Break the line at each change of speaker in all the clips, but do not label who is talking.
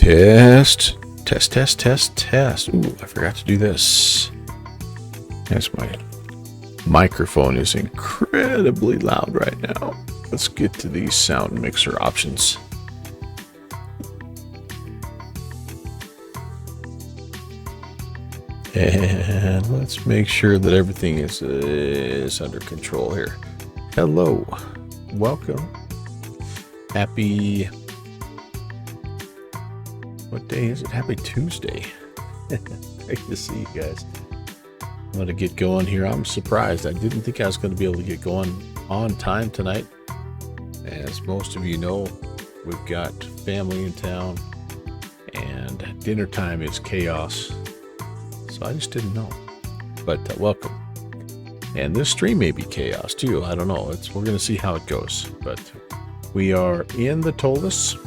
Test. Test, test, test, test. Ooh, I forgot to do this. Yes, my microphone is incredibly loud right now. Let's get to these sound mixer options. And let's make sure that everything is under control here. Hello. Welcome. Happy... What day is it? Happy Tuesday. Great to see you guys. I'm going to get going here. I'm surprised. I didn't think I was going to be able to get going on time tonight. As most of you know, we've got family in town and dinner time is chaos. So I just didn't know. But welcome. And this stream may be chaos too. I don't know. We're going to see how it goes. But we are in the Toliss.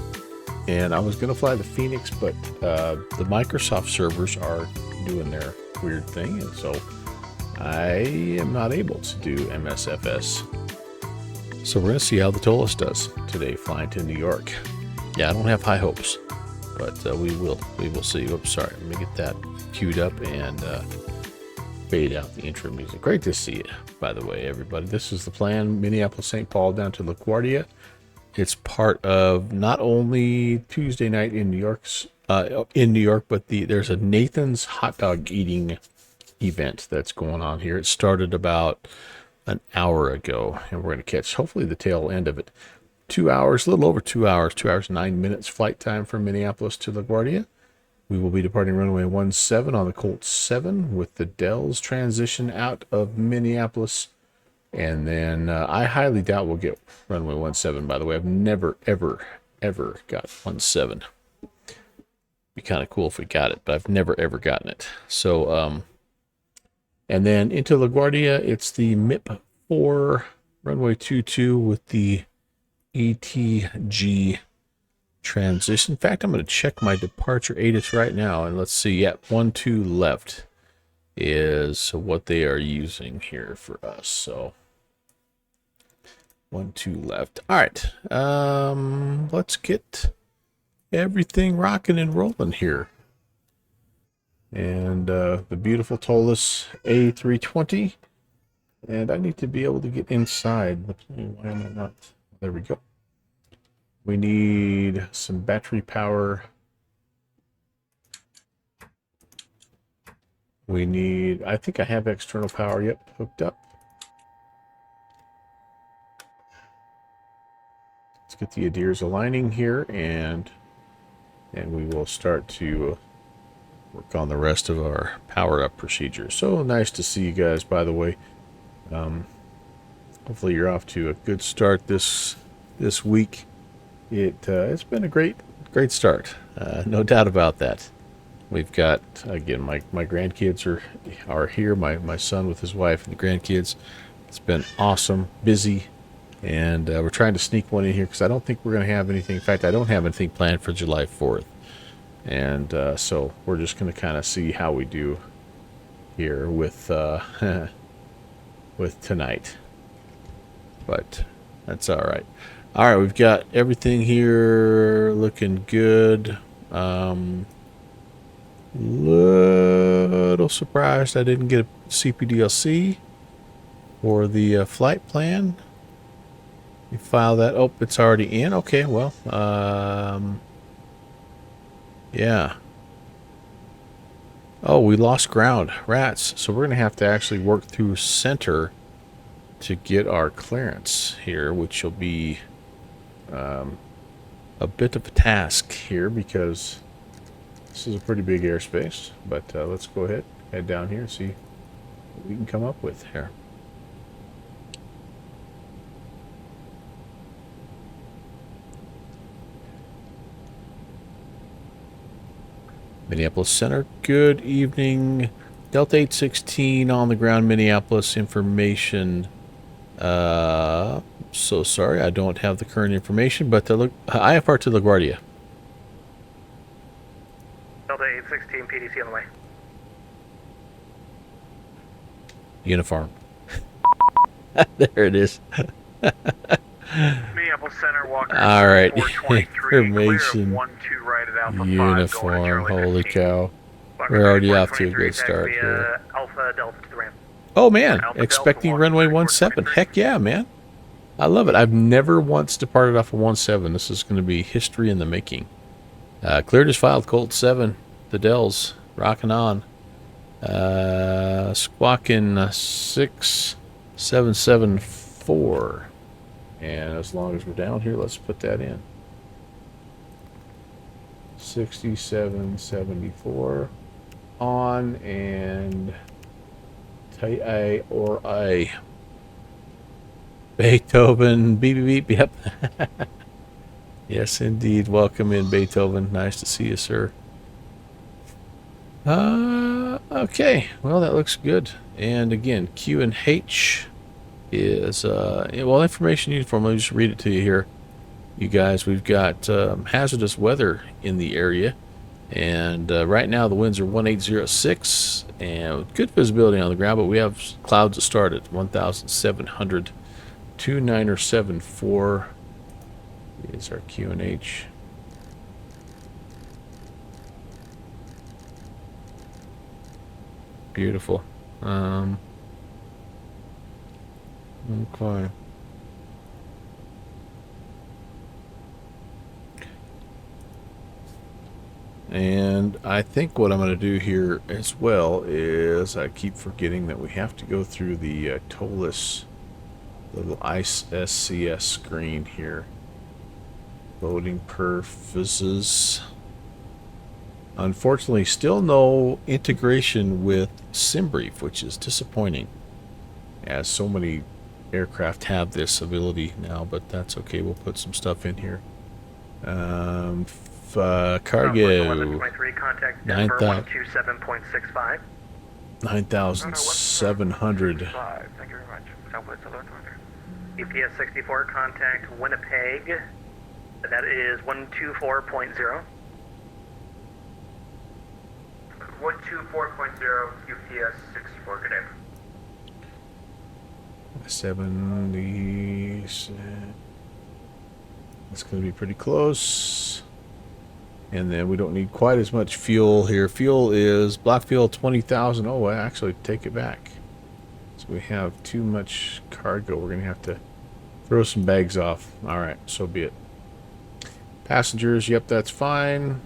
And I was going to fly the Phoenix, but the Microsoft servers are doing their weird thing. And so I am not able to do MSFS. So we're going to see how the Toliss does today, flying to New York. Yeah, I don't have high hopes, but we will see. Oops, sorry. Let me get that queued up and fade out the intro music. Great to see you, by the way, everybody. This is the plan. Minneapolis, St. Paul, down to LaGuardia. It's part of not only Tuesday night in New York, but there's a Nathan's hot dog eating event that's going on here. It started about an hour ago, and we're going to catch hopefully the tail end of it. 2 hours, a little over 2 hours, 2 hours 9 minutes flight time from Minneapolis to LaGuardia. We will be departing runway 17 on the Colt 7 with the Dells transition out of Minneapolis. And then I highly doubt we'll get runway 17, by the way. I've never, ever got 17. Be kind of cool if we got it, but I've never, ever gotten it. So, and then into LaGuardia, it's the MIP-4 runway 22 with the ETG transition. In fact, I'm going to check my departure ATIS right now, and let's see. Yeah, 12 left is what they are using here for us. So 12 left. All right. Let's get everything rocking and rolling here. And the beautiful Toliss A320. And I need to be able to get inside. Why am I not? There we go. We need some battery power. We need, I think I have external power, yep, hooked up. Let's get the adheres aligning here, and we will start to work on the rest of our power up procedure. So nice to see you guys, by the way. Hopefully you're off to a good start this week. It's been a great start, no doubt about that. We've got, again, my grandkids are here, my son with his wife and the grandkids. It's been awesome, busy, and we're trying to sneak one in here because I don't think we're going to have anything. In fact, I don't have anything planned for July 4th. And so we're just going to kind of see how we do here with tonight. But that's all right. All right, we've got everything here looking good. Little surprised I didn't get a CPDLC for the flight plan. You file that. Oh, it's already in. Okay, well, yeah. Oh, we lost ground. Rats. So we're going to have to actually work through center to get our clearance here, which will be a bit of a task here because this is a pretty big airspace. But let's go ahead, head down here and see what we can come up with here. Minneapolis Center, good evening. Delta 816 on the ground, Minneapolis. Information. So sorry, I don't have the current information, but look, IFR to LaGuardia.
Delta 816, PDC on the way.
Uniform. There it is.
Minneapolis Center, Walker.
All right.
423,
Information.
clear of 12 right at Alpha 5
Uniform,
going Charlie
holy
15.
cow.
Squawk
We're already off to a
2423,
good start
taxi,
here.
Alpha Delta to the ramp.
Oh man,
Alpha
expecting
Delta,
runway
134,
17. Heck yeah, man. I love it. I've never once departed off of 17. This is going to be history in the making. Cleared as filed, Colt 7. The Dells, rocking on. Squawking 6774. And as long as we're down here, let's put that in. 6774 on and A or A. Beethoven, beep, beep, beep, yep. Yes, indeed. Welcome in, Beethoven. Nice to see you, sir. Okay. Well, that looks good. And again, Q and H is, well, information uniform. Let me just read it to you here. You guys, we've got hazardous weather in the area. And right now the winds are 1806 and good visibility on the ground, but we have clouds that start at 1,700. 2974 is our QNH. Beautiful. Okay. And I think what I'm going to do here as well is I keep forgetting that we have to go through the Toliss little ICE SCS screen here. Loading purposes. Unfortunately, still no integration with SimBrief, which is disappointing, as so many aircraft have this ability now, but that's okay. We'll put some stuff in here. Cargo
9,127.65.
9,700.
Thank you very much. Southwest Alert Thunder. EPS 64, contact Winnipeg. That is 124.0. 124.0, UPS 64, good day.
70. That's going to be pretty close. And then we don't need quite as much fuel here. Fuel is block fuel 20,000. Oh, I actually take it back. So we have too much cargo. We're going to have to throw some bags off. All right, so be it. Passengers, yep, that's fine.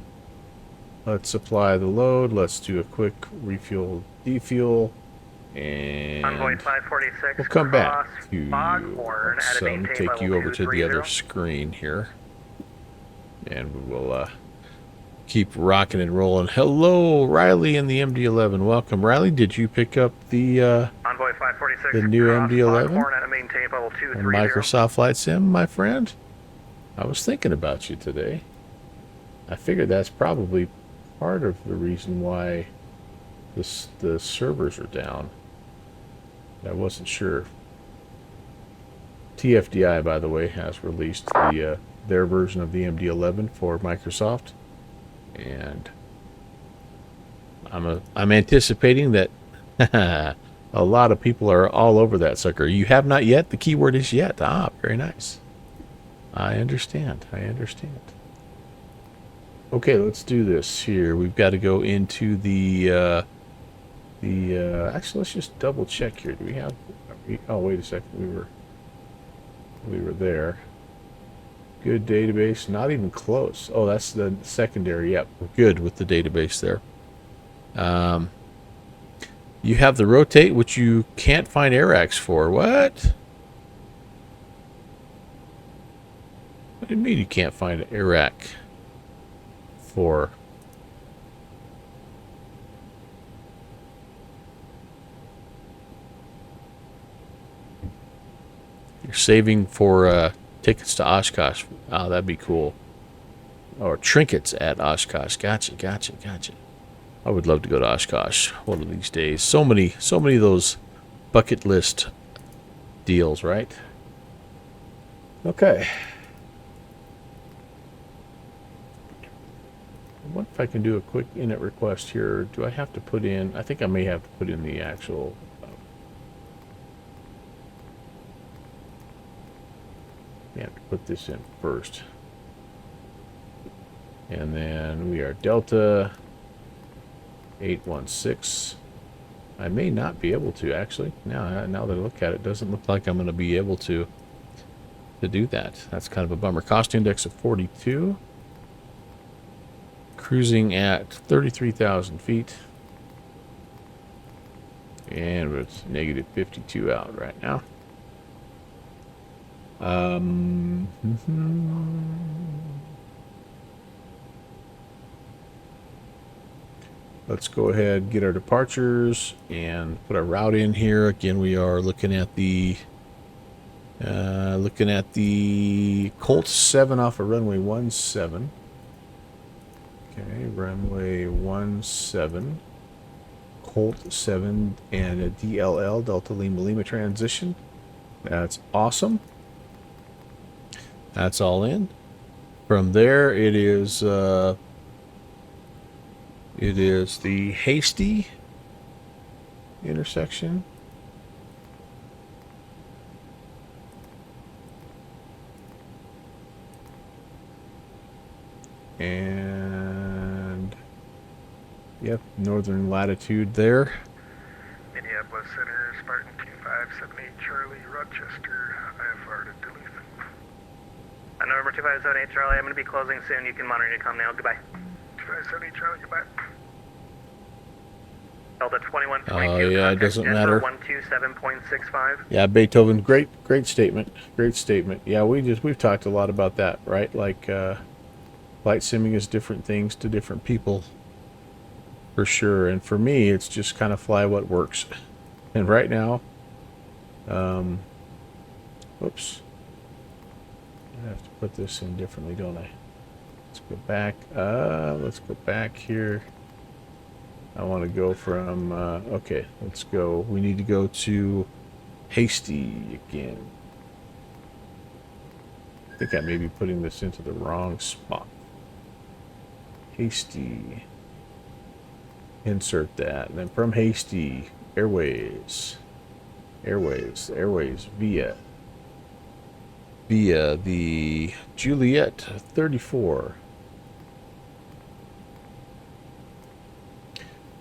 Let's apply the load. Let's do a quick refuel, defuel. And
Envoy 546,
we'll come back to you.
Foghorn at a maintain
Take
level
you over to the other
230.
screen here. And we will keep rocking and rolling. Hello, Riley in the MD-11. Welcome. Riley, did you pick up the
Envoy 546,
the new MD-11
Foghorn at a maintain level
on
230.
Microsoft Flight Sim, my friend? I was thinking about you today. I figured that's probably part of the reason why the servers are down. I wasn't sure. TFDI, by the way, has released the their version of the MD-11 for Microsoft, and I'm anticipating that a lot of people are all over that sucker. You have not yet? The keyword is yet. Ah, very nice. I understand. I understand. Okay, let's do this here. We've got to go into the actually, let's just double check here. Do we have? Oh, wait a second. We were there. Good database. Not even close. Oh, that's the secondary. Yep, we're good with the database there. You have the rotate, which you can't find AirX for. What? What do you mean you can't find AirX for? You're saving for tickets to Oshkosh. Oh, that'd be cool. Or trinkets at Oshkosh. Gotcha, gotcha, gotcha. I would love to go to Oshkosh one of these days. So many of those bucket list deals, right? Okay. What if I can do a quick init request here? Do I have to put in? I think I may have to put in the actual. I have to put this in first. And then we are Delta 816. I may not be able to, actually. Now that I look at it, doesn't look like I'm going to be able to do that. That's kind of a bummer. Cost index of 42. Cruising at 33,000 feet. And it's negative 52 out right now. Let's go ahead and get our departures and put our route in here. Again, we are looking at the Colt 7 off of runway 17. Okay, runway 17. Colt 7 and a DLL, Delta Lima Lima transition. That's awesome. That's all in. From there, it is the Hasty intersection. And yep, northern latitude there.
Minneapolis Center, Spartan 2578 Charlie, Rochester, IFR to Toliss.
Number 2578 Charlie, I'm going to be closing soon. You can monitor your comm now. Goodbye.
2578 Charlie, goodbye.
Delta 2122.
Oh yeah, it doesn't matter.
127.65.
Yeah, Beethoven, great statement. Great statement. Yeah, we've talked a lot about that, right? Like flight simming is different things to different people, for sure. And for me, it's just kind of fly what works. And right now, whoops, I have to put this in differently, don't I? Let's go back. Let's go back here. I want to go from, okay, let's go. We need to go to Hasty again. I think I may be putting this into the wrong spot. Hasty. Insert that. And then from Hasty, Airways via the Juliet 34.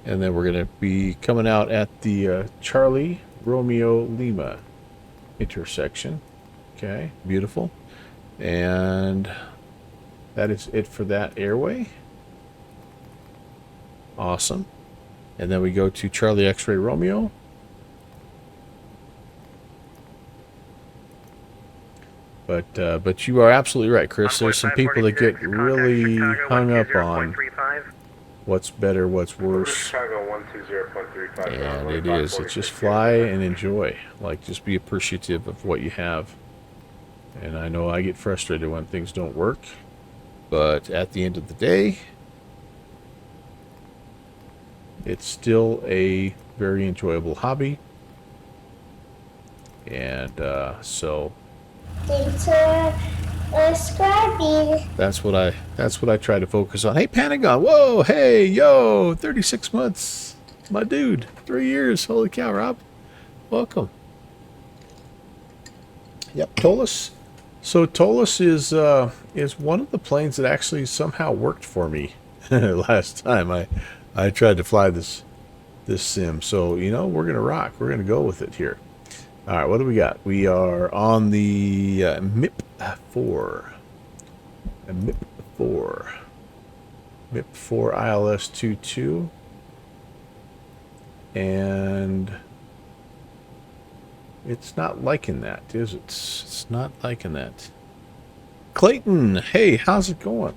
And then we're going to be coming out at the Charlie Romeo Lima intersection. Okay, beautiful. And that is it for that airway. Awesome. And then we go to Charlie X-Ray Romeo. But you are absolutely right, Chris. There's some people that get really hung up on what's better, what's worse.
Chicago 120.35.
And it is. It's just fly and enjoy. Like, just be appreciative of what you have. And I know I get frustrated when things don't work. But at the end of the day, it's still a very enjoyable hobby. And so
Thanks for subscribing.
that's what I try to focus on. Hey, Pentagon. Whoa, hey, yo, 36 months. My dude, 3 years. Holy cow, Rob. Welcome. Yep, Toliss. So Toliss is one of the planes that actually somehow worked for me last time I tried to fly this sim. So, you know, we're gonna rock. We're gonna go with it here. All right, what do we got? We are on the MIP4. MIP4 ILS 22. And it's not liking that, is it? It's not liking that. Clayton, hey, how's it going?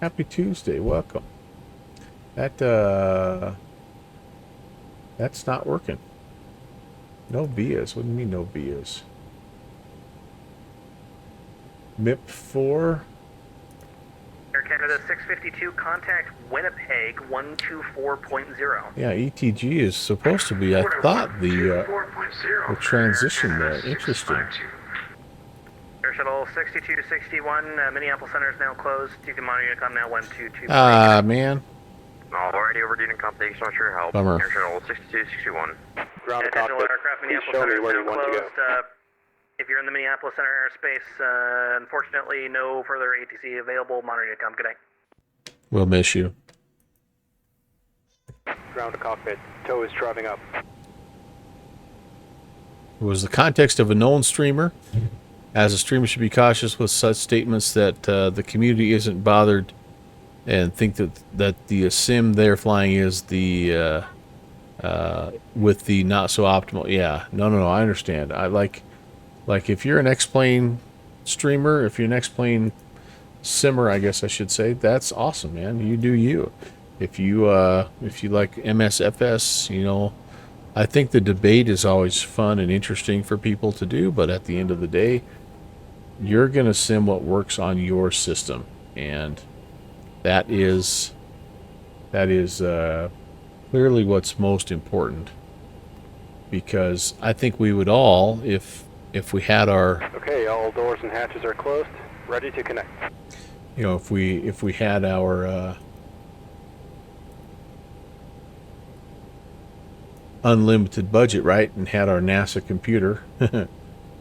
Happy Tuesday, welcome. That's not working. No vias. What do you mean no vias? MIP4.
Air Canada 652, contact Winnipeg 124.0.
Yeah, ETG is supposed to be, I thought, the transition there. Interesting.
Air Shuttle 62 to 61, Minneapolis Center is now closed. You can monitor your comm now 122.
Ah, man.
Already overdue in compensation, not sure how.
Bummer.
Air Shuttle 62 61.
Ground
Attention
cockpit.
aircraft,
Please
Minneapolis
show
Center
me
is
where
now
you want to go.
closed. If you're in the Minneapolis Center airspace, unfortunately, no further ATC available. Monitor your comm. Good night.
We'll miss you.
Ground to cockpit. Tow is driving up.
It was the context of a known streamer. As a streamer should be cautious with such statements that the community isn't bothered and think that the sim they're flying is the with the not so optimal. Yeah, no, I understand. I like if you're an X-Plane streamer, if you're an X-Plane simmer, I guess I should say, that's awesome, man. You do you. If you like MSFS, you know, I think the debate is always fun and interesting for people to do, but at the end of the day, you're going to sim what works on your system, and that is clearly what's most important, because I think we would all, if we had our,
Okay, all doors and hatches are closed. Ready to connect.
you know, if we had our unlimited budget, right, and had our NASA computer,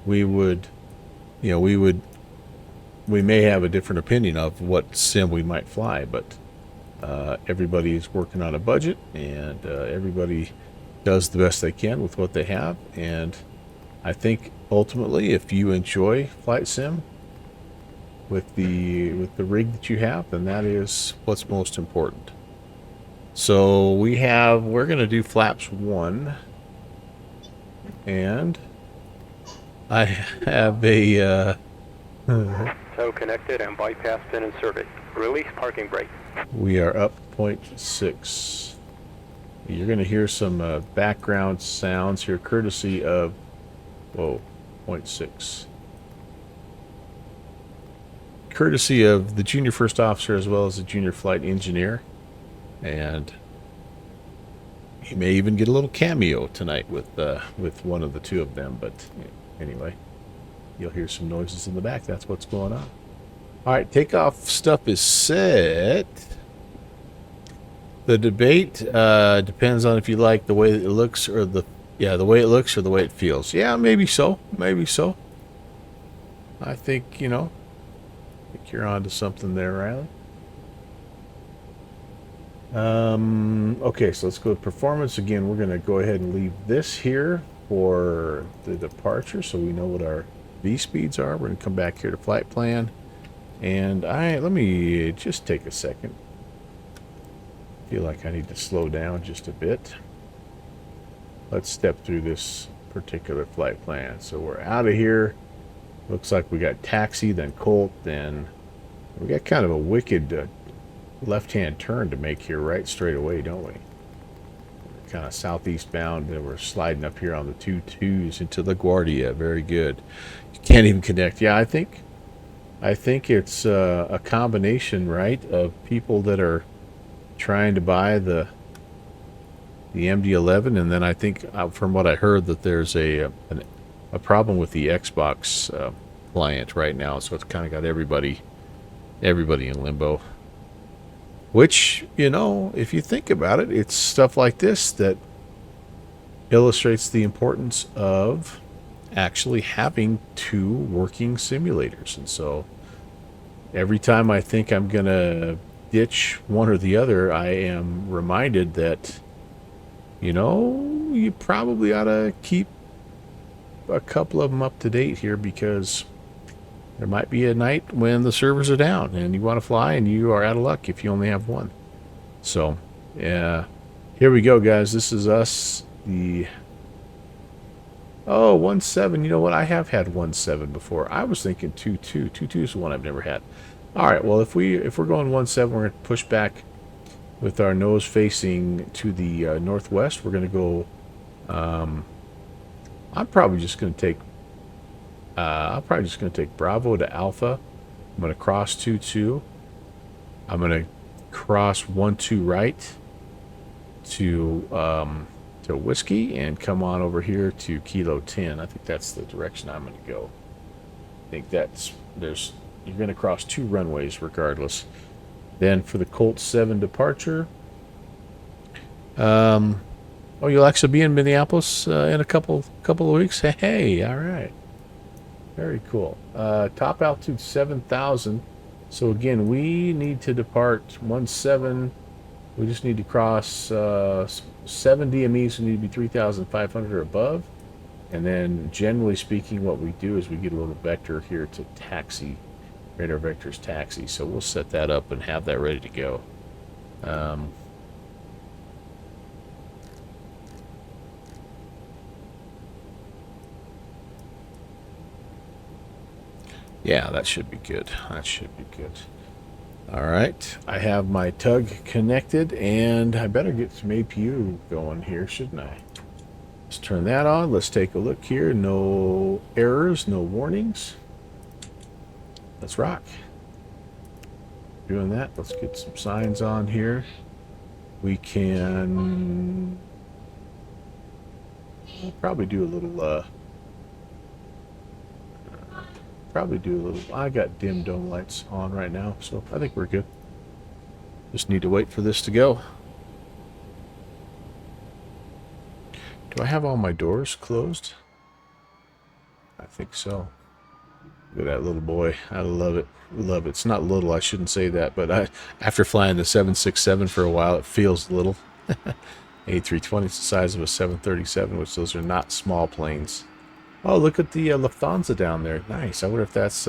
we would, you know, we may have a different opinion of what sim we might fly, but everybody's working on a budget, and everybody does the best they can with what they have. And I think ultimately, if you enjoy flight sim with the rig that you have, then that is what's most important. So we're going to do flaps 1, and I have a
Tow connected and bypass pin inserted. Release parking brake.
we are up 0.6. You're going to hear some background sounds here, courtesy of 0.6. Courtesy of the junior first officer as well as the junior flight engineer. And you may even get a little cameo tonight with one of the two of them. But anyway, you'll hear some noises in the back. That's what's going on. All right, takeoff stuff is set. The debate depends on if you like the way it looks or the way it looks or the way it feels. Yeah, maybe so. Maybe so. I think, I think you're onto something there, Riley. Okay, so let's go to performance. Again, we're going to go ahead and leave this here for the departure so we know what our V speeds are. We're going to come back here to flight plan. And let me just take a second. I feel like I need to slow down just a bit. Let's step through this particular flight plan. So we're out of here. Looks like we got taxi, then Colt, then we got kind of a wicked left-hand turn to make here right straight away, don't we? We're kind of southeast bound, and we're sliding up here on the 2-2s into LaGuardia. Very good. You can't even connect. Yeah, I think it's a combination, right, of people that are trying to buy the MD-11, and then I think from what I heard that there's a problem with the Xbox client right now, so it's kind of got everybody in limbo. Which, if you think about it, it's stuff like this that illustrates the importance of actually having two working simulators. And so every time I think I'm going to ditch one or the other, I am reminded that, you probably ought to keep a couple of them up to date here, because there might be a night when the servers are down and you want to fly and you are out of luck if you only have one. So, yeah, here we go, guys. This is us. The 1.7. You know what? I have had 1.7 before. I was thinking 2.2. 2.2 is the one I've never had. All right. Well, if we're going 1.7, we're going to push back with our nose facing to the northwest. We're going to go. I'm probably just going to take. Bravo to Alpha. I'm going to cross 2-2. I'm going to cross 1-2 right to Whiskey and come on over here to Kilo 10. I think that's the direction I'm going to go. I think you're going to cross 2 runways regardless. Then for the Colt 7 departure, you'll actually be in Minneapolis in a couple of weeks. Hey, all right. Very cool. Top altitude 7,000. So again, we need to depart 17. We just need to cross 7 DMEs. We need to be 3,500 or above. And then generally speaking, what we do is we get a little vector here to taxi. Radar vectors taxi. So we'll set that up and have that ready to go. Yeah, that should be good. That should be good. All right, I have my tug connected, and I better get some APU going here, shouldn't I? Let's turn that on. Let's take a look here. No errors, no warnings. Let's rock. Doing that. Let's get some signs on here. We can probably do a little. I got dim dome lights on right now, so I think we're good. Just need to wait for this to go. Do I have all my doors closed? I think so. Look at that little boy. I love it. Love it. It's not little, I shouldn't say that, but after flying the 767 for a while, it feels little. A320 is the size of a 737, which those are not small planes. Oh, look at the Lufthansa down there. Nice. I wonder if that's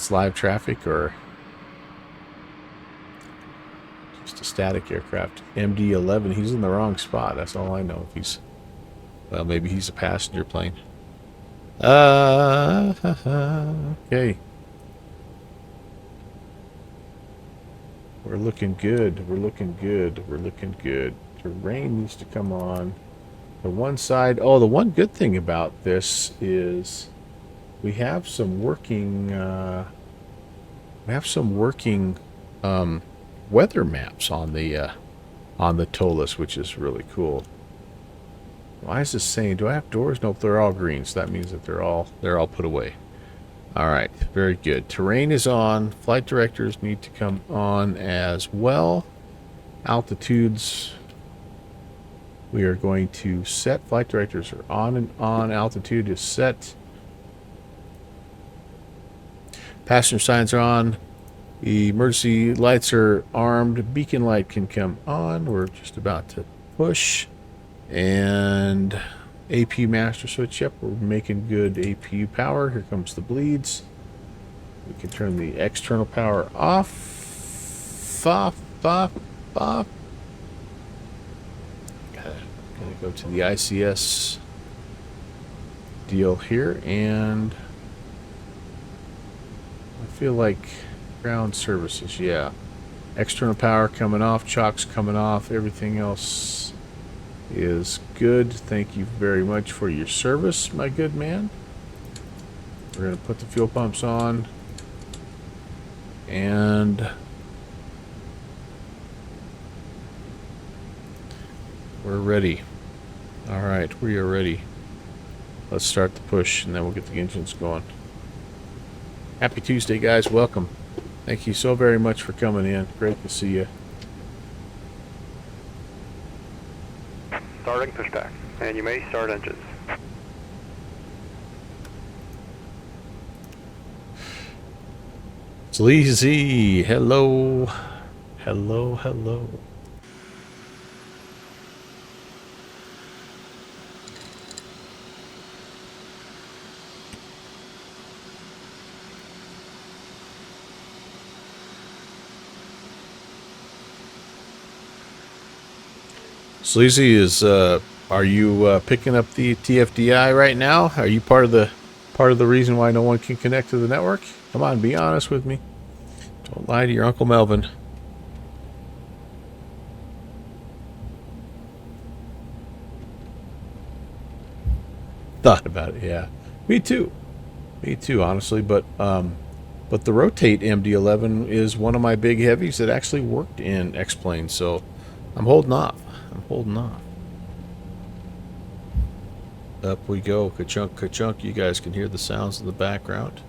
live traffic or just a static aircraft. MD-11. He's in the wrong spot. That's all I know. If he's, well, maybe he's a passenger plane. Okay. We're looking good. We're looking good. We're looking good. Terrain needs to come on. The one side, oh, the one good thing about this is we have some working weather maps on the Toliss, which is really cool. Why is this saying, do I have doors? Nope, they're all green, so that means that they're all put away. All right, very good. Terrain is on. Flight directors need to come on as well. Altitudes. We are going to set. Flight directors are on and on. Altitude is set. Passenger signs are on. Emergency lights are armed. Beacon light can come on. We're just about to push. And APU master switch. Yep, we're making good APU power. Here comes the bleeds. We can turn the external power off. Off. Gonna go to the ICS deal here, and I feel like ground services, yeah. External power coming off, chocks coming off, everything else is good. Thank you very much for your service, my good man. We're gonna put the fuel pumps on, and we're ready. All right, we are ready. Let's start the push, and then we'll get the engines going. Happy Tuesday, guys. Welcome. Thank you so very much for coming in. Great to see you.
Starting pushback, and you may start engines.
Sleazy, hello. Hello. Sleazy, are you picking up the TFDI right now? Are you part of the reason why no one can connect to the network? Come on, be honest with me. Don't lie to your Uncle Melvin. Thought about it, yeah. Me too, honestly. But the Rotate MD-11 is one of my big heavies that actually worked in X-Plane, so I'm holding off. Up we go, ka-chunk, ka-chunk. You guys can hear the sounds in the background.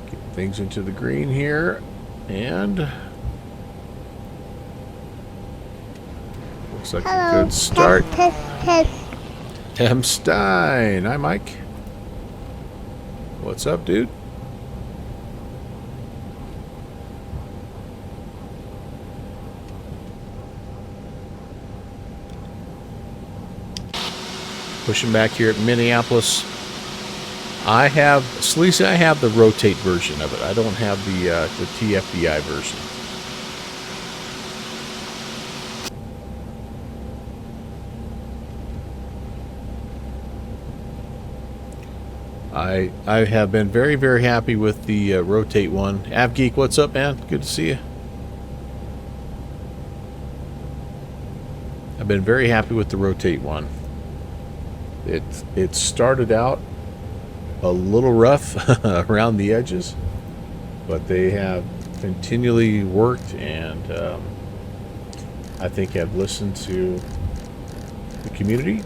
Get things into the green here, and we're Looks like a
Hello.
good start.
Test.
M. Stein. Hi, Mike. What's up, dude? Pushing back here at Minneapolis. I have the rotate version of it. I don't have the TFDI version. I have been very, very happy with the rotate one. AvGeek, what's up, man? Good to see you. I've been very happy with the rotate one. It started out a little rough around the edges, but they have continually worked, and I think have listened to the community,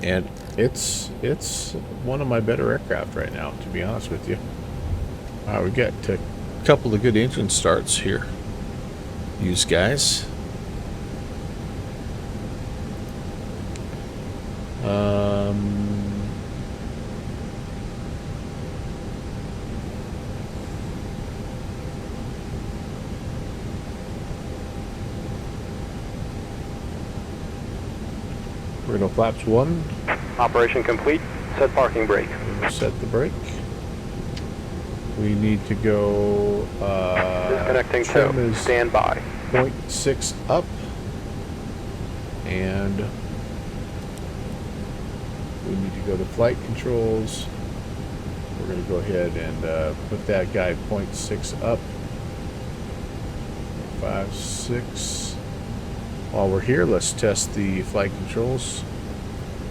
and it's one of my better aircraft right now, to be honest with you. We got a couple of good engine starts here, these guys. We're going to flaps 1.
Operation complete. Set parking brake.
We'll set the brake. We need to go.
Disconnecting
trim
tow.
is
Stand by.
0.6 up. And we need to go to flight controls. We're going to go ahead and put that guy 0.6 up. 5, 6. While we're here, let's test the flight controls.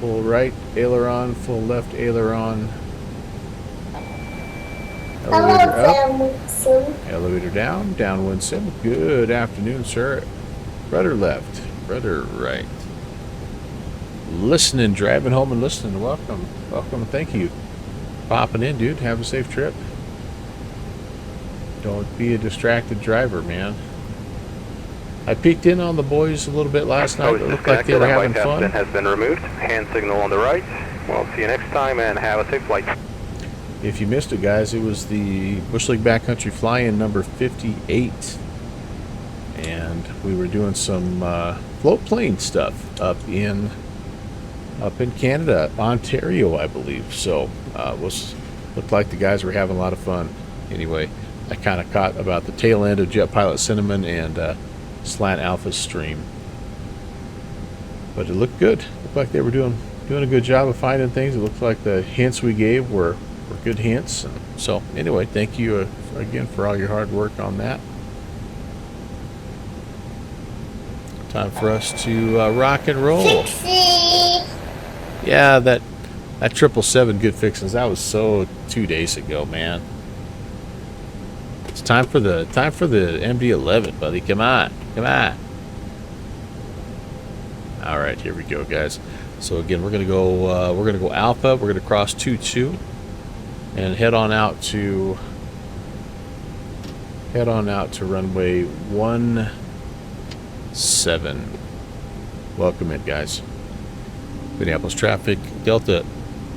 Full right aileron, full left aileron. Elevator up. Elevator down. Downwind sim. Good afternoon, sir. Rudder left. Rudder right. Listening, driving home and listening. Welcome. Welcome and thank you. Popping in, dude. Have a safe trip. Don't be a distracted driver, man. I peeked in on the boys a little bit last night. It looked like they were having fun.
Has been removed. Hand signal on the right. We'll see you next time and have a safe flight.
If you missed it, guys, it was the Bush League Backcountry Fly-In number 58. And we were doing some float plane stuff up in Canada, Ontario, I believe. So looked like the guys were having a lot of fun. Anyway, I kind of caught about the tail end of Jet Pilot Cinnamon and Slant Alpha's stream, but it looked good. Looked like they were doing a good job of finding things. It looked like the hints we gave were good hints. So anyway, thank you again for all your hard work on that. Time for us to rock and roll. Yeah, that 777 good fixings. That was so 2 days ago, man. It's time for the MD-11, buddy. Come on. Come on. All right, here we go, guys. So again, we're gonna go Alpha. We're gonna cross 22 and head on out to runway 17. Welcome in, guys. Minneapolis traffic. Delta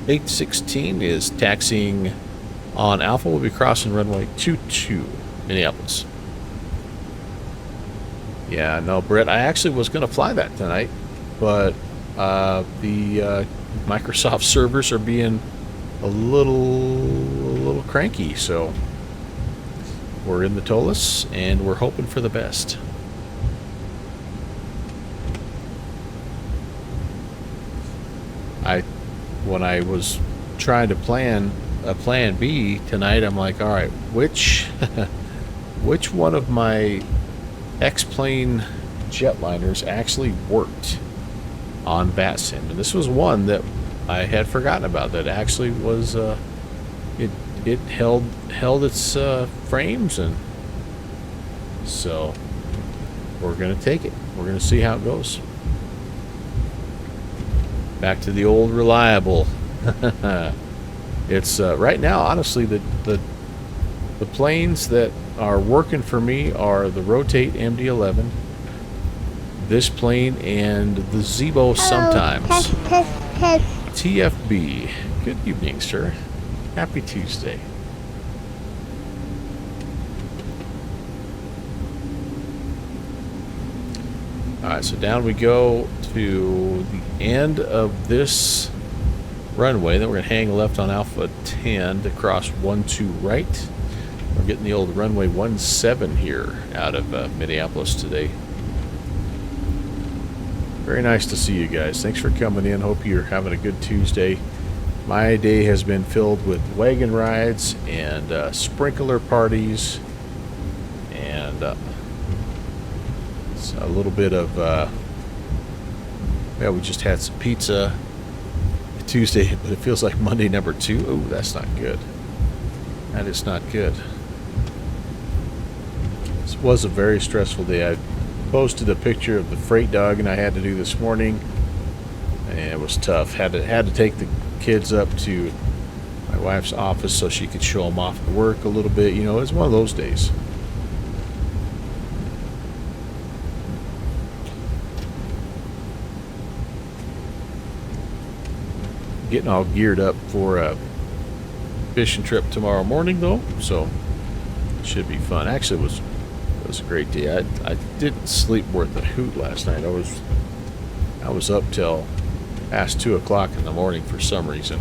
816 is taxiing on Alpha. We'll be crossing runway 22, Minneapolis. Yeah, no, Brett, I actually was going to fly that tonight, but the Microsoft servers are being a little cranky, so we're in the Toliss, and we're hoping for the best. When I was trying to plan a plan B tonight, I'm like, all right, which one of my X-plane jetliners actually worked on VATSIM? And this was one that I had forgotten about, that actually was it held its frames, and so we're gonna take it. We're gonna see how it goes. Back to the old reliable. It's right now, honestly, the planes that are working for me are the Rotate MD-11, this plane and the Zebo sometimes. TFB. Good evening, sir. Happy Tuesday. Alright, so down we go to the end of this runway. Then we're going to hang left on Alpha 10 to cross 12 right. We're getting the old runway 17 here out of Minneapolis today. Very nice to see you guys. Thanks for coming in. Hope you're having a good Tuesday. My day has been filled with wagon rides and sprinkler parties and a little bit of yeah, we just had some pizza Tuesday, but it feels like Monday number 2. Oh, that's not good. That is not good. This was a very stressful day. I posted a picture of the freight dog and I had to do this morning, and it was tough. Had to take the kids up to my wife's office so she could show them off at work a little bit. You know, it's one of those days. Getting all geared up for a fishing trip tomorrow morning, though, so it should be fun. Actually, it was a great day. I didn't sleep worth a hoot last night. I was up till past 2 o'clock in the morning for some reason.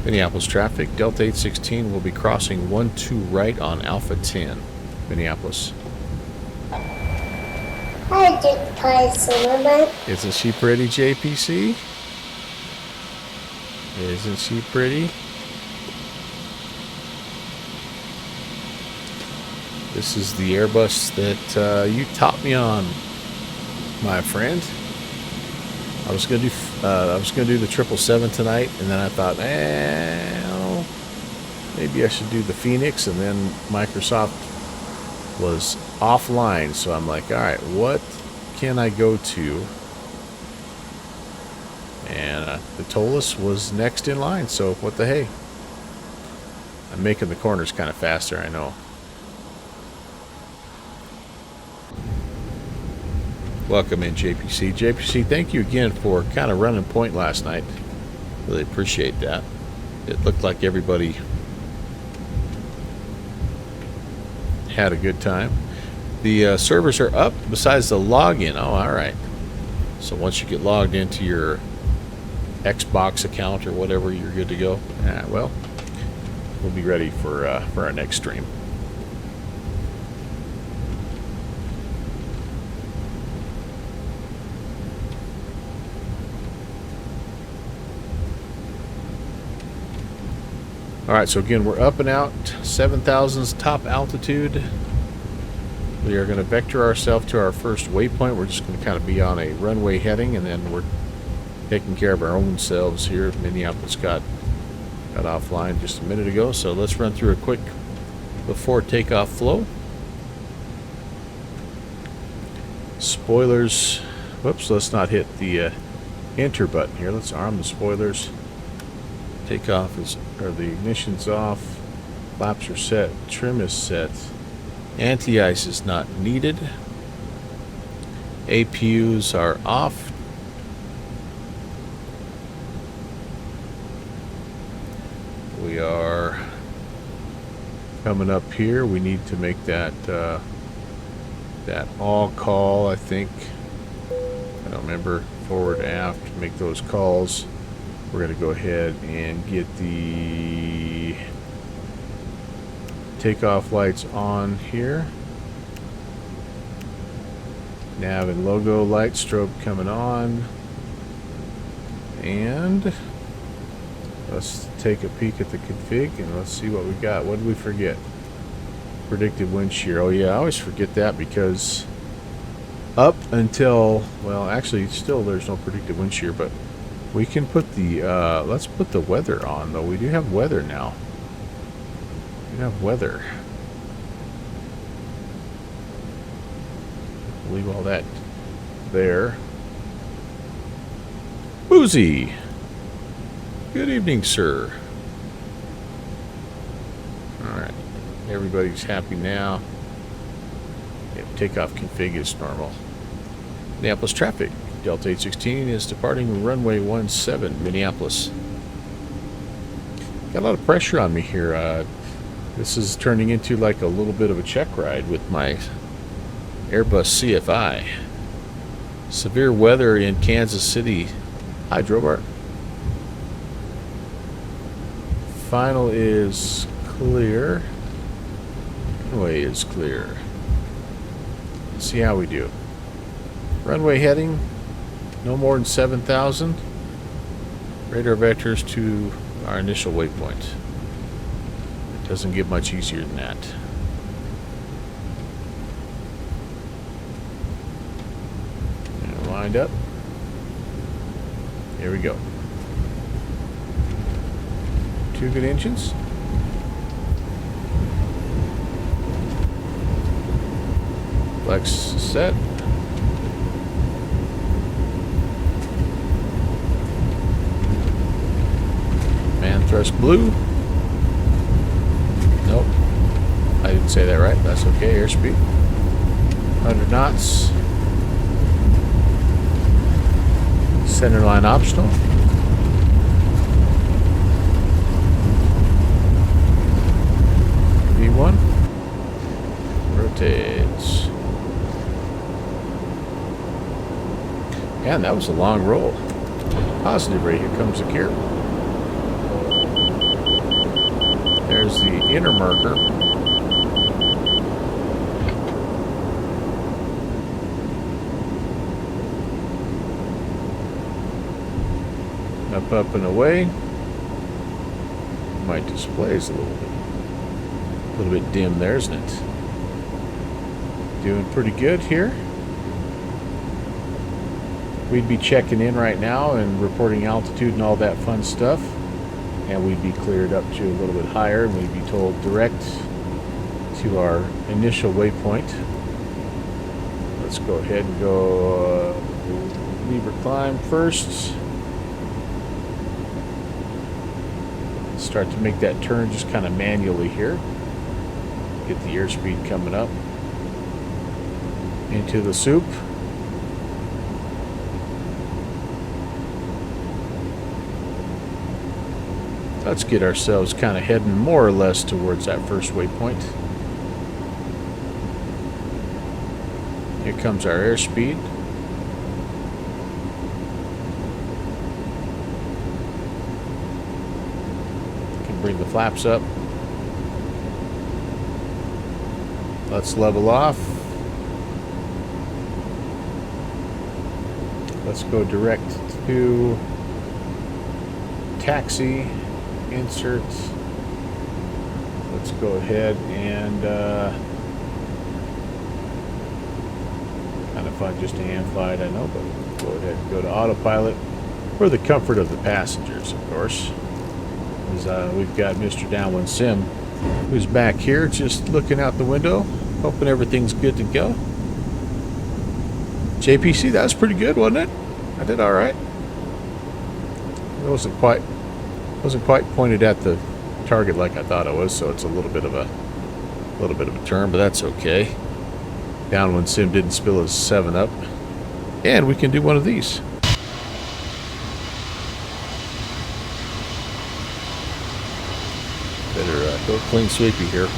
Minneapolis traffic. Delta 816 will be crossing 12 right on Alpha 10, Minneapolis.
I did play Silverman.
Isn't she pretty, JPC? Isn't she pretty? This is the Airbus that you taught me on, my friend. I was gonna do the 777 tonight, and then I thought, well, maybe I should do the Phoenix, and then Microsoft was offline, so I'm like, all right, what can I go to? And the Toliss was next in line, so what the hey? I'm making the corners kind of faster, I know. Welcome in, JPC. JPC, thank you again for kind of running point last night. Really appreciate that. It looked like everybody had a good time. The servers are up besides the login. Oh, all right. So once you get logged into your Xbox account or whatever, you're good to go. Well, we'll be ready for our next stream. All right, so again, we're up and out, 7,000's top altitude. We are going to vector ourselves to our first waypoint. We're just going to kind of be on a runway heading, and then we're taking care of our own selves here. Minneapolis got offline just a minute ago, so let's run through a quick before takeoff flow. Spoilers. Whoops, let's not hit the enter button here. Let's arm the spoilers. Takeoff is, or the ignition's off. Flaps are set. Trim is set. Anti-ice is not needed. APUs are off. We are coming up here. We need to make that that all call, I think. I don't remember. Forward, aft, make those calls. We're going to go ahead and get the takeoff lights on here. Nav and logo light strobe coming on. And let's take a peek at the config and let's see what we got. What did we forget? Predicted wind shear. Oh yeah, I always forget that because up until, well, actually still there's no predicted wind shear, but we can put the, let's put the weather on, though. We do have weather now. We have weather. Leave all that there. Boozy! Good evening, sir. Alright. Everybody's happy now. Yep, takeoff config is normal. Minneapolis traffic. Delta 816 is departing runway 17, Minneapolis. Got a lot of pressure on me here. This is turning into like a little bit of a check ride with my Airbus CFI. Severe weather in Kansas City. Hi, Drobart. Final is clear. Runway is clear. Let's see how we do. Runway heading, no more than 7,000. Radar vectors to our initial waypoint. It doesn't get much easier than that. And lined up. Here we go. 2 good engines. Flex set. Man thrust blue. Nope. I didn't say that right. That's okay. Airspeed. 100 knots. Centerline optional. V1. Rotates. And that was a long roll. Positive rate. Here comes the gear. There's the inner marker. Up and away. My display is a little bit dim there, isn't it? Doing pretty good here. We'd be checking in right now and reporting altitude and all that fun stuff. And we'd be cleared up to a little bit higher, and we'd be told direct to our initial waypoint. Let's go ahead and go lever climb first. Start to make that turn just kind of manually here. Get the airspeed coming up into the soup. Let's get ourselves kind of heading more or less towards that first waypoint. Here comes our airspeed. Can bring the flaps up. Let's level off. Let's go direct to taxi. Insert. Let's go ahead and kind of fun just to hand fly it, I know, but go ahead and go to autopilot for the comfort of the passengers, of course. As, we've got Mr. Downwind Sim, who's back here just looking out the window, hoping everything's good to go. JPC, that was pretty good, wasn't it? I did all right. It wasn't quite pointed at the target like I thought it was, so it's a little bit of a turn, but that's okay. Downwind Sim didn't spill his 7-Up, and we can do one of these. Better go clean sweepy here.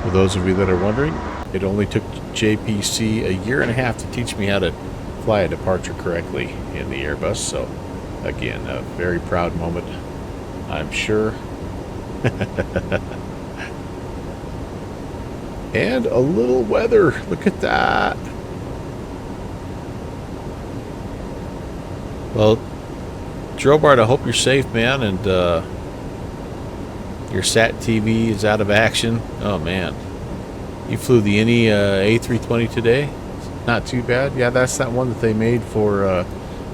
For those of you that are wondering, it only took JPC a year and a half to teach me how to fly a departure correctly in the Airbus. So, again, a very proud moment, I'm sure. And a little weather. Look at that. Well, Drobart, I hope you're safe, man, and your SAT TV is out of action. Oh man, you flew the A320 today? Not too bad. Yeah, that's that one that they made for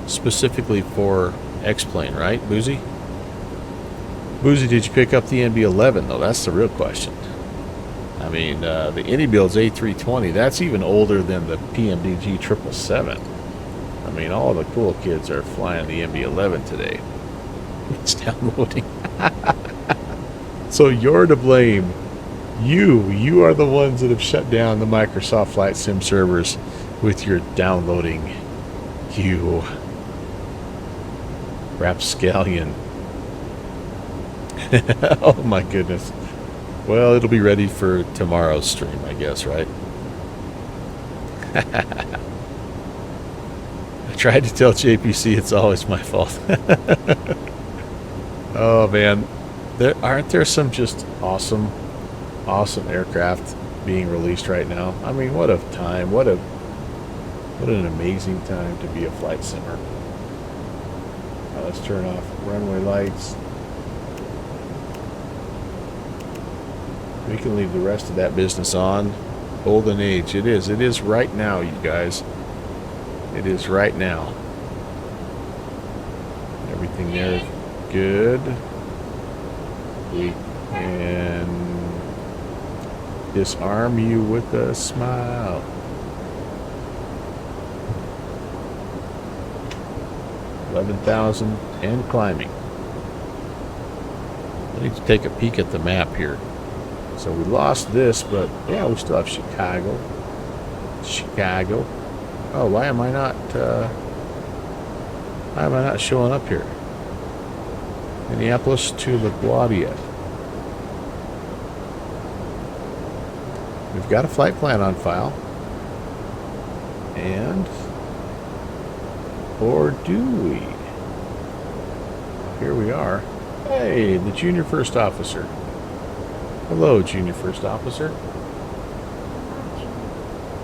specifically for X-Plane, right, Boozy? Boozy, did you pick up the NB11 though? That's the real question. I mean, the Indy build's A320. That's even older than the PMDG 777. I mean, all the cool kids are flying the NB11 today. It's downloading. So you're to blame. You are the ones that have shut down the Microsoft Flight Sim servers with your downloading. You rapscallion. Oh my goodness. Well, it'll be ready for tomorrow's stream, I guess, right? I tried to tell JPC it's always my fault. Oh man, aren't there some just awesome aircraft being released right now? I mean, what a time! What an amazing time to be a flight simmer. Let's turn off runway lights. We can leave the rest of that business on. Golden age. It is. It is right now, you guys. It is right now. Everything there is good. We can disarm you with a smile. $11,000 and climbing. I need to take a peek at the map here. So we lost this, but yeah, we still have Chicago. Oh, why am I not showing up here? Minneapolis to LaGuardia. We've got a flight plan on file. And or do we? Here we are. Hey, the junior first officer. Hello, junior first officer.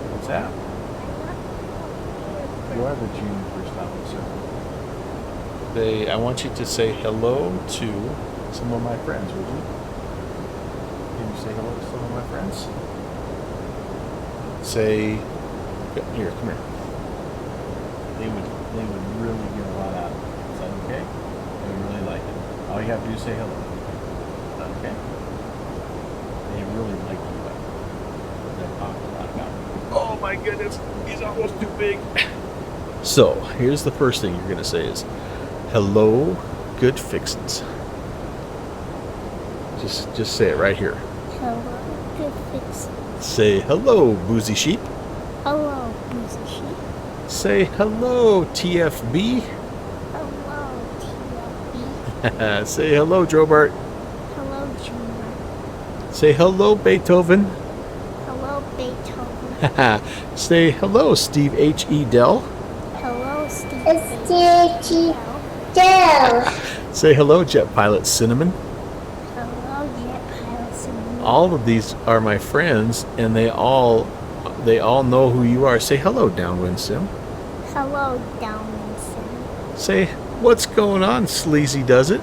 What's that? You are the junior first officer. I want you to say hello to some of my friends, would you? Can you say hello to some of my friends? Say, here, come here. They would really get a lot out of it. Is that okay? They would really like it. All you have to do is say hello. Is that okay? They really like you. They're talking a lot about it. Oh my goodness, he's almost too big. So, here's the first thing you're going to say is, hello, good fixins'. Just say it right here.
Hello, good fixins'.
Say hello, boozy sheep.
Hello, boozy sheep.
Say hello, TFB.
Hello, TFB.
Say hello, Drobart.
Hello, Junior.
Say hello, Beethoven.
Hello, Beethoven.
Say hello, Steve H.E. Dell.
Hello, Steve.
It's J.G. Dell.
Say hello, Jet Pilot Cinnamon.
Hello, Jet Pilot Cinnamon.
All of these are my friends, and they all know who you are. Say hello, Downwind Sim.
Hello, Downwind Sim.
Say, what's going on, Sleazy Does It?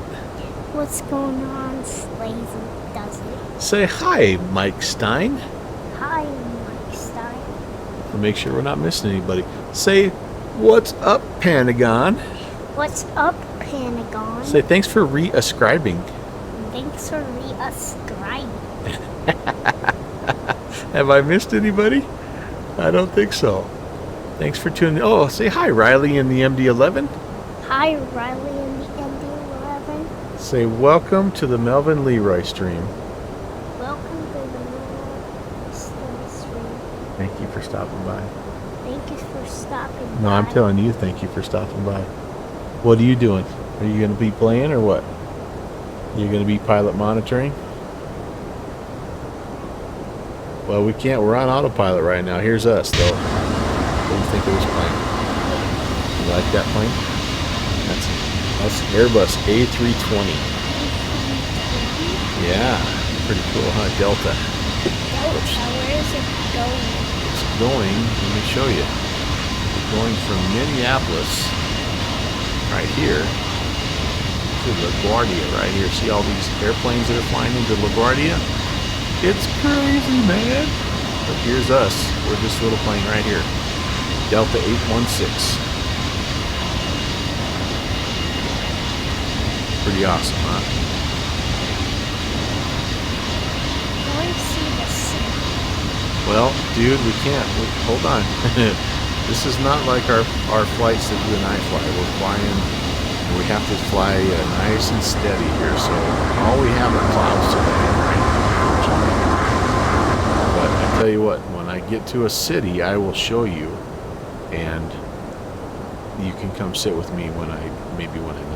What's going on, Slazy Does It?
Say hi, Mike Stein.
Hi, Mike Stein.
To make sure we're not missing anybody. Say, what's up, Pentagon?
What's up, Pentagon?
Say, thanks for re-ascribing.
Thanks for re-ascribing.
Have I missed anybody? I don't think so. Thanks for tuning in. Oh, say hi, Riley in the MD-11.
Hi, Riley in the MD-11.
Say welcome to the Melvin Leroy stream.
Welcome to the Melvin stream.
Thank you for stopping by.
Thank you for stopping by.
No, I'm telling you, thank you for stopping by. What are you doing? Are you going to be playing or what? You're going to be pilot monitoring? Well, we can't. We're on autopilot right now. Here's us, though. What do you think of this plane? You like that plane? That's Airbus A320. Yeah, pretty cool, huh? Delta.
Where is it going?
It's going, let me show you. It's going from Minneapolis, right here, to LaGuardia, right here. See all these airplanes that are flying into LaGuardia? It's crazy, man. But here's us. We're this little plane right here. Delta 816. Pretty awesome, huh? Well, dude, we can't. Hold on. This is not like our flights that you and I fly. We're flying, and we have to fly nice and steady here. So all we have are clouds today. But I tell you what, when I get to a city, I will show you, and you can come sit with me when I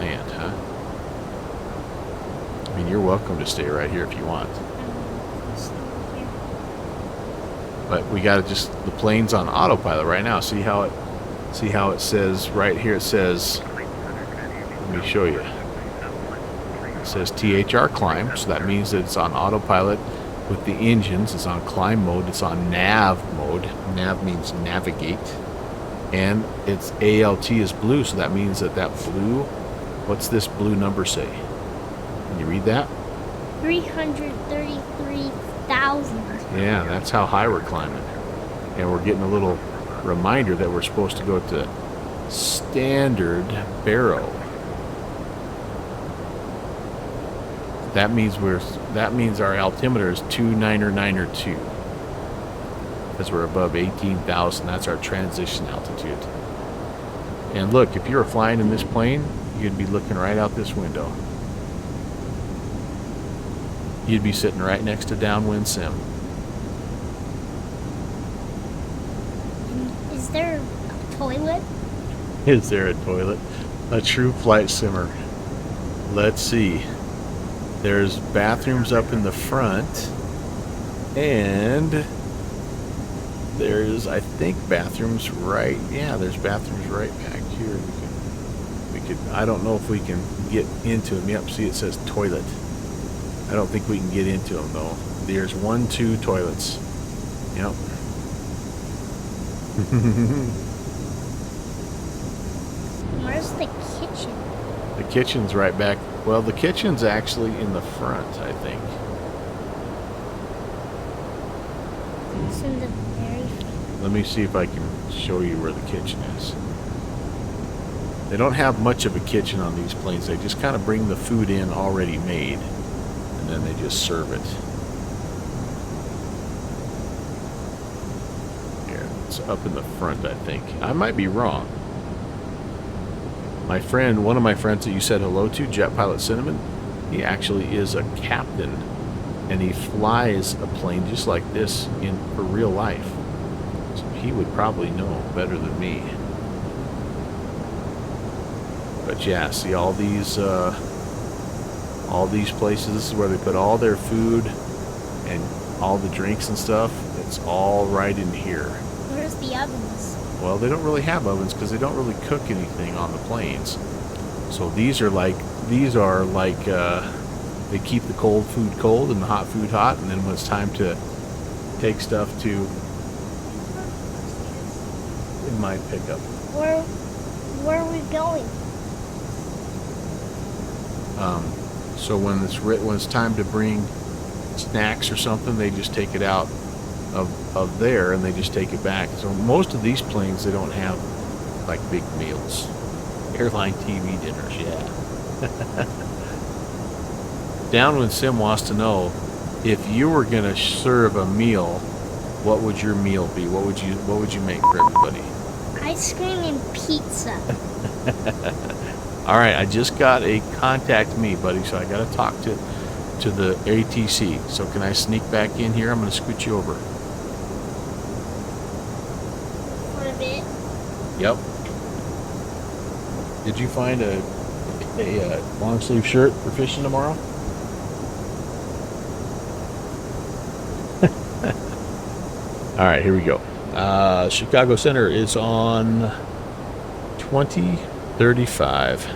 land, huh? I mean, you're welcome to stay right here if you want. But we got to just, the plane's on autopilot right now. See how it says right here, it says, let me show you. It says THR climb, so that means that it's on autopilot with the engines. It's on climb mode, it's on nav mode. Nav means navigate. And it's ALT is blue, so that means that blue, what's this blue number say? Can you read that?
333,000.
Yeah, that's how high we're climbing. And we're getting a little reminder that we're supposed to go to standard baro. That means our altimeter is 29902. Because we're above 18,000. That's our transition altitude. And look, if you were flying in this plane, you'd be looking right out this window. You'd be sitting right next to downwind sim.
Is there a toilet?
Is there a toilet? A true flight simmer. Let's see. There's bathrooms up in the front. And there's, I think, bathrooms right. Yeah, there's bathrooms right back here. We could. I don't know if we can get into them. Yep, see it says toilet. I don't think we can get into them though. There's 2 toilets. Yep.
Where's the kitchen?
The kitchen's right back. Well, the kitchen's actually in the front, I think.
It's in the very front.
Let me see if I can show you where the kitchen is. They don't have much of a kitchen on these planes. They just kind of bring the food in already made, and then they just serve it. Here, it's up in the front, I think. I might be wrong. My friend, one of my friends that you said hello to, Jet Pilot Cinnamon, he actually is a captain, and he flies a plane just like this for real life. So he would probably know better than me. But yeah, see all these places. This is where they put all their food and all the drinks and stuff. It's all right in here.
Where's the ovens?
Well, they don't really have ovens because they don't really cook anything on the planes. So these are like they keep the cold food cold and the hot food hot, and then when it's time to take stuff to, it might pick up.
Where are we going?
So when it's time to bring snacks or something, they just take it out of there and they just take it back. So most of these planes, they don't have like big meals. Airline TV dinners, yeah. Downwind Sim wants to know, if you were gonna serve a meal, what would your meal be? What would you make for everybody?
Ice cream and pizza.
All right, I just got a contact me, buddy, so I got to talk to the ATC. So can I sneak back in here? I'm going to scoot you over.
For a bit.
Yep. Did you find a long sleeve shirt for fishing tomorrow? All right, here we go. Chicago Center is on 2035.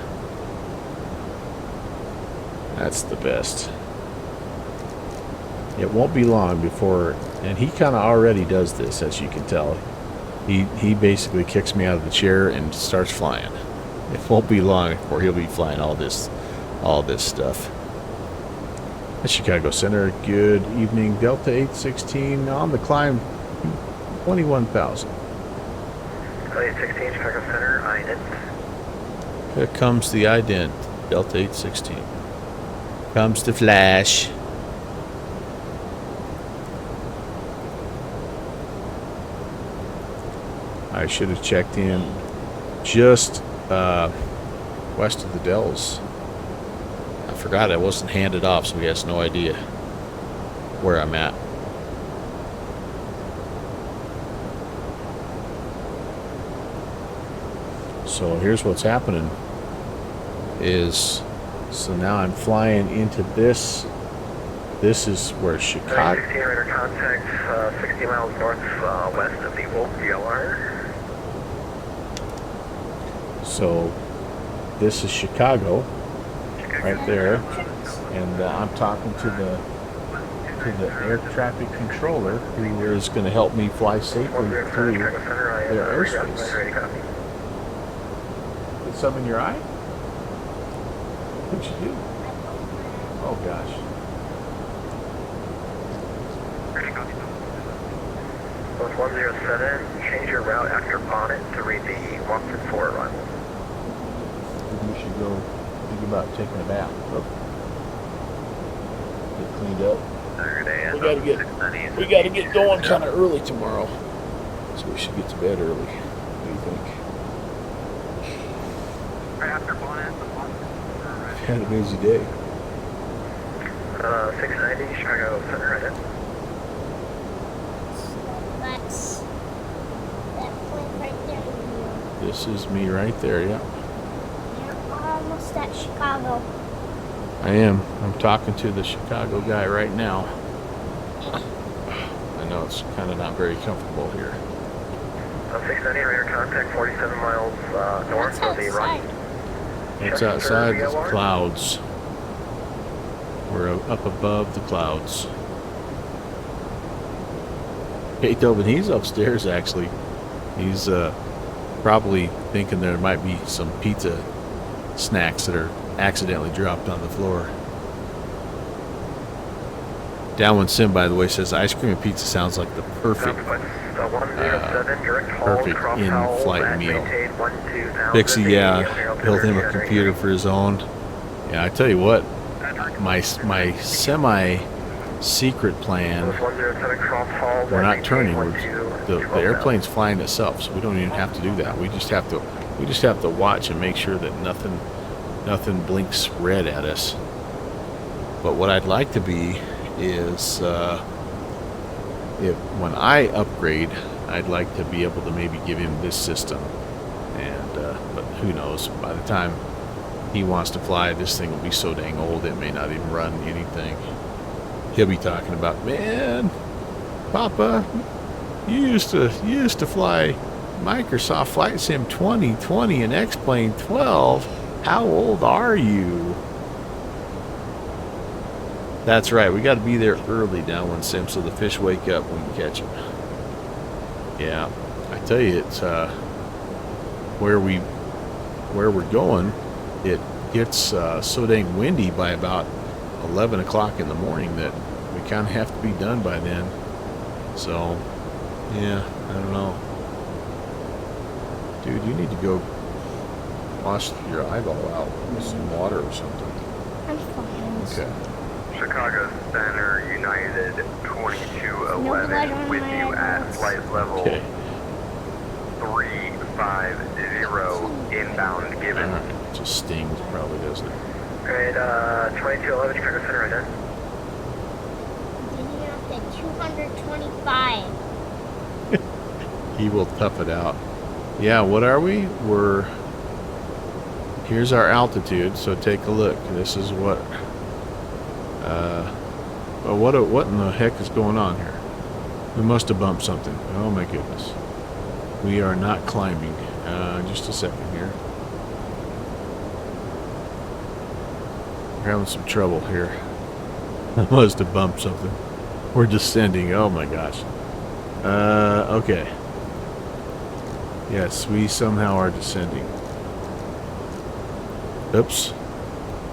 That's the best. It won't be long before, and he kind of already does this, as you can tell. He basically kicks me out of the chair and starts flying. It won't be long before he'll be flying all this stuff. At Chicago Center, good evening. Delta 816 on the climb, 21,000.
Delta 816, Chicago Center, ident.
Here comes the ident, Delta 816. Comes the flash. I should have checked in just west of the Dells. I forgot I wasn't handed off, so he has no idea where I'm at. So here's what's happening is, so now I'm flying into this. This is where Chicago.
16 radar contact, 60 miles north west of the Wolf DLR.
So this is Chicago, right there, and I'm talking to the air traffic controller, who is going to help me fly safely through their airspace. Did something in your eye? What'd you do? Oh gosh.
Both 107, change your route after bonnet to read the 164 arrival.
We should go think about taking a bath. Oh. Get cleaned up. We gotta get going kind of early tomorrow, so we should get to bed early. What do you think?
Right after bonnet.
Had a busy day.
690 Chicago Center right in.
That's that point right there.
This is me right there, yeah.
You're almost at Chicago.
I am. I'm talking to the Chicago guy right now. I know it's kind of not very comfortable here.
690 radar contact 47 miles north of the Rocky.
It's outside the clouds. We're up above the clouds. Hey, Tobin, he's upstairs actually. He's probably thinking there might be some pizza snacks that are accidentally dropped on the floor. Downwind Sim, by the way, says ice cream and pizza sounds like the perfect in-flight meal. Pixie, yeah, built him a computer for his own. Yeah, I tell you what, my semi-secret plan, we're not turning. The airplane's flying itself, so we don't even have to do that. We just have to watch and make sure that nothing blinks red at us. But what I'd like to be is, when I upgrade, I'd like to be able to maybe give him this system. And but who knows? By the time he wants to fly, this thing will be so dang old it may not even run anything. He'll be talking about, man, Papa, you used to fly Microsoft Flight Sim 2020 and X-Plane 12. How old are you? That's right. We got to be there early, Downwind Sim, so the fish wake up when we catch them. Yeah, I tell you, it's where we're going. It gets so dang windy by about 11 o'clock in the morning that we kind of have to be done by then. So, yeah, I don't know. Dude, you need to go wash your eyeball out with some water or something.
I'm fine.
Okay.
Chicago Center, United 2211 with you at flight level 350 inbound given.
Just stings probably, doesn't it?
Alright, 2211 Chicago Center right in.
Getting up to 225.
He will tough it out. Yeah, what are we? Here's our altitude, so take a look. This is what what in the heck is going on here? We must have bumped something. Oh my goodness. We are not climbing. Just a second here. We're having some trouble here. I must have bumped something. We're descending. Oh my gosh. Okay. Yes, we somehow are descending. Oops.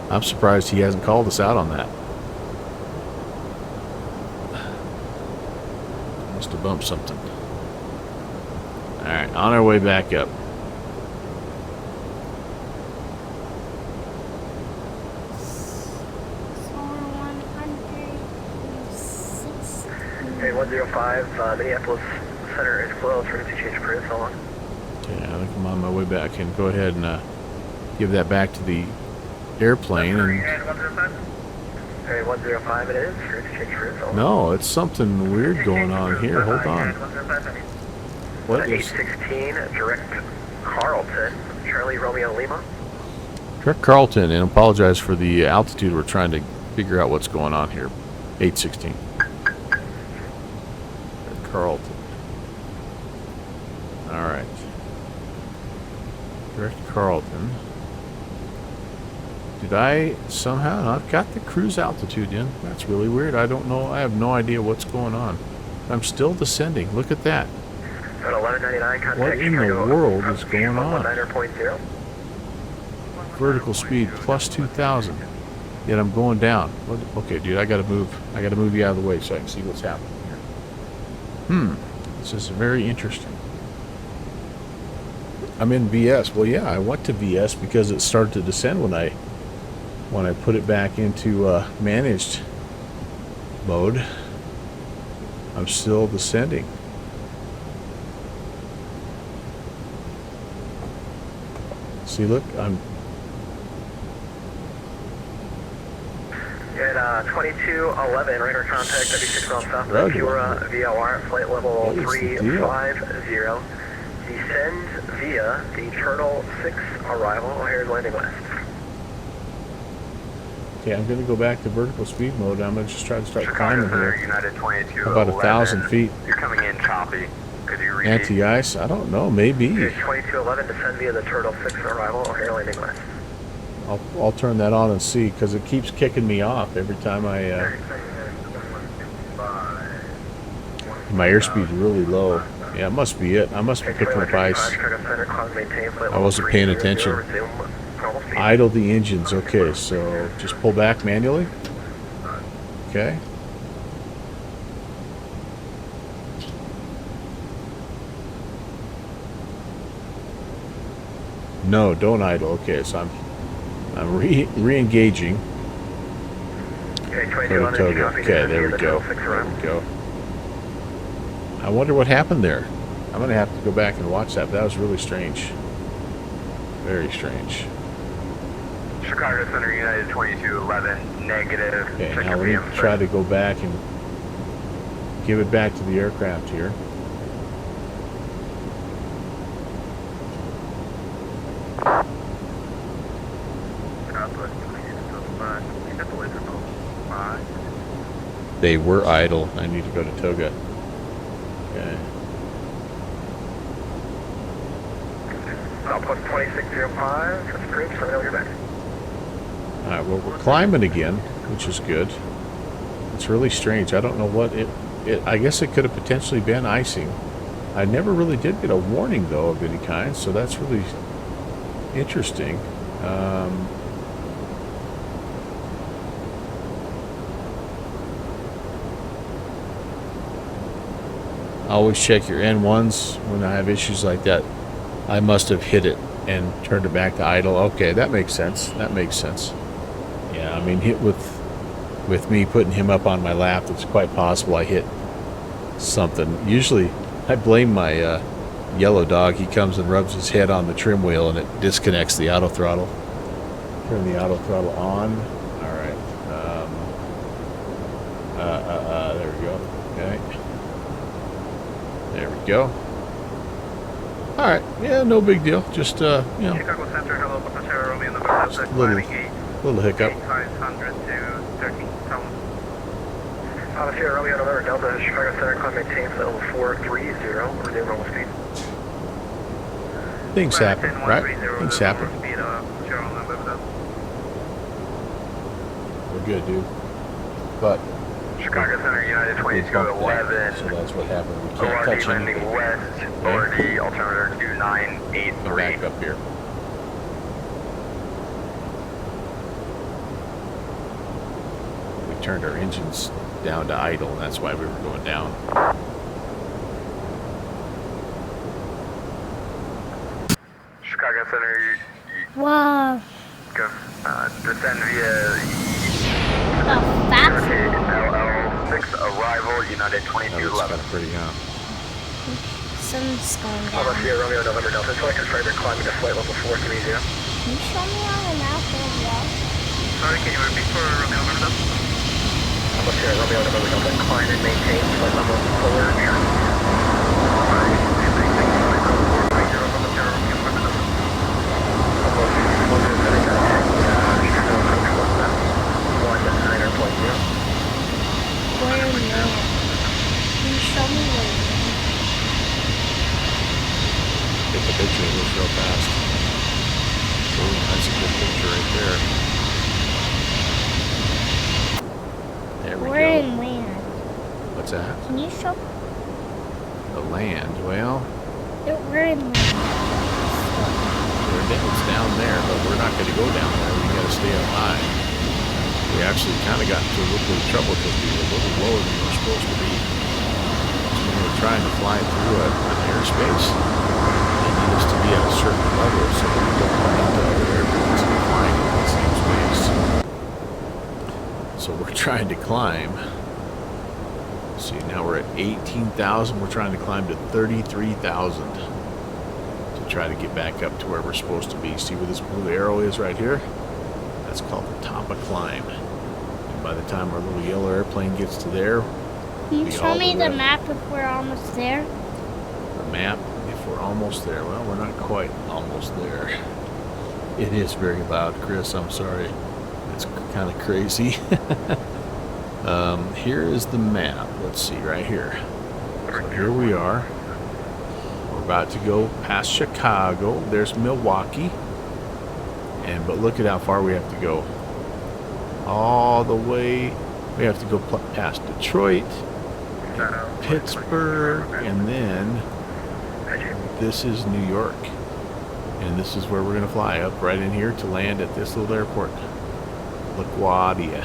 I'm surprised he hasn't called us out on that. Must have bumped something. Alright, on our way back up.
Okay, 105, Minneapolis Center is closed. We're going to change for it. Hold on.
I'm on my way back and go ahead and give that back to the airplane. And
105 it is. For exchange for
no, it's something weird going on here. Hold on. What is
816 direct Carlton, Charlie Romeo Lima.
Direct Carlton, and apologize for the altitude. We're trying to figure out what's going on here. 816. Carlton. All right. Direct Carlton. Did I somehow? I've got the cruise altitude in. That's really weird. I don't know. I have no idea what's going on. I'm still descending. Look at that.
At 1199, contact
What in the
Chicago,
world is going on?
19.0.
Vertical speed plus 2,000. Yet I'm going down. What, okay, dude, I gotta move. I gotta move you out of the way so I can see what's happening here. This is very interesting. I'm in VS. Well, yeah, I went to VS because it started to descend when I put it back into managed mode. I'm still descending. See, look, I'm
at 2211, radar contact 36 miles south of Pura, VLR, flight level 350. Descend via the Turtle 6 arrival, O'Hare's landing west.
okay. I'm gonna go back to vertical speed mode. I'm gonna just try to start
Chicago
climbing
Center,
here.
United 22.
About 1,000 feet.
You're coming in choppy. Could you repeat?
Anti-ice? I don't know. Maybe.
2211, descend via the Turtle 6 arrival, O'Hare landing west.
I'll turn that on and see because it keeps kicking me off every time I. My airspeed's really low. Yeah, it must be it. I must be picking up ice. I wasn't paying attention. Idle the engines. Okay, so just pull back manually. Okay. No, don't idle. Okay, so I'm re-engaging. Toga. Okay, there we go. There we go. I wonder what happened there. I'm gonna have to go back and watch that. That was really strange. Very strange.
Chicago Center, United 2211, negative.
Okay,
Check
now
your
we need
VM
to try to go back and give it back to the aircraft here. They were idle. I need to go to Toga. Okay.
Southwest 2605, that's approved, so know you're back.
Alright, well, we're climbing again, which is good. It's really strange. I don't know what it I guess it could have potentially been icing. I never really did get a warning, though, of any kind, so that's really interesting. Always check your N1s when I have issues like that. I must have hit it and turned it back to idle. Okay, that makes sense. That makes sense. Yeah, I mean, hit with me putting him up on my lap, it's quite possible I hit something. Usually, I blame my yellow dog. He comes and rubs his head on the trim wheel and it disconnects the auto throttle. Turn the auto throttle on. All right. There we go. Okay. There we go. All right. Yeah, no big deal. Just you know,
Chicago Center, hello, Passenger Romeo number
just a little hiccup.
500 to 13,000. Passenger Romeo number Delta, Chicago Center, climb maintain flight level 430, resume normal speed.
Things happen, right? Things happen. We're good, dude. But
Chicago Center, United
we bumped that,
2211.
so that's what happened. We can't
ORD
touch
landing
anything.
west, ORD altimeter
Come
2983.
back up here. We turned our engines down to idle, and that's why we were going down.
Chicago Center,
Wow.
go, descend via
Oh, fast.
LL6 arrival, United
That was
2211.
kind of pretty, huh?
sun's going
Alpha
down.
Sierra Romeo November Delta. So I confirm you're climbing to flight level 430.
Can you show me on the map as well?
Sorry, can you repeat for Romeo November Delta?
Alpha Sierra Romeo November Delta. Climb and maintain flight level 430.
Where are you? Can you show me where you
Take a picture of this real fast. Oh, that's a good picture right there. There we
We're
go.
in land.
What's that?
Can you show?
The land. Well,
We're in land.
it's down there, but we're not going to go down there. We got to stay up high. We actually kind of got into a little bit of trouble because we were a little lower than we were supposed to be. So when we're trying to fly through an airspace, they need us to be at a certain level so that we don't run into other airplanes that are flying in the same space. So we're trying to climb. See, now we're at 18,000. We're trying to climb to 33,000 to try to get back up to where we're supposed to be. See where this blue arrow is right here? That's called the top of climb. And by the time our little yellow airplane gets to there,
Can you
Be
show
all
me
the
the
way.
map if we're almost there?
the map, if we're almost there, well, we're not quite almost there. It is very loud, Chris. I'm sorry. It's kind of crazy. Here is the map. Let's see, right here. So here we are. We're about to go past Chicago. There's Milwaukee. But look at how far we have to go. All the way. We have to go past Detroit, and Pittsburgh, and then this is New York. And this is where we're going to fly up right in here to land at this little airport. LaGuardia.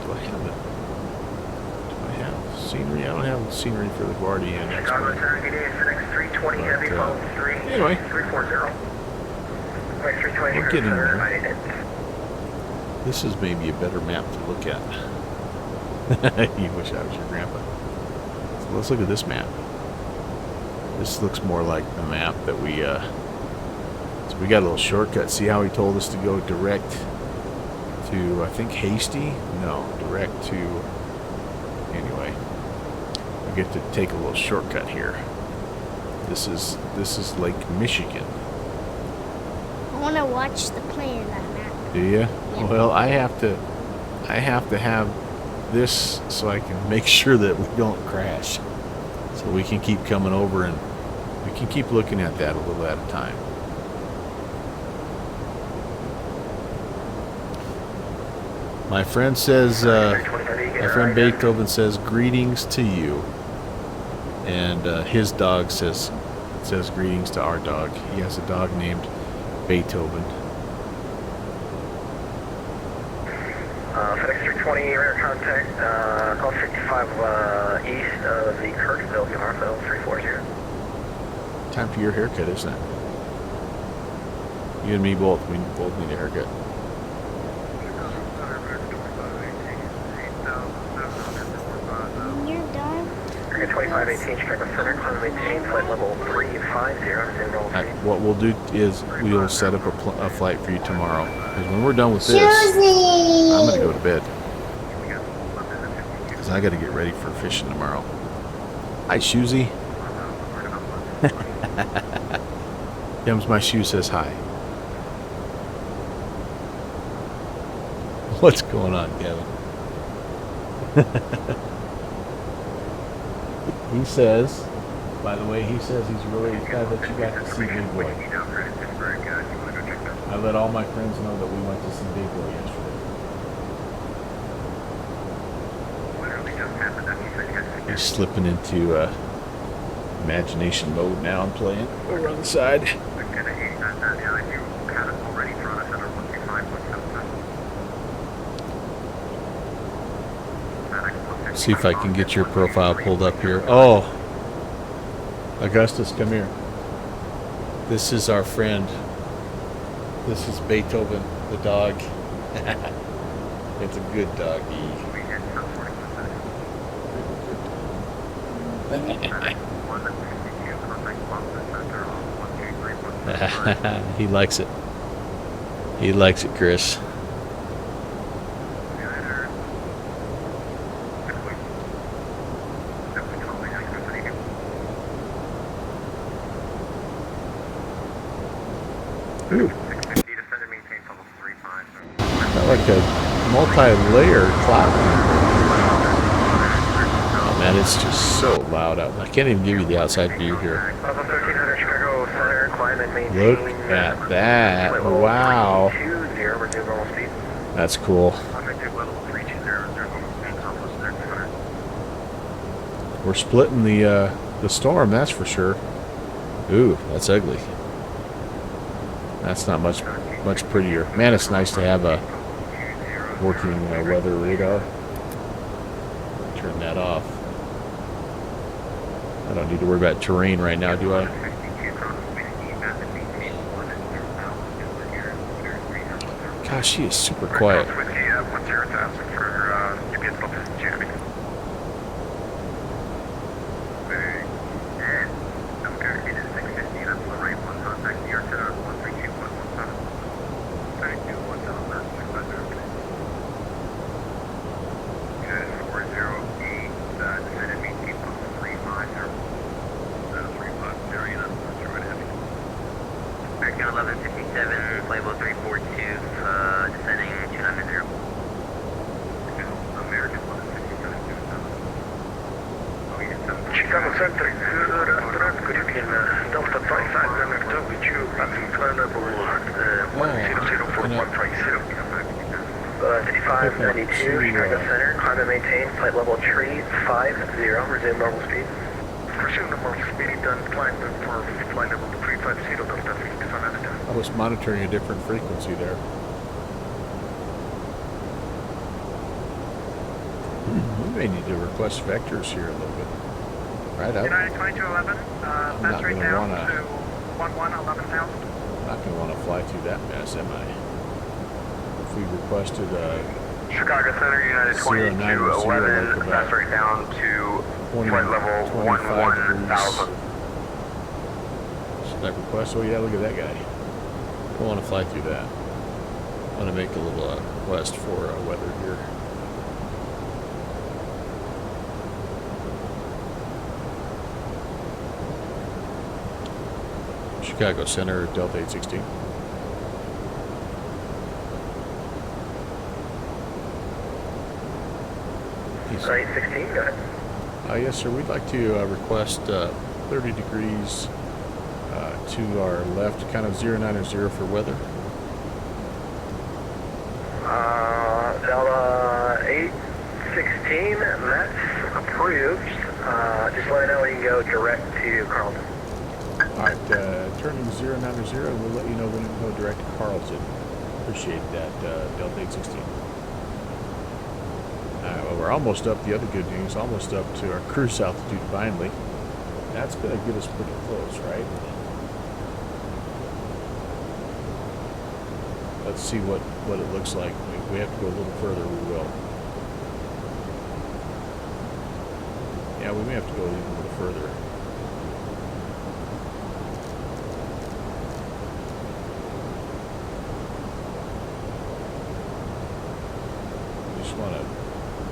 Do I have it? Do I have scenery? I don't have scenery for LaGuardia yet.
Chicago Target FX 320 Heavy Phone 340.
We're getting there. This is maybe a better map to look at. You wish I was your grandpa. So let's look at this map. This looks more like the map that we, so we got a little shortcut. See how he told us to go direct to, I think, Hasty? No, direct to, anyway. We get to take a little shortcut here. This is Lake Michigan.
I want to watch the plane in that map.
Do you?
Yeah.
Well, I have to have this so I can make sure that we don't crash. So we can keep coming over and we can keep looking at that a little at a time. My friend says, my friend Beethoven says, greetings to you. And his dog says greetings to our dog. He has a dog named Beethoven.
FedEx 320 radar contact, call 55 east of the Kirksville, URL 340.
Time for your haircut, isn't it? You and me both. We both need a haircut.
When you're done,
2518 Chicago Center, climb and maintain flight level 350.
What we'll do is we'll set up a flight for you tomorrow. Because when we're done with this,
Susie.
I'm going to go to bed. Because I got to get ready for fishing tomorrow. Hi, Shoozy. Yums, my shoe says hi. What's going on, Kevin? He says, by the way, he says he's really glad that you got to see Big Boy. I let all my friends know that we went to see Big Boy yesterday. He's slipping into imagination mode now and playing over on the side. See if I can get your profile pulled up here. Oh, Augustus, come here. This is our friend. This is Beethoven, the dog. It's a good doggy. He likes it. He likes it, Chris. Ooh. Got like a multi-layer cloud. Oh man, it's just so loud out. I can't even give you the outside view here. Look at that. Wow. That's cool. We're splitting the storm, that's for sure. Ooh, that's ugly. That's not much prettier. Man, it's nice to have a working weather radar. Turn that off. I don't need to worry about terrain right now, do I? Gosh, she is super quiet. I was monitoring a different frequency there. We may need to request vectors here a little bit. Right out.
United 2211, that's right down to 11,000.
I'm not going to want to fly through that mess, am I? If we requested
Chicago Center, United 2211, that's right down to flight level 11,000.
Should I request? Oh yeah, look at that guy. Don't want to fly through that. I want to make a little request for weather here. Chicago Center, Delta 816.
Delta 816, go ahead.
Yes, sir. We'd like to request 30 degrees to our left, kind of 090 for weather.
Delta 816, that's approved. Just let me know when you can go direct to Carlton.
Alright, turning 090, we'll let you know when we can go direct to Carlton. Appreciate that, Delta 816. Well, we're almost up. The other good news, almost up to our cruise altitude finally. That's going to get us pretty close, right? Let's see what it looks like. If we have to go a little further, we will. Yeah, we may have to go even a little further. Just want to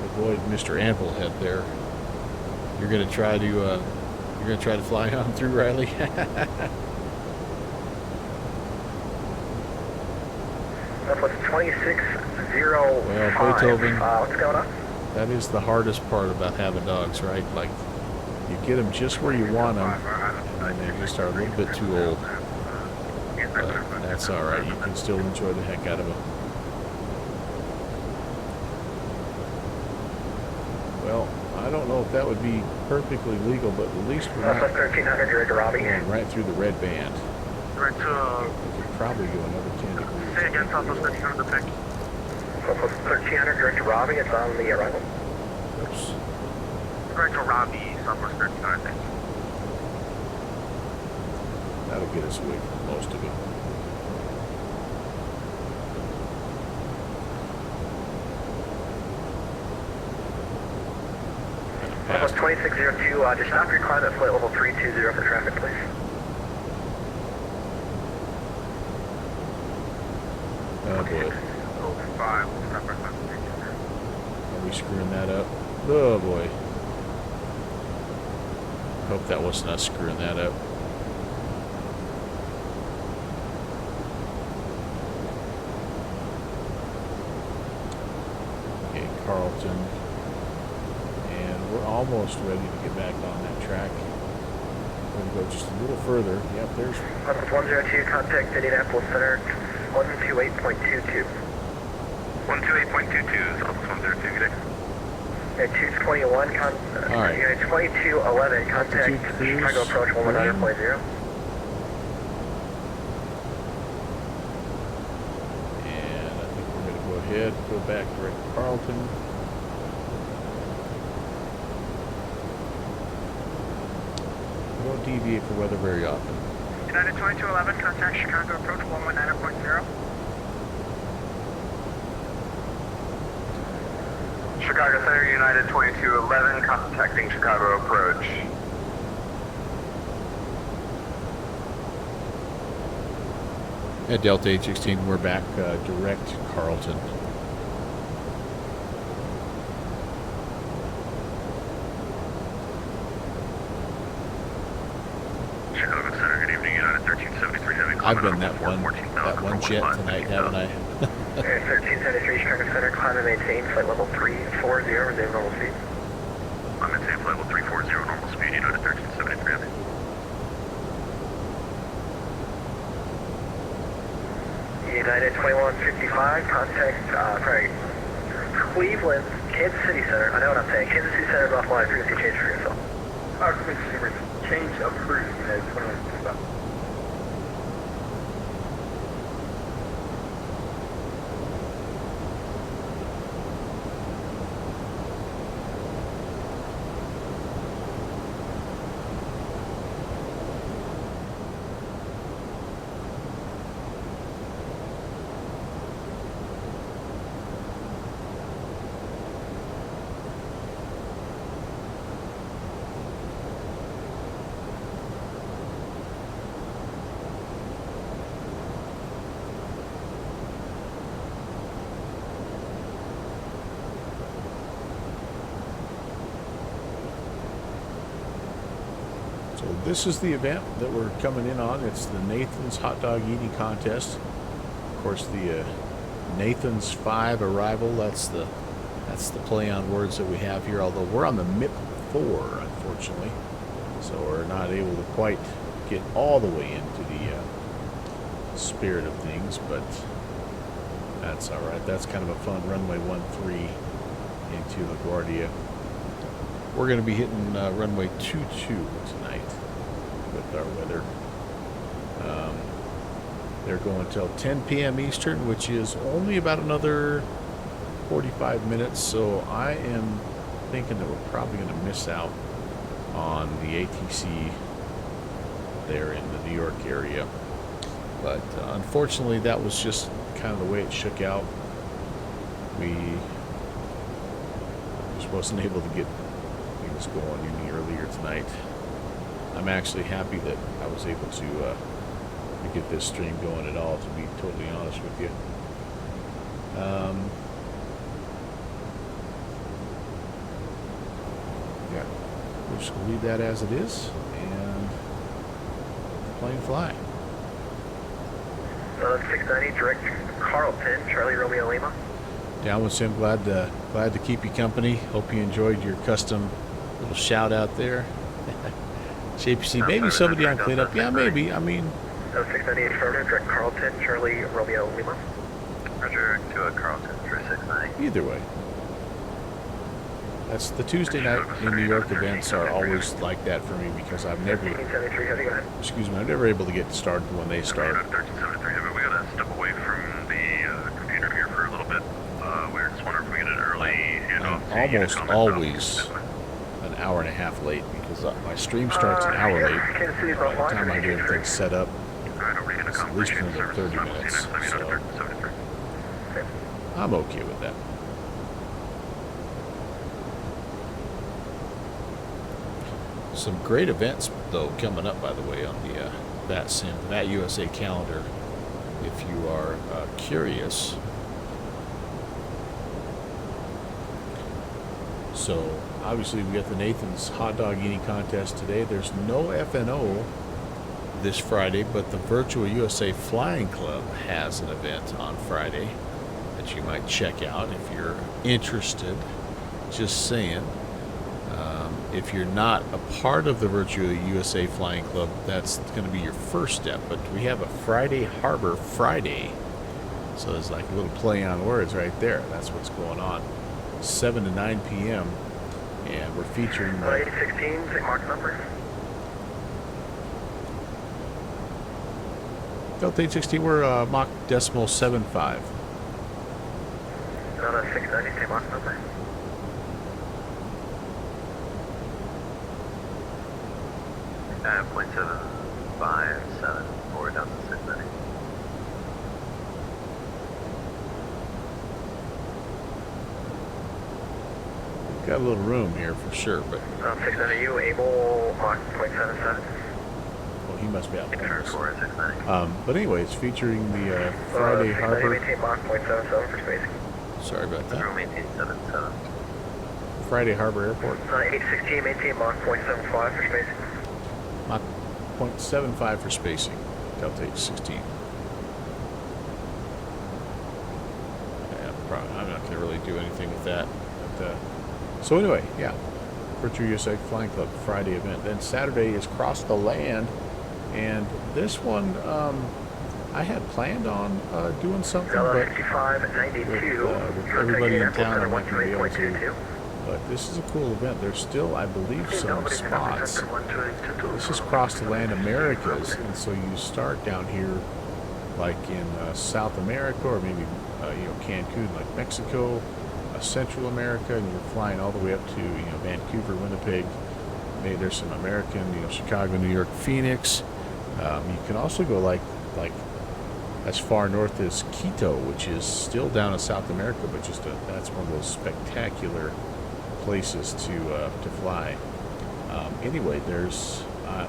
avoid Mr. Amplehead there. You're going to try to fly on through, Riley.
That was 2605.
Well, Beethoven,
what's going on?
that is the hardest part about having dogs, right? Like, you get them just where you want them, and they just are a little bit too old. But that's all right. You can still enjoy the heck out of them. Well, I don't know if that would be perfectly legal, but at least we're not
1300, you're at Robbie.
going right through the red band.
Direct to,
We could probably go another 10 degrees.
say again, Southwest 1300 to pick.
Southwest 1300, direct to Robbie, it's on the arrival.
Oops.
Direct to Robbie, Southwest 1300, thanks.
That'll get us away from most of it. past.
2602, just stop your climb at flight level 320 for traffic, please.
Oh boy.
05.
Are we screwing that up? Oh boy. Hope that wasn't us screwing that up. Okay, Carlton. And we're almost ready to get back on that track. We're going to go just a little further. Yep, there's...
102, contact Minneapolis Center, 128.22.
128.22, Southwest 102, good day.
221,
All right.
2211, contact Chicago approach 119.0.
And I think we're going to go ahead, go back direct to Carlton. We don't deviate for weather very often.
United 2211, contact Chicago approach 119.0.
Chicago Center, United 2211, contacting Chicago approach.
At Delta 816, we're back direct to Carlton.
Chicago Center, good evening, United 1373 heavy.
I've done that one jet tonight, haven't I?
1373 Chicago Center, climb and maintain, flight level 340, resume normal speed.
I'm maintain flight level 340, normal speed, United 1373 heavy.
United 2155, contact, Cleveland, Kansas City Center. I know what I'm saying. Kansas City Center is offline, frequency change for yourself.
Change approved, United 2155.
So this is the event that we're coming in on. It's the Nathan's Hot Dog Eating Contest. Of course, the Nathan's 5 arrival. That's the play on words that we have here. Although we're on the MIP 4, unfortunately, so we're not able to quite get all the way into the spirit of things. But that's all right. That's kind of a fun runway 13 into LaGuardia. We're going to be hitting runway 22 tonight with our weather. They're going until 10 p.m. Eastern, which is only about another 45 minutes. So I am thinking that we're probably going to miss out on the ATC there in the New York area. But unfortunately, that was just kind of the way it shook out. We just wasn't able to get things going any earlier tonight. I'm actually happy that I was able to get this stream going at all, to be totally honest with you. Yeah, we're just going to leave that as it is and let the plane fly.
690, direct Carlton, Charlie Romeo Lima.
Downwind Sim, glad to keep you company. Hope you enjoyed your custom little shout out there. JPC, maybe somebody on cleanup. Yeah, maybe. I mean,
698 affirmative, direct Carlton, Charlie Romeo Lima.
Roger, to Carlton, 3690.
either way. That's the Tuesday night in New York events are always like that for me because I've never,
1373, heavy, go ahead.
excuse me, I'm never able to get started when they start.
1373 heavy, we gotta step away from the computer here for a little bit. We were just wondering if we get an early handoff.
I'm almost always an hour and a half late because my stream starts an hour late. By the time I get everything set up, it's at least another 30 minutes. So I'm okay with that. Some great events, though, coming up, by the way, on the VATSIM, VAT USA calendar, if you are curious. So, obviously, we got the Nathan's hot dog eating contest today. There's no FNO this Friday, but the Virtual USA Flying Club has an event on Friday that you might check out if you're interested. Just saying. If you're not a part of the Virtual USA Flying Club, that's going to be your first step. But we have a Friday Harbor Friday. So there's like a little play on words right there. That's what's going on. 7 to 9 p.m. And we're featuring...
816, St. Mark's number.
Delta 816, we're Mach decimal 75.
Delta 690, St. Mark's number. .757 for Delta 690.
We've got a little room here for sure, but...
690, you able Mach .77?
Well, he must be out there.
.690.
But anyway, it's featuring the Friday Harbor...
maintain Mach .77 for spacing.
Sorry about that.
Maintain 77.
Friday Harbor Airport.
816, maintain Mach .75 for spacing.
Mach .75 for spacing. Delta 816. Yeah, probably, I'm not going to really do anything with that. But, so anyway, yeah. Virtual USA Flying Club Friday event. Then Saturday is Cross the Land. And this one, I had planned on doing something, but with everybody in town, I'm not going to be able to. But this is a cool event. There's still, I believe, some spots. This is Cross the Land Americas, and so you start down here, like in South America, or maybe Cancun, like Mexico, Central America, and you're flying all the way up to Vancouver, Winnipeg. Maybe there's some American, Chicago, New York, Phoenix. You can also go like as far north as Quito, which is still down in South America, but that's one of those spectacular places to fly. Anyway, there's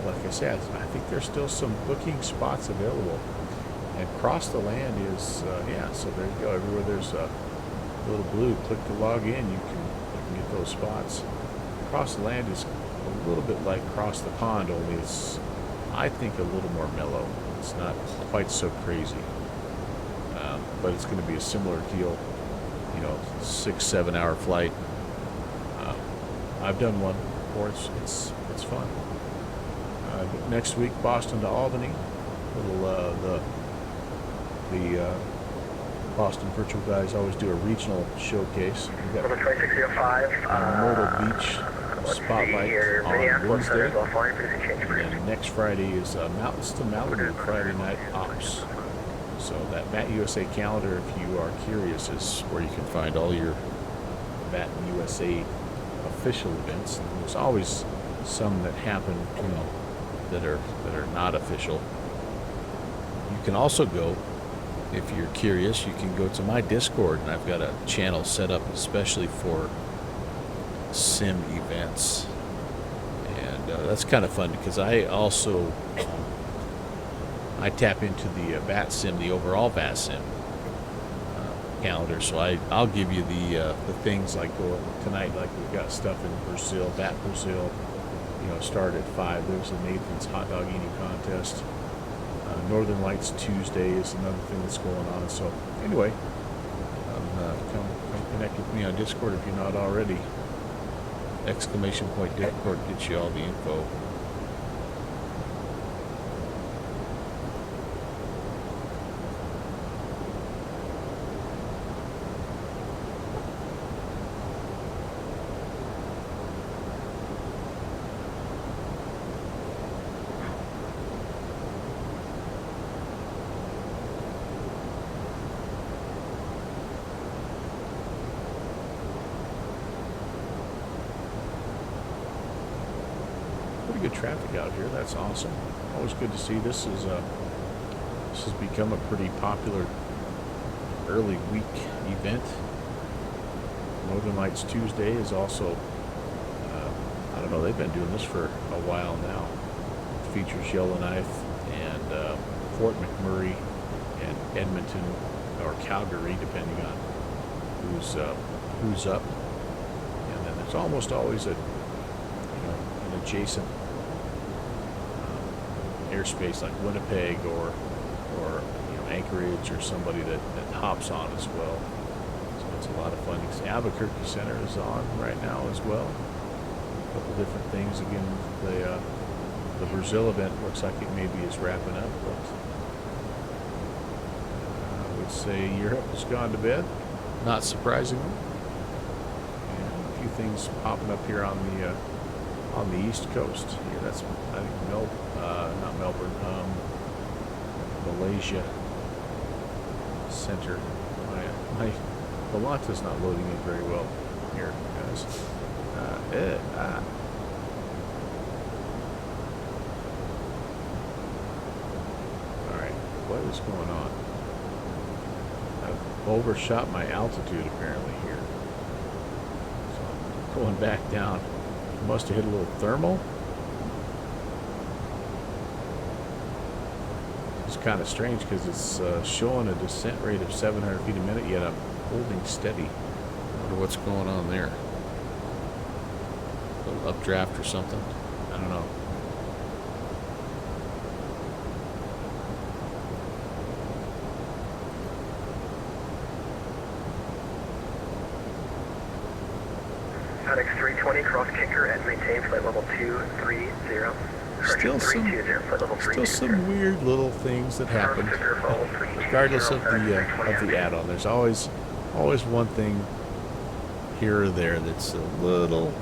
like I said, I think there's still some booking spots available. And Cross the Land is so there you go. Everywhere there's a little blue, click to log in. You can get those spots. Cross the Land is a little bit like Cross the Pond, only it's, I think, a little more mellow. It's not quite so crazy, but it's going to be a similar deal. 6-7 hour flight. I've done one before. It's fun. Next week, Boston to Albany. The Boston Virtual guys always do a regional showcase. We've got Myrtle Beach Spotlight on Wednesday. And then next Friday is Mountains to Malibu Friday Night Ops. So that VAT USA calendar, if you are curious, is where you can find all your VAT USA official events. And there's always some that happen, that are not official. You can also go, if you're curious, you can go to my Discord, and I've got a channel set up especially for sim events, and that's kind of fun because I also I tap into the VATSIM, the overall VATSIM calendar. So I'll give you the things like tonight, like we've got stuff in Brazil, VAT Brazil. Start at 5. There's a Nathan's hot dog eating contest. Northern Lights Tuesday is another thing that's going on. So anyway, come connect with me on Discord if you're not already. ! Discord gets you all the info. Good traffic out here. That's awesome. Always good to see. This has become a pretty popular early week event. Northern Lights Tuesday is also out of don't know, they've been doing this for a while now. It features Yellowknife and Fort McMurray and Edmonton or Calgary, depending on who's up. And then there's almost always an adjacent airspace like Winnipeg or Anchorage or somebody that hops on as well. So it's a lot of fun. Albuquerque Center is on right now as well. A couple different things. Again, the Brazil event looks like it maybe is wrapping up, but I would say Europe has gone to bed, not surprisingly. And a few things popping up here on the East Coast. Here, that's I think not Melbourne, Malaysia Center. My Volanta's not loading in very well here, guys. Alright, what is going on? I've overshot my altitude apparently here. So I'm going back down. Must have hit a little thermal. It's kind of strange because it's showing a descent rate of 700 feet a minute, yet I'm holding steady. I wonder what's going on there. A little updraft or something. I don't know.
A320 cross kicker and maintain flight level 230.
Still some weird little things that happen, regardless of the add-on. There's always one thing here or there that's a little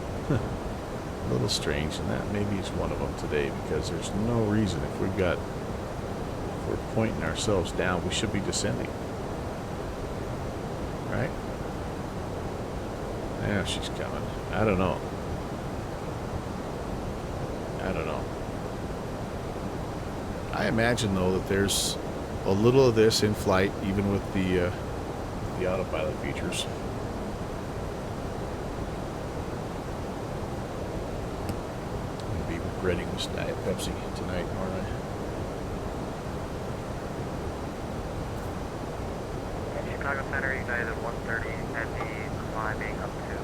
strange, and that maybe is one of them today, because there's no reason if we're pointing ourselves down, we should be descending, right? Yeah, she's coming. I don't know. I imagine, though, that there's a little of this in flight, even with the autopilot features. I'm going to be regretting this Diet Pepsi tonight, aren't I?
Chicago Center, United 130, and the climbing up to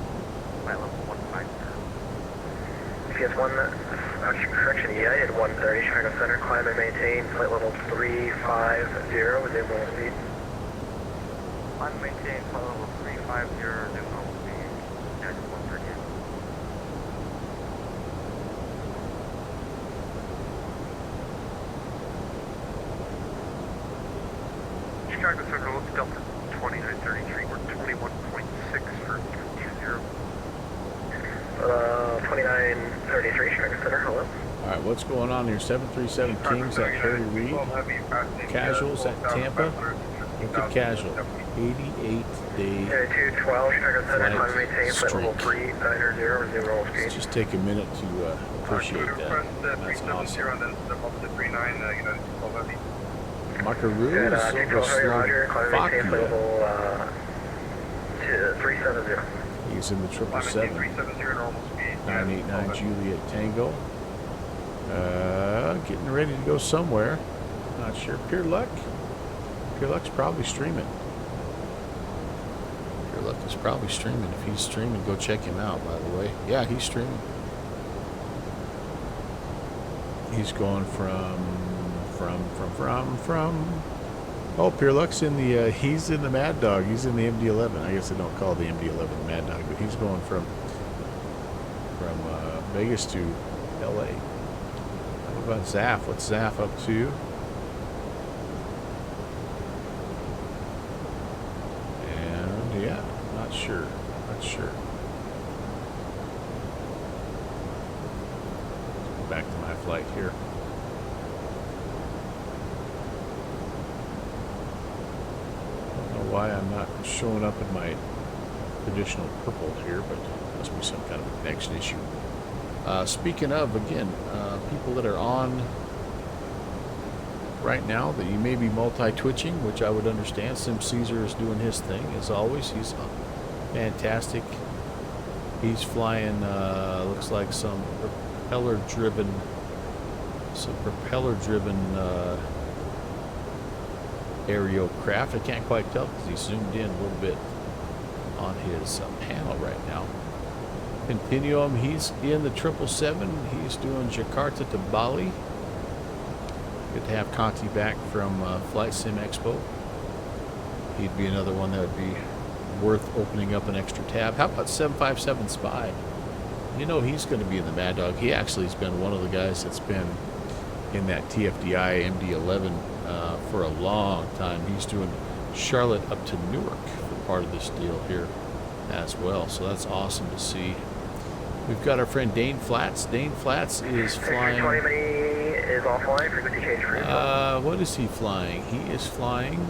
flight level 150. CS 1, correction, United 130, Chicago Center, climb and maintain flight level 350, resume normal speed. Climb and maintain flight level 350, resume normal speed, United 130. Chicago Center, Delta 2933, we're 21.6 for 20. 2933, Chicago Center, hello.
Alright, what's going on here? 737 Kings at Harry Reid. Casuals at Tampa. Look at casual. 88 day
212, Chicago Center, climb and maintain flight level 390, resume normal speed.
Let's just take a minute to appreciate that. That's awesome. Makaroo is over Slovakia. He's in the 777. 989 Juliet Tango. Getting ready to go somewhere. Not sure. Pure Luck. Pure Luck's probably streaming. Pure Luck is probably streaming. If he's streaming, go check him out, by the way. Yeah, he's streaming. He's going from. Oh, Pure Luck's in the. He's in the Mad Dog. He's in the MD-11. I guess they don't call the MD-11 the Mad Dog, but he's going from Vegas to LA. What about Zaf? What's Zaf up to? And yeah, not sure. Let's go back to my flight here. I don't know why I'm not showing up in my traditional purple here, but must be some kind of a connection issue. Speaking of, again, people that are on right now that you may be multi-twitching, which I would understand. Sim Caesar is doing his thing, as always. He's fantastic He's flying, looks like some propeller-driven aerial craft. I can't quite tell because he zoomed in a little bit on his panel right now. Continuum, he's in the 777. He's doing Jakarta to Bali. Good to have Conti back from Flight Sim Expo. He'd be another one that would be worth opening up an extra tab. How about 757 Spy? You know he's going to be in the Mad Dog. He actually has been one of the guys that's been in that TFDI MD-11 for a long time. He's doing Charlotte up to Newark for part of this deal here as well. So that's awesome to see. We've got our friend Dane Flats. Dane Flats is flying.
Is offline. Frequency change for you.
What is he flying? He is flying.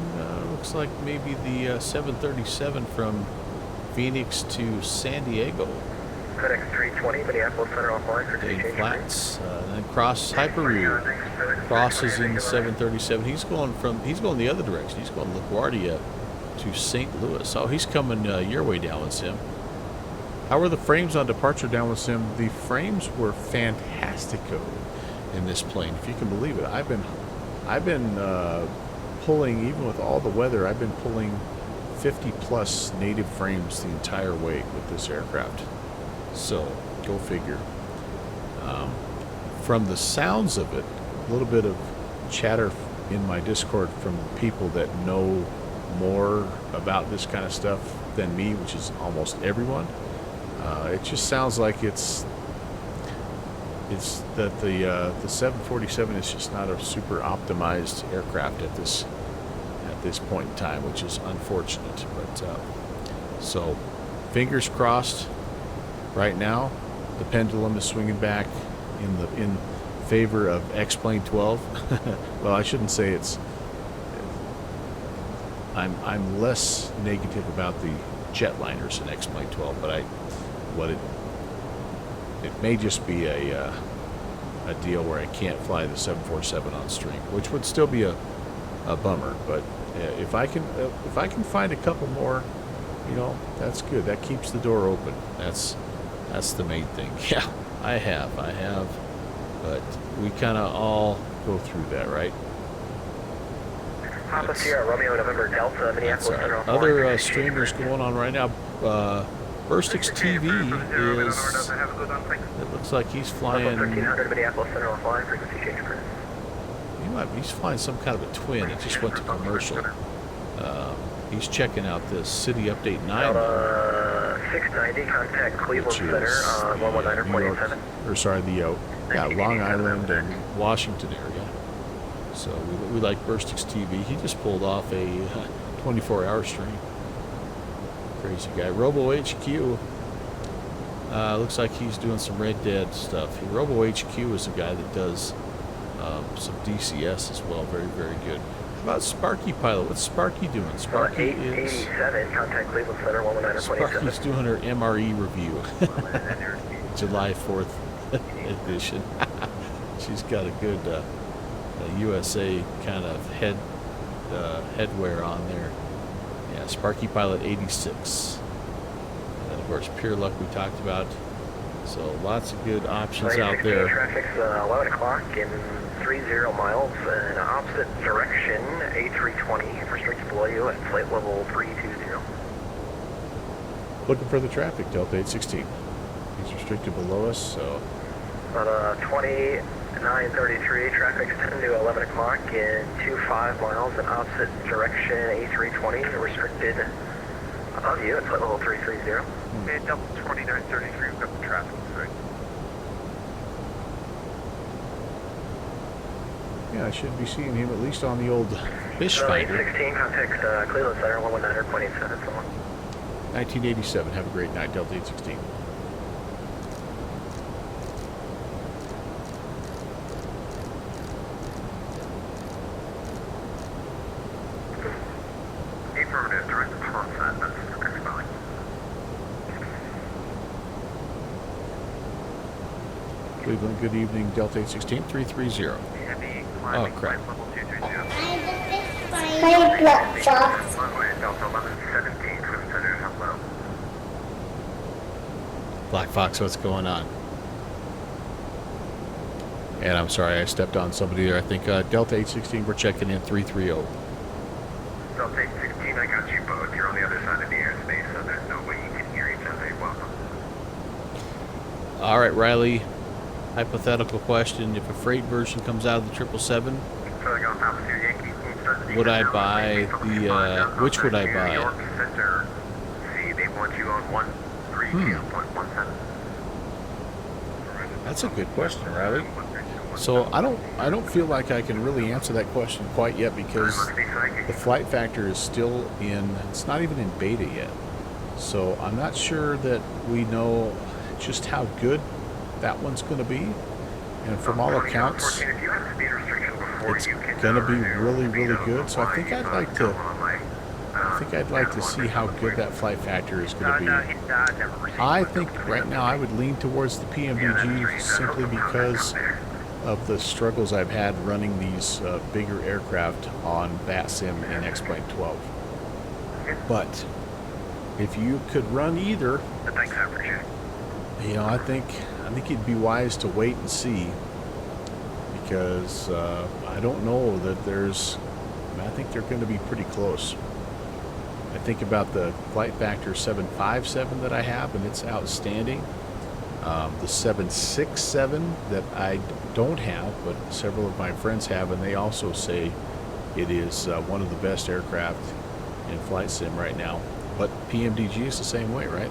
Looks like maybe the 737 from Phoenix to San Diego.
FedEx 320, Minneapolis Center offline. Frequency
Dane
change
Flats. Then Cross Hyperview crosses in the 737. He's going the other direction. He's going LaGuardia to St. Louis. Oh, he's coming your way, downwind sim. How were the frames on departure, downwind sim? The frames were fantastico in this plane, if you can believe it. I've been pulling, even with all the weather, I've been pulling 50 plus native frames the entire way with this aircraft. So go figure. From the sounds of it, a little bit of chatter in my Discord from people that know more about this kind of stuff than me, which is almost everyone. It just sounds like it's that the 747 is just not a super optimized aircraft at this point in time, which is unfortunate. But so fingers crossed. Right now, the pendulum is swinging back in favor of X-Plane 12. Well, I shouldn't say it's. I'm less negative about the jetliners in X-Plane 12, but it may just be a deal where I can't fly the 747 on string, which would still be a bummer. But if I can find a couple more, you know, that's good. That keeps the door open. That's the main thing. Yeah, I have. But we kind of all go through that, right?
Papa Sierra, Romeo, November, Delta, Minneapolis Center offline.
Other streamers going on right now. Burstix TV is. It looks like he's flying.
1300 Minneapolis Center offline. Frequency change for.
He's flying some kind of a twin. It just went to commercial. He's checking out this City Update 9.
690, contact Cleveland Center on 119.87.
Or sorry, the Long Island and Washington area. So we like Burstix TV. He just pulled off a 24-hour stream. Crazy guy. Robo HQ. Looks like he's doing some Red Dead stuff. Robo HQ is a guy that does some DCS as well. Very, very good. How about Sparky Pilot? What's Sparky doing? Sparky is
887, contact Cleveland Center 119.27.
Sparky's doing her MRE review. July 4th edition. She's got a good USA kind of headwear on there. Yeah, Sparky Pilot 86. And of course, Pure Luck we talked about. So lots of good options out there.
Traffic's 11 o'clock in 30 miles in opposite direction. A320 restricted below you at flight level 320.
Looking for the traffic, Delta 816. He's restricted below us, so.
About 2933, traffic's 10 to 11 o'clock in 25 miles in opposite direction. A320 restricted above you at flight level 330.
And double 2933, we've got the traffic. Right?
Yeah, I should be seeing him at least on the old fish finder.
816, contact Cleveland Center 119.87, so on.
1987. Have a great night, Delta 816.
Affirmative, direct response, that's very fine.
Cleveland, good evening, Delta 816, 330.
Heavy
Oh,
climbing,
crap.
flight level 230.
Play flip-flops.
Runway Delta 1117, Cleveland Center, hello.
Black Fox, what's going on? And I'm sorry, I stepped on somebody there. I think Delta 816, we're checking in 330.
Delta 816, I got you both. You're on the other side of the airspace, so there's no way you can hear each other. You're welcome.
All right, Riley. Hypothetical question: if a freight version comes out of the 777, would I buy the? Which would I buy?
They want you on 132.17.
That's a good question, Riley. So I don't feel like I can really answer that question quite yet because the flight factor is still in. It's not even in beta yet. So I'm not sure that we know just how good that one's going to be. And from all accounts, it's going to be really, really good. So I think I'd like to see how good that flight factor is going to be. I think right now I would lean towards the PMDG simply because of the struggles I've had running these bigger aircraft on VATSIM and X-Plane 12. But if you could run either, you know, I think it'd be wise to wait and see, because I don't know that I think they're going to be pretty close. I think about the flight factor 757 that I have, and it's outstanding. The 767 that I don't have, but several of my friends have, and they also say it is one of the best aircraft in flight sim right now. But PMDG is the same way, right?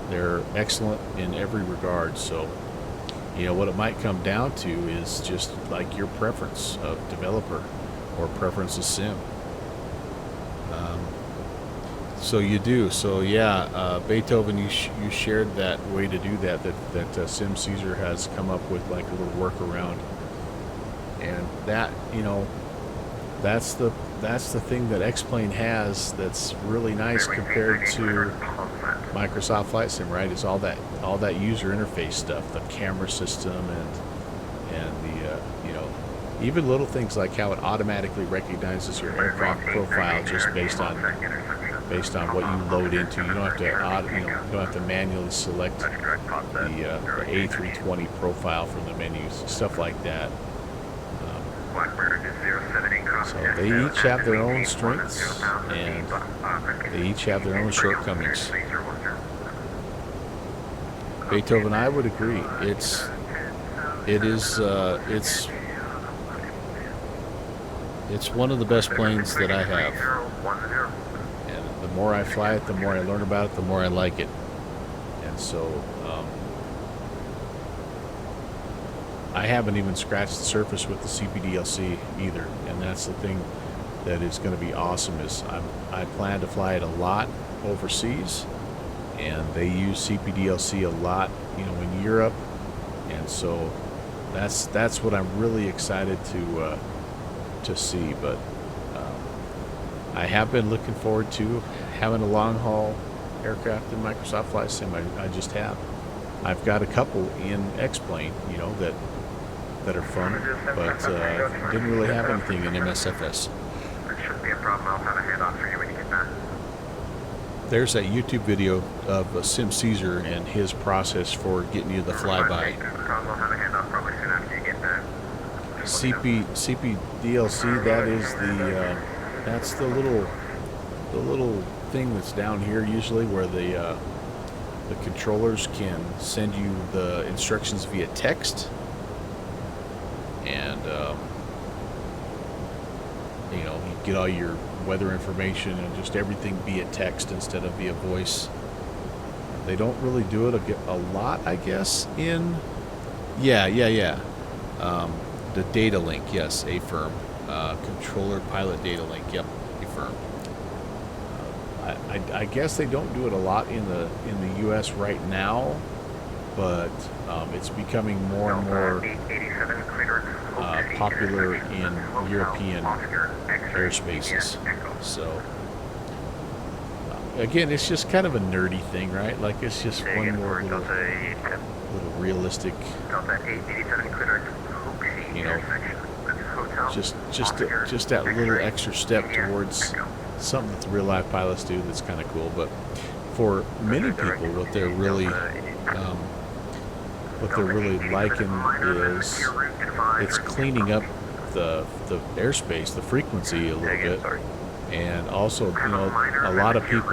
They're excellent in every regard. So, you know, what it might come down to is just like your preference of developer or preference of sim. So you do. So yeah, Beethoven, you shared that way to do that Sim Caesar has come up with, like a little workaround, and that, you know, that's the thing that X-Plane has that's really nice compared to Microsoft Flight Sim, right? It's all that user interface stuff, the camera system, and the you know, even little things like how it automatically recognizes your aircraft profile just based on what you load into. You don't have to you don't have to manually select the A320 profile from the menus, stuff like that. So they each have their own strengths and they each have their own shortcomings. Beethoven, I would agree. It's one of the best planes that I have. And the more I fly it, the more I learn about it, the more I like it. And so I haven't even scratched the surface with the CPDLC either. And that's the thing that is going to be awesome, is I plan to fly it a lot overseas, and they use CPDLC a lot, you know, in Europe. And so that's what I'm really excited to see. But I have been looking forward to having a long haul aircraft in Microsoft Flight Sim. I just have. I've got a couple in X-Plane, you know, that are fun, but didn't really have anything in MSFS.
There shouldn't be a problem. I'll have a handoff for you when you get back.
There's that YouTube video of Sim Caesar and his process for getting you the flyby.
I'll have a handoff probably soon after you get back.
CPDLC, that is that's the little thing that's down here usually, where the controllers can send you the instructions via text, and you know, you get all your weather information and just everything via text instead of via voice. They don't really do it a lot, I guess, in the data link, yes, AFIRM, controller pilot data link, yep, AFIRM. I guess they don't do it a lot in the U.S. right now, but it's becoming more and more popular in European airspaces. So again, it's just kind of a nerdy thing, right? Like, it's just one more little realistic, you know, just that little extra step towards something that the real life pilots do that's kind of cool. But for many people, what they're really liking is it's cleaning up the airspace, the frequency a little bit, and also, you know, a lot of people,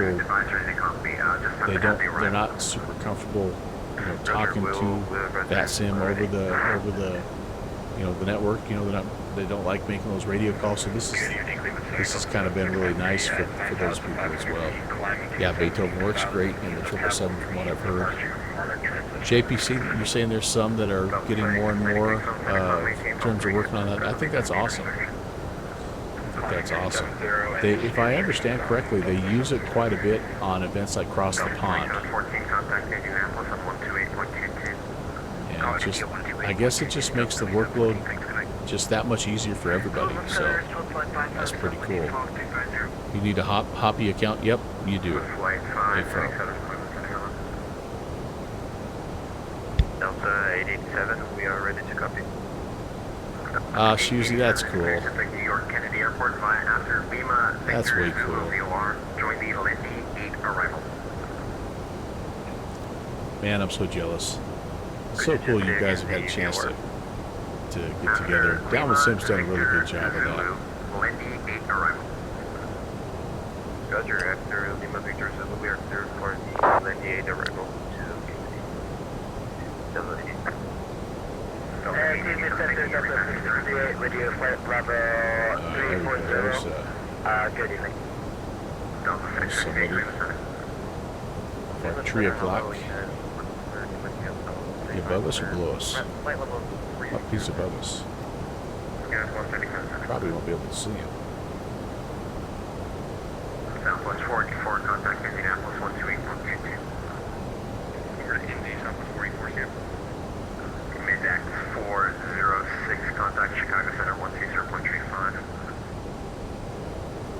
they're not super comfortable, you know, talking to VATSIM over the you know, the network. You know, they don't like making those radio calls. So this has kind of been really nice for those people as well. Yeah, Beethoven works great in the 777 from what I've heard. JPC, you're saying there's some that are getting more and more in terms of working on that. I think that's awesome. That's awesome. If I understand correctly, they use it quite a bit on events like Cross the Pond. And I guess it just makes the workload just that much easier for everybody. So that's pretty cool. You need a Hoppy account? Yep, you do.
Delta 887, we are ready to copy.
Susie, that's cool.
New York Kennedy Airport via after Lima.
That's way cool.
Join the Lindy 8 arrival.
Man, I'm so jealous. It's so cool you guys have had a chance to get together. Down with Sim's done a really good job of that.
Lindy 8 arrival. Roger, after Lima Victor 7, we are cleared for the Lindy 8 arrival to KMSP. Radio flight Bravo 340. Good evening.
There's somebody. About 3 o'clock. Above us or below us? Up, he's above us. Probably won't be able to see him.
Southwest 44, contact Minneapolis 128.22. Over to Indy, Southwest 44 here. Mid-X 406, contact Chicago Center 120.35.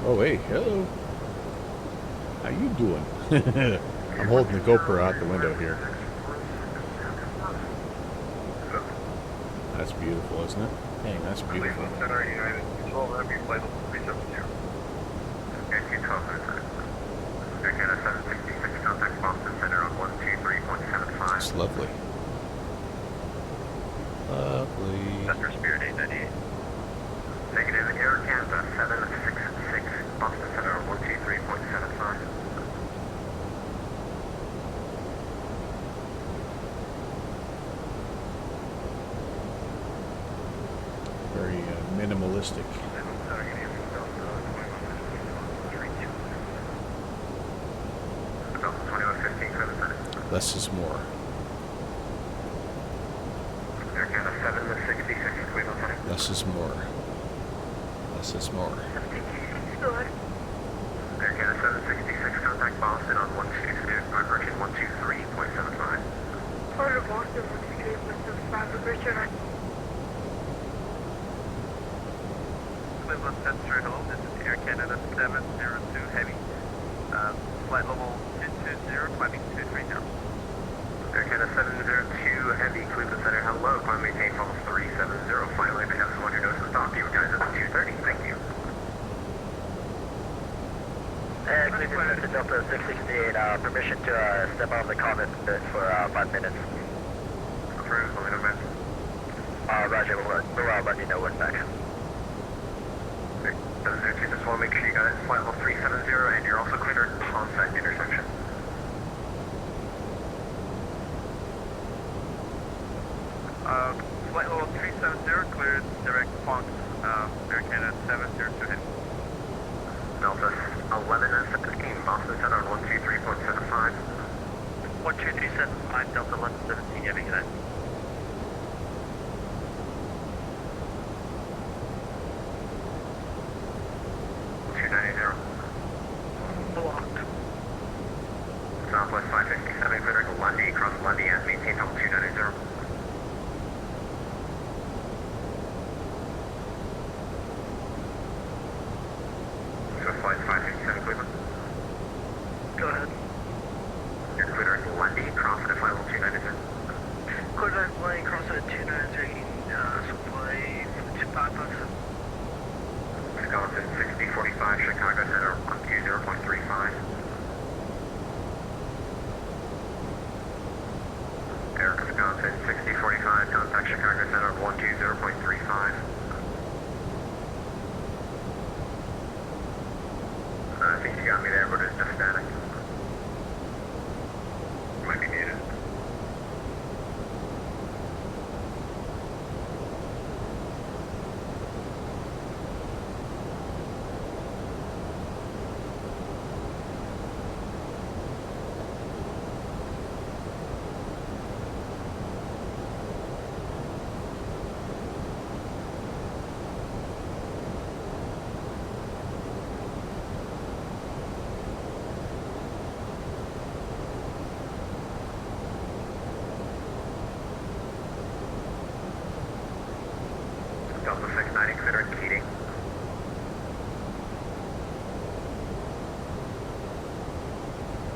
Oh, hey, hello. How you doing? I'm holding the GoPro out the window here. That's beautiful, isn't it? Dang, that's beautiful.
Center United 12 Heavy Flight 370. Okay, 12 minutes. American 766, contact Boston Center on 123.75.
It's lovely. Lovely.
Center Spirit 898. Negative, Air Canada 766, Boston Center on 123.75.
Very minimalistic. Less is more. Less is more. Less is more.
American 766, contact Boston on 123.75.
Order Boston 123.75, Richard.
Cleveland Center, hello, this is Air Canada 702 Heavy. Flight level 220, climbing 230. Air Canada 702 Heavy, Cleveland Center, hello, climb maintain falls 370. Finally, we have someone who knows to talk to you guys at 230, thank you. Cleveland Center, Delta 668, permission to step on the comet for 5 minutes. Approved, let me know, man. Roger, we'll let you know when back. 702, just want to make sure you got it. Flight level 370, and you're also cleared at Ponsac intersection. Flight level 370, cleared direct Ponce, Air Canada 702 Heavy. Delta 11 and 17, Boston Center on 123.75. 123.75, Delta 11 17, Heavy, good night. Southwest 557, clear to Lundy, cross Lundy and maintain level 290. Swift flight 557, Cleveland. Go ahead. You're clear to Lundy, cross at flight level 290. Clear to Lundy, cross at 290, Swift flight 557. Wisconsin 6045, Chicago Center 120.35.
got me there, but it's just static. Might be muted. Delta 690, consider it Keating.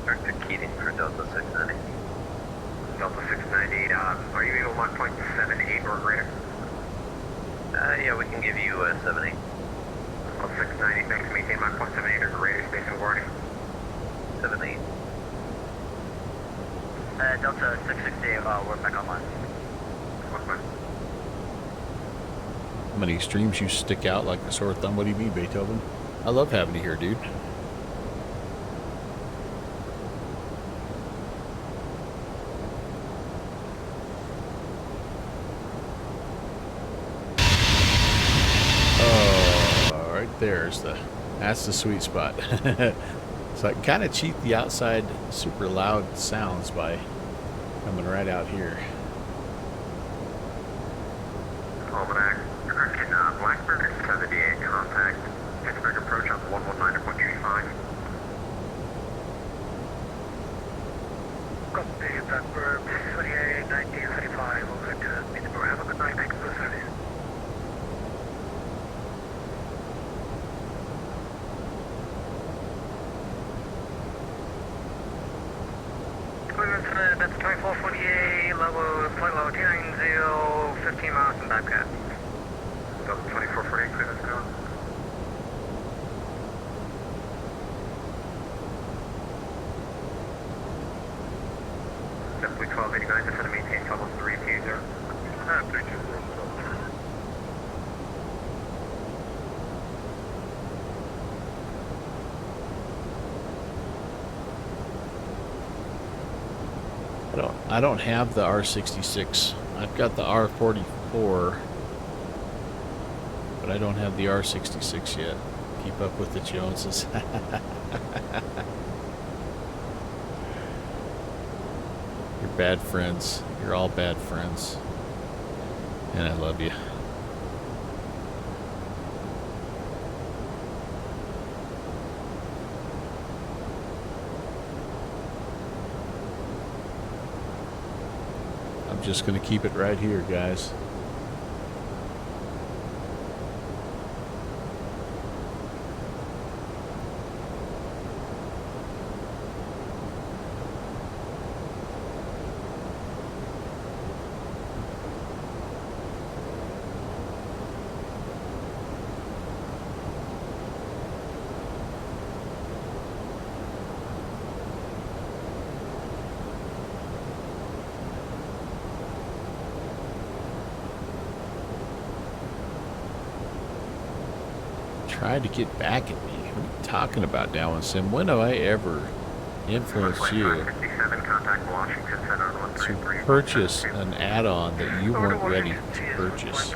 Back to Keating for Delta 690. Delta 690, are you able 1.78 or greater? Yeah, we can give you 78. Delta 690, thanks, maintain 1.78 or greater, space and warning. 78. Delta 660, we're back online.
How many streams you stick out like a sore thumb? What do you mean, Beethoven? I love having you here, dude. Oh, right that's the sweet spot. So I can kind of cheat the outside super loud sounds by coming right out here.
Almanac, Blackbird 78, contact Pittsburgh approach on 119.35.
Copy, Blackbird 28, 1935, over to Pittsburgh. Have a good night, thanks for the service. That's 2448, flight level 290, 15 miles from Babcat.
Delta 2448, clear, let's go. Simply 1289, descend and maintain level 320. 320.
I don't have the R66. I've got the R44, but I don't have the R66 yet. Keep up with the Joneses. You're bad friends. You're all bad friends. And I love you. I'm just going to keep it right here, guys. Tried to get back at me. What are you talking about, Down Sim? When have I ever influenced you to purchase an add-on that you weren't ready to purchase?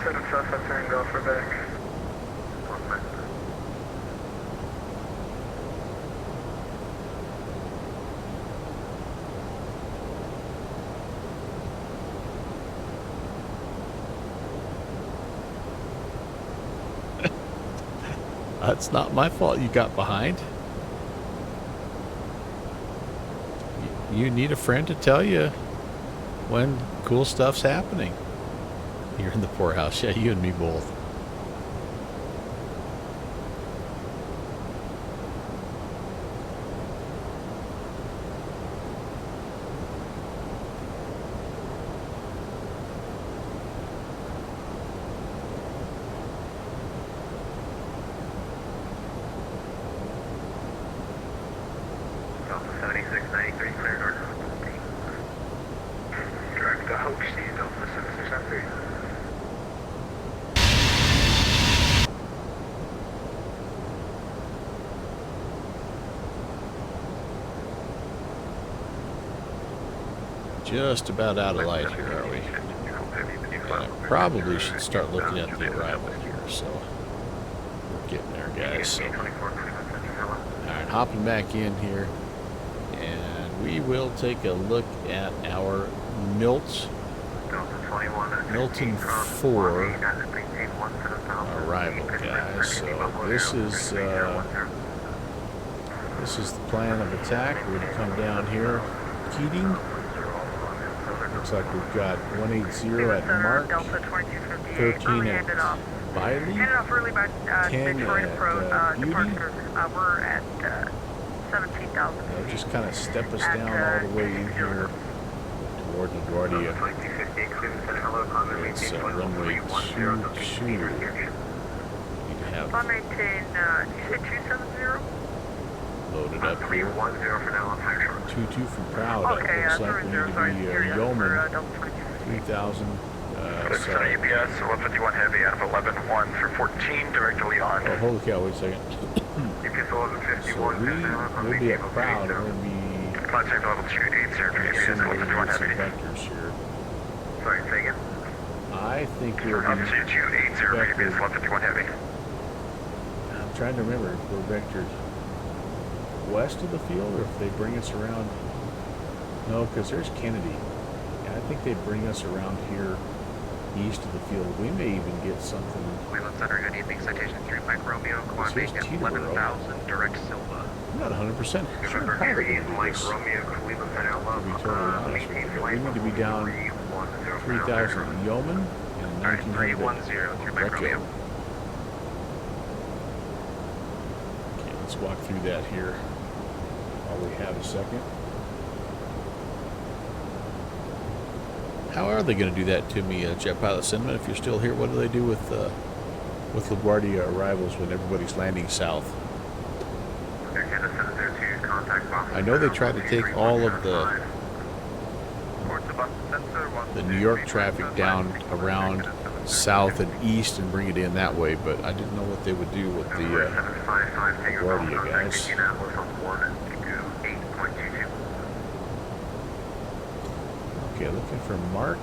Set up south sensor and go for back.
That's not my fault you got behind. You need a friend to tell you when cool stuff's happening. You're in the poorhouse. Yeah, you and me both.
693 clear north.
Direct the Hope C, Delta 693.
Just about out of light here, are we? And I probably should start looking at the arrival here, so we're getting there, guys. So, alright, hopping back in here, and we will take a look at our Milton 4 arrival, guys. So this is the plan of attack. We're going to come down here, Keating. Looks like we've got 180 at Mark, 13 at Biley, 10 at Beauty.
We're at 17,000.
Just kind of step us down all the way in here toward LaGuardia. It's runway 22. Need to have
maintain, you said 270?
loaded up here. 22 from Proud.
Okay,
Looks like we need to be Yeoman 3000. Sorry.
UPS 151 heavy out of 11-1 through 14 directly on.
Oh, holy cow, wait a second.
UPS
So
1151.
we'll be at Proud. We're going to be
Contact level 280 UPS 151
some
heavy.
vectors here.
Sorry, say again.
I think we'll be
Altitude 280 UPS 151 heavy.
I'm trying to remember if we're vectored west of the field or if they bring us around. No, because there's Kennedy. Yeah, I think they bring us around here east of the field. We may even get something.
Cleveland Center, good evening. Citation 3 Mike Romeo,
Here's
commanding
Teterboro.
11,000, direct Silva.
I'm not 100% sure how they're going to do
Mike
this.
Romeo, Cleveland Center,
To be totally honest with you. We need to be down 3,000 Yeoman and
Alright,
1,900
310, 3 Mike Romeo.
Recco. Okay, let's walk through that here while we have a second. How are they going to do that to me, Jet Pilot Cinnamon? If you're still here, what do they do with LaGuardia arrivals when everybody's landing south? I know they try to take all of the New York traffic down around south and east and bring it in that way, but I didn't know what they would do with the LaGuardia guys. Okay, looking for Mark.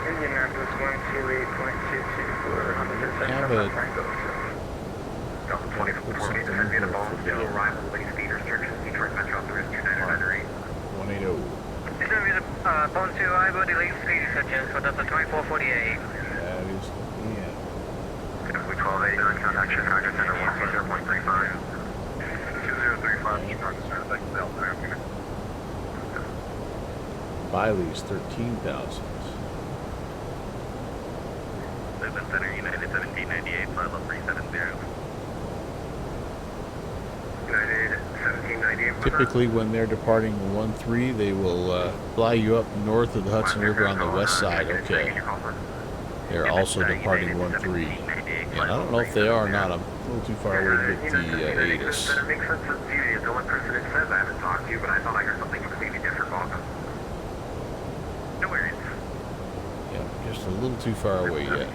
Indianapolis 128.22 for
Have a
Delta 24 meters has been a bone still arrival lane speed restrictions Detroit Metro authorized 2993.
180.
This is going to be the Bone 2 I-Body late speed restrictions for Delta 2448.
That is yeah.
Typically 1289, contact Chicago Center 120.35. 2035, Chicago Center, thank you, Delta.
Biley's 13,000.
Cleveland Center, United 1798, flight level 370.
United 1798.
Typically, when they're departing 1-3, they will fly you up north of the Hudson River on the west side. Okay. They're also departing 1-3. And I don't know if they are or not. I'm a little too far away to get the ATIS.
That makes sense of beauty. The only person that says I haven't talked to you, but I thought I heard something completely different, Welcome. No worries.
Yeah, just a little too far away yet.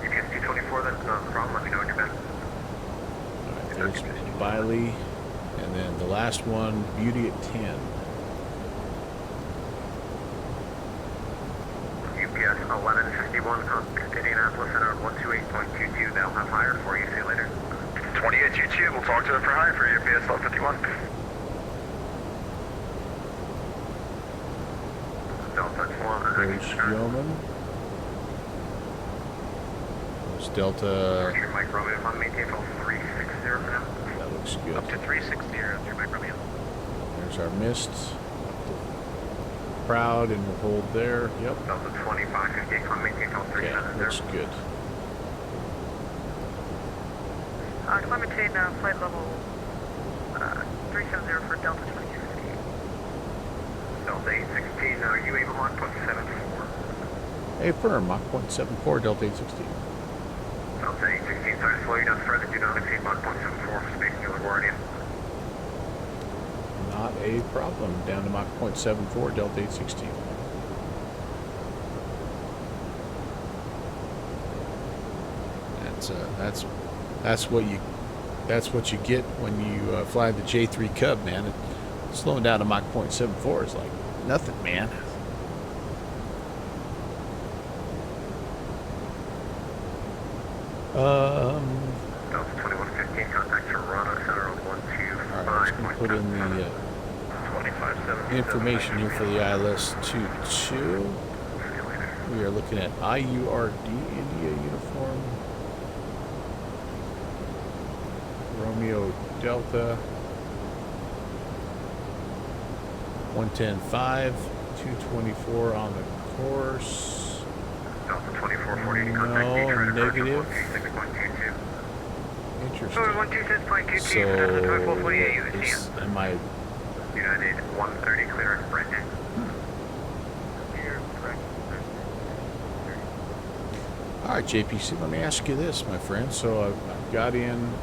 UPS 224, that's not a problem. Let me know when you're back.
Alright, there's Biley. And then the last one, Beauty at 10.
UPS 1151, contact Indianapolis Center 128.22. They'll have higher for you. See you later. 2822, we'll talk to them for higher for UPS 1151. Delta 1.
There's Yeoman. There's Delta.
Mike Romeo, on maintain till 360 for now.
That looks good.
Up to 360 through Mike Romeo.
There's our mists. Proud, and we'll hold there. Yep.
Delta 2558, on maintain till
Okay,
370.
looks good.
Clementine, flight level 370 for Delta 2058.
Delta 816, are you able on .74?
Hey, firm, Mach 0.74, Delta 816.
Delta 816, sorry to slow you down further. Do not exceed Mach 0.74 for space to LaGuardia.
Not a problem. Down to Mach 0.74, Delta 816. That's what you get when you fly the J3 Cub, man. Slowing down to Mach 0.74 is like nothing, man.
Delta 2115, contact Toronto Center on 125.
All right, let's put in the information here for the ILS 22. We are looking at IURD India uniform. Romeo Delta 110.5, 224 on the course.
Delta 2440,
No,
contact
negative.
126.22.
Interesting.
126.22
So,
for Delta 2448
is, am I...
United 130, clear right hand.
All right, JPC, let me ask you this, my friend. So I've got in...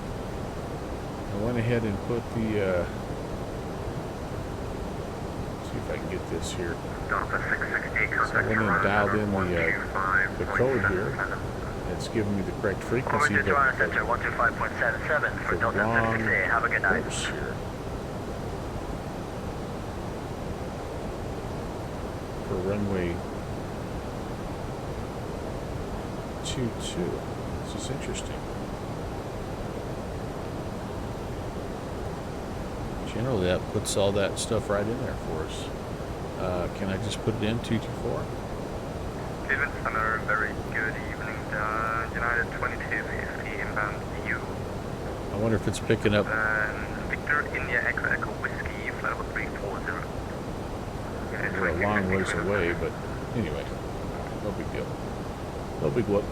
I went ahead and put the... see if I can get this here.
Delta 668,
So I
contact
went in and
Toronto
dialed
Center
in the code here. It's giving me the correct frequency,
Over to Toronto
but
Center 125.77 for
the
Delta
wrong
668. Have a good night.
course here. For runway 22. This is interesting. Generally, that puts all that stuff right in there for us. Can I just put it in 224?
Cleveland Center, very good evening. United 2250 inbound EU.
I wonder if it's picking up.
Victor India Echo Echo Whiskey, flight level 340.
We're a long ways away, but anyway, no big deal. No big whoop.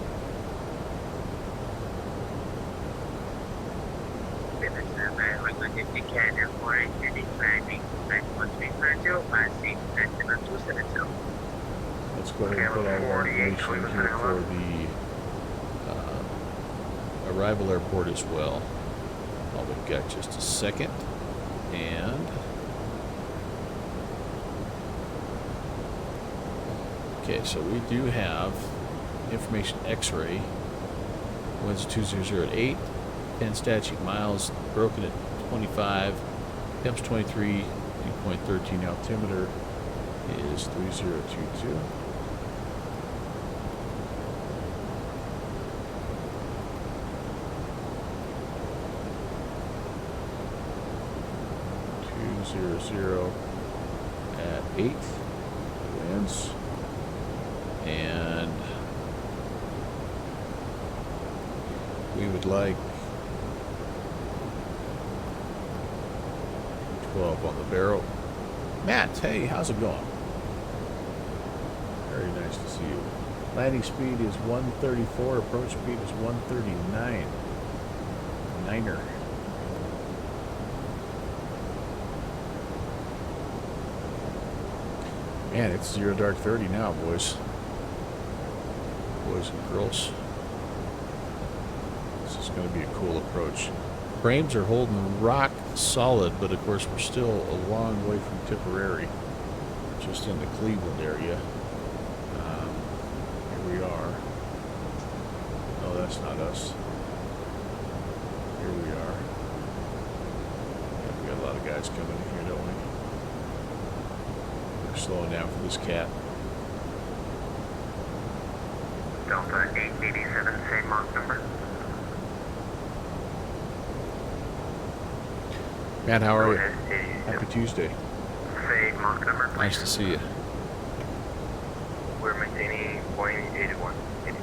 Let's go ahead and put all our information in here for the arrival airport as well. Oh, we've got just a second. And okay, so we do have information X-ray. Winds 200 at 8, 10 static miles, broken at 25, temps 23, 8.13 altimeter is 3022. At 8 winds, and we would like 12 on the barrel. Matt, hey, how's it going? Very nice to see you. Landing speed is 134, approach speed is 139. Niner. Man, it's 0 dark 30 now, boys. Boys and girls. This is going to be a cool approach. Frames are holding rock solid, but of course we're still a long way from Tipperary. Just in the Cleveland area. Here we are. Oh, that's not us. Here we are. Yeah, we got a lot of guys coming in here, don't we? Slowing down for this cat.
Delta 887, same Mach number.
Matt, how are you?
Go ahead, 87.
Happy Tuesday.
Same Mach number.
Nice to see you.
We're maintaining point 81. 82.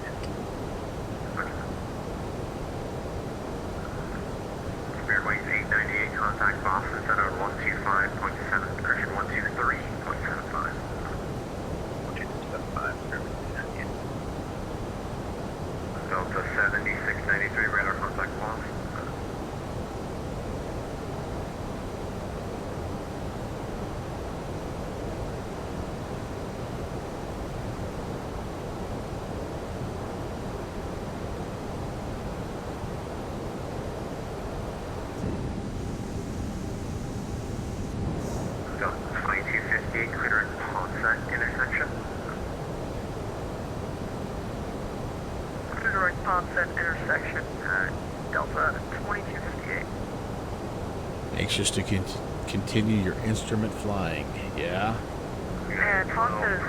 Spirit wings 898, contact Boston Center 125.7, correction 123.75. 125, Spirit wings 898. Delta 7693, radar contact lost.
Anxious to continue your instrument flying. Yeah.
Yeah, talk is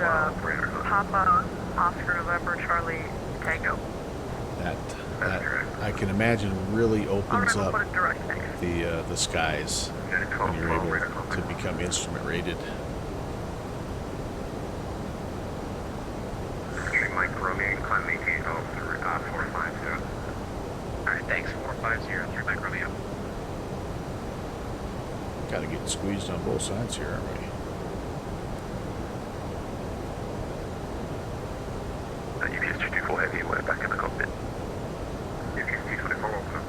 Papa Oscar November Charlie Tango.
That I can imagine really opens up
Put it direct, thanks.
the skies when you're able to become instrument rated.
Mike Romeo, climb maintain 450. Alright, thanks, 450, 3 Mike Romeo.
Gotta get squeezed on both sides here, aren't we?
UPS 224 Heavy, we're back in the cockpit. UPS 224, welcome.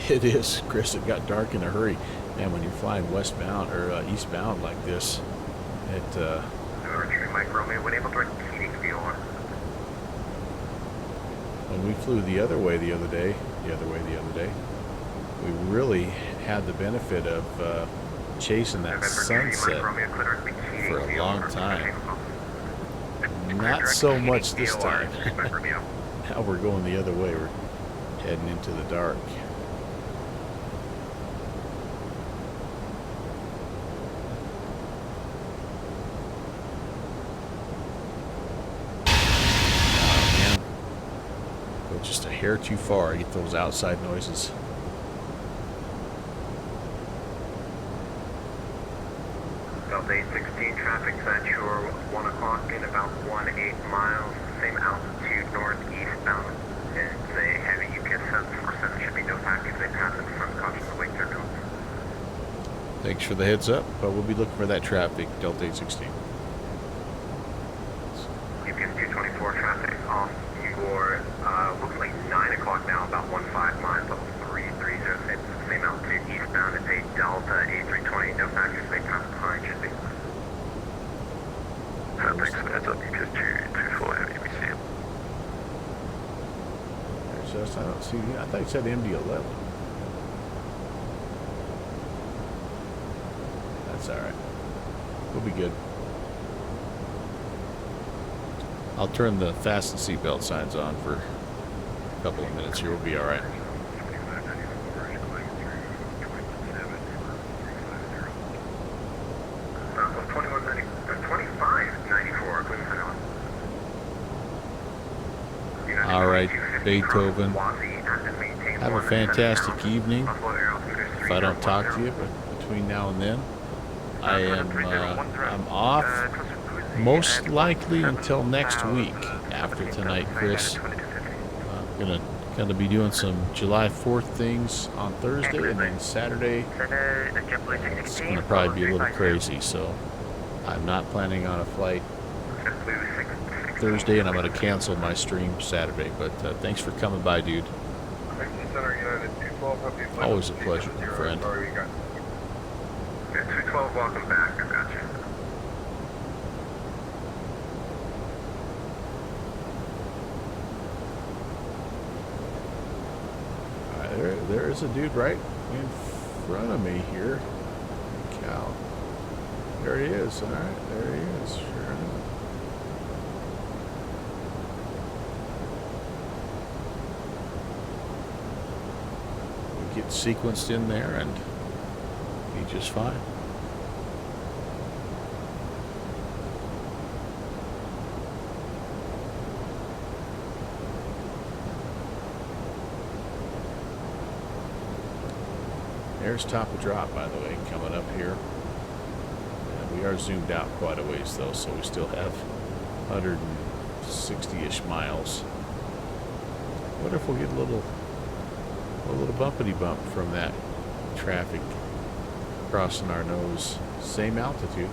It is, Chris. It got dark in a hurry. Man, when you're flying westbound or eastbound like this, it.
Mike Romeo, when able to direct heating VOR.
When we flew the other way the other day, we really had the benefit of chasing that sunset for a long time. Not so much this time. Now we're going the other way. We're heading into the dark. Just a hair too far to get those outside noises.
Delta 16 traffic at your 1 o'clock in about 18 miles, same altitude northeastbound. It's a heavy UPS 747, should be no package, they pass in front, caution the wake circle.
Thanks for the heads up, but we'll be looking for that traffic, Delta 816.
UPS 224 traffic off your, looks like 9 o'clock now, about 15 miles, level 330, same altitude eastbound. It's a Delta A320, no package, they pass behind, should be. Thanks for the heads up, UPS 224 heavy, we see him.
There's us, I don't see you. I thought you said MD-11. That's alright. We'll be good. I'll turn the fasten seatbelt signs on for a couple of minutes here. We'll be alright. Alright, Beethoven. Have a fantastic evening. If I don't talk to you, but between now and then, I'm off most likely until next week after tonight, Chris. I'm gonna be doing some July 4th things on Thursday, and then Saturday it's gonna probably be a little crazy, so I'm not planning on a flight Thursday, and I'm gonna cancel my stream Saturday. But thanks for coming by, dude. Always a pleasure, my friend.
212, welcome back. I got you.
There's a dude right in front of me here. Cow. There he is. All right, there he is. Sure enough. We get sequenced in there and be just fine. There's top of drop, by the way, coming up here. And we are zoomed out quite a ways, though, so we still have 160-ish miles. What if we'll get a little bumpity bump from that traffic crossing our nose? Same altitude.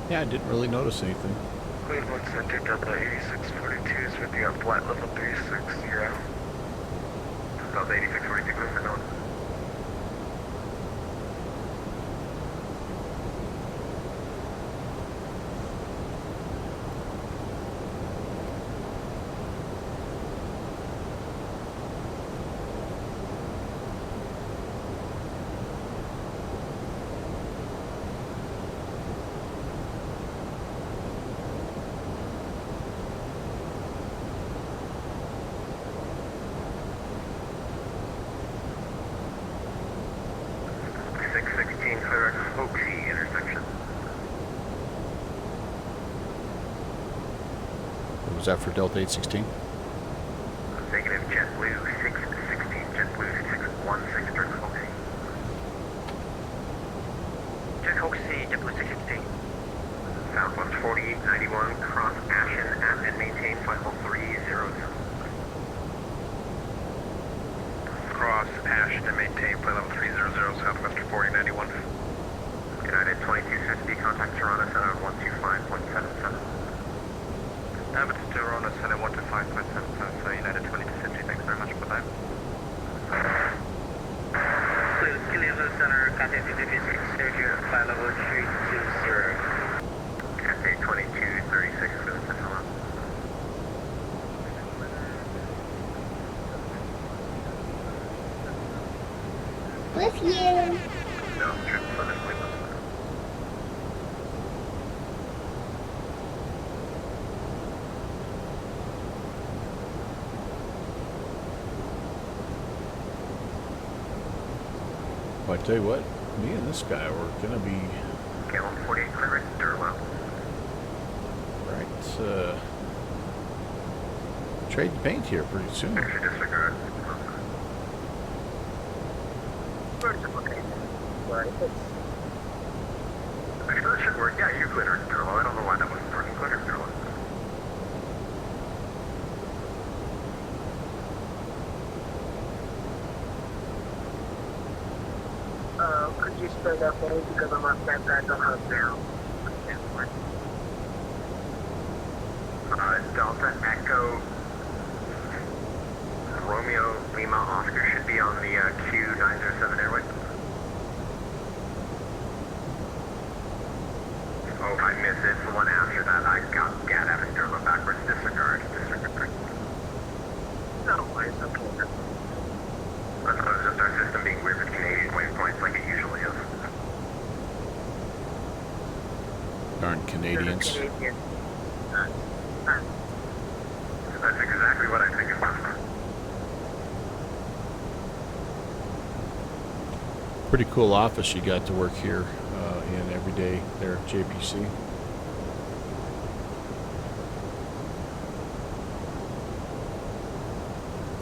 Yeah, I didn't really notice anything.
Cleveland Center, Delta 8642 is with you on flight level 360. Delta 8642, Cleveland.
Was that for Delta 816?
Negative, JetBlue 616, JetBlue 616, direct Hoxie.
Jet Hoxie, JetBlue 616.
Southwest 4891, cross Ashen at and maintain flight level 300. Cross Ashen and maintain flight level 300, Southwest 4091. United 2250, contact Toronto Center on 125.77.
Abbott to Toronto Center 125.77, so United 2250, thanks very much for that. Cleveland Center, contact 256, Sergio, flight level 320.
Cathay 2236, Cleveland Center.
With you.
No, trip Southern Cleveland.
Well, I tell you what, me and this guy were gonna be
KLM 48 clearance, Durlow.
right trading paint here pretty soon.
Actually disregard. Actually, that should work. Yeah, you cleared Durlow. I don't know why that wasn't working. Cleared Durlow.
Could you spell that for me because I'm on that back on house now.
Delta Echo Romeo Lima Oscar should be on the Q907 airway. Oh, I missed it. The one after that, I got GAT Evan Durlow backwards. Disregard.
No, it's okay.
I thought it was just our system being weird with Canadian waypoints like it usually is.
Darn Canadians.
Canadian.
That's exactly what I think about.
Pretty cool office you got to work here in every day there at JPC.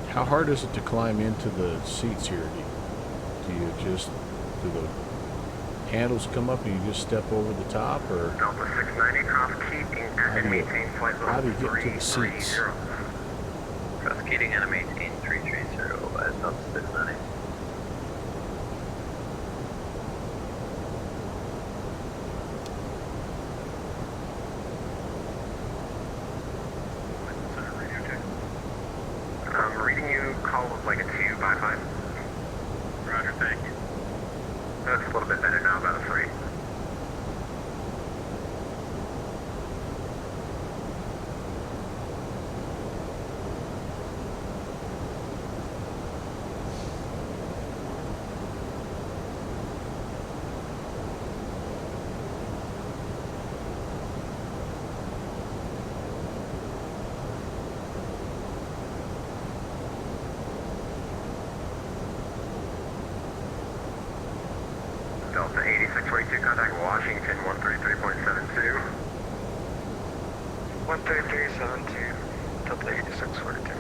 How hard is it to climb into the seats here? Do the handles come up and you just step over the top, or
Delta 690 cross Keating and maintain flight level
how do you get to the seats?
Cross Keating and maintain 330 at Delta 690.
I'm reading you call like a 255.
Roger, thank you.
That's a little bit better now, about a 3. Delta 8642, contact Washington 133.72.
13372, Delta 8642.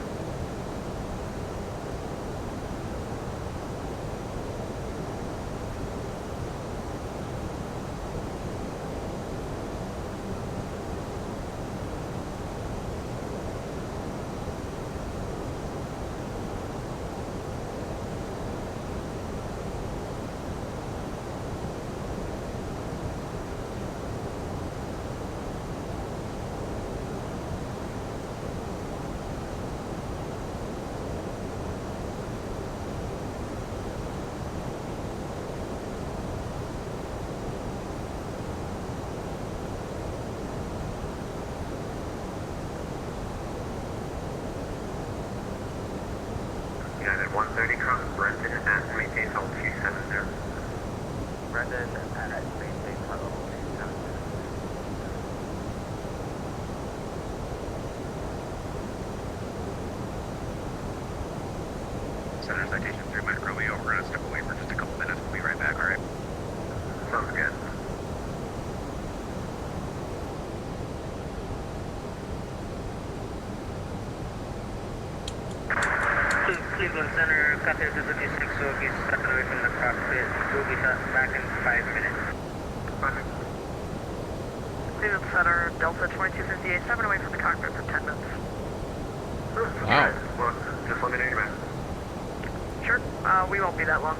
Center citation 3 Mike Romeo. We're gonna step away for just a couple minutes. We'll be right back, alright?
Sounds good.
Cleveland Center, Qatar 256 will be stepping away from the cockpit. We'll be back in 5 minutes.
Cleveland Center, Delta 2258, stepping away from the cockpit for 10 minutes.
Wow.
Well, just let me know you're back.
Sure, we won't be that long.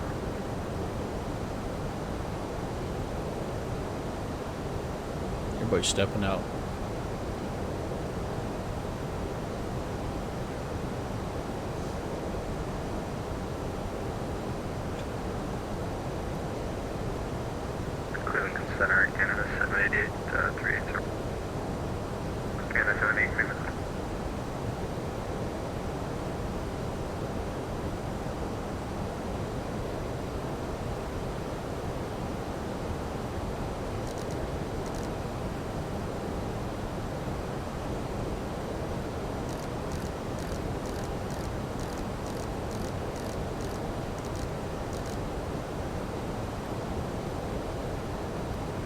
Everybody's stepping out.
Cleveland Center, Canada 788, 380. Canada 788, Cleveland.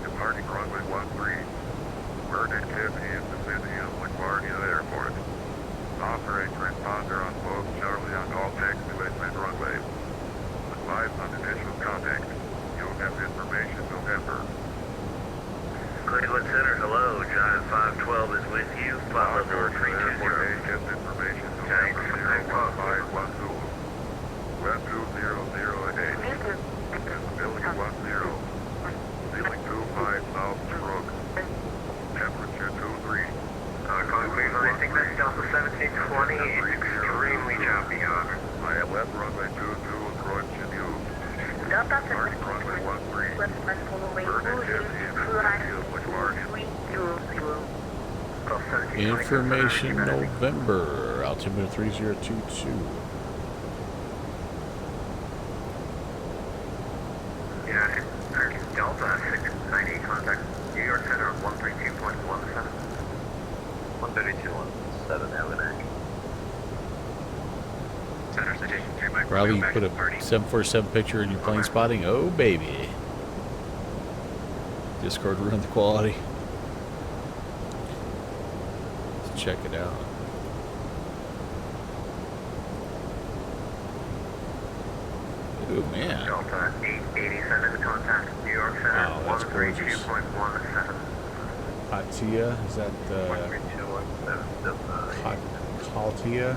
Departing runway 13. Bird activity in the city of LaGuardia Airport. Operate transponder on both Charlie on all taxiways and runway. Advise on initial contact. You'll have information November.
Cleveland Center, hello. John 512 is with you. Flight level 320.
Just information
Giant
November 0512. West 2008. Building 10. Ceiling 25 South Brook. Temperature 23.
Calling Cleveland, I think that's Delta 1720. It's extremely choppy, however.
I have left runway 22, approach and you.
Delta
Departing runway 13. Bird activity in the city of LaGuardia.
Information November. Altimeter 3022.
United Delta 698 contact New York Center 132.17. 132.17, have an action.
Center citation 3 Mike
Riley,
Romeo,
you
back
put
to
a
party.
747 picture in your plane spotting? Oh, baby. Discord ruined the quality. Let's check it out. Ooh, man.
Delta 887 contact New York Center
Wow, that's gorgeous.
132.17.
Hatia, is that
132.17 Delta.
Haltia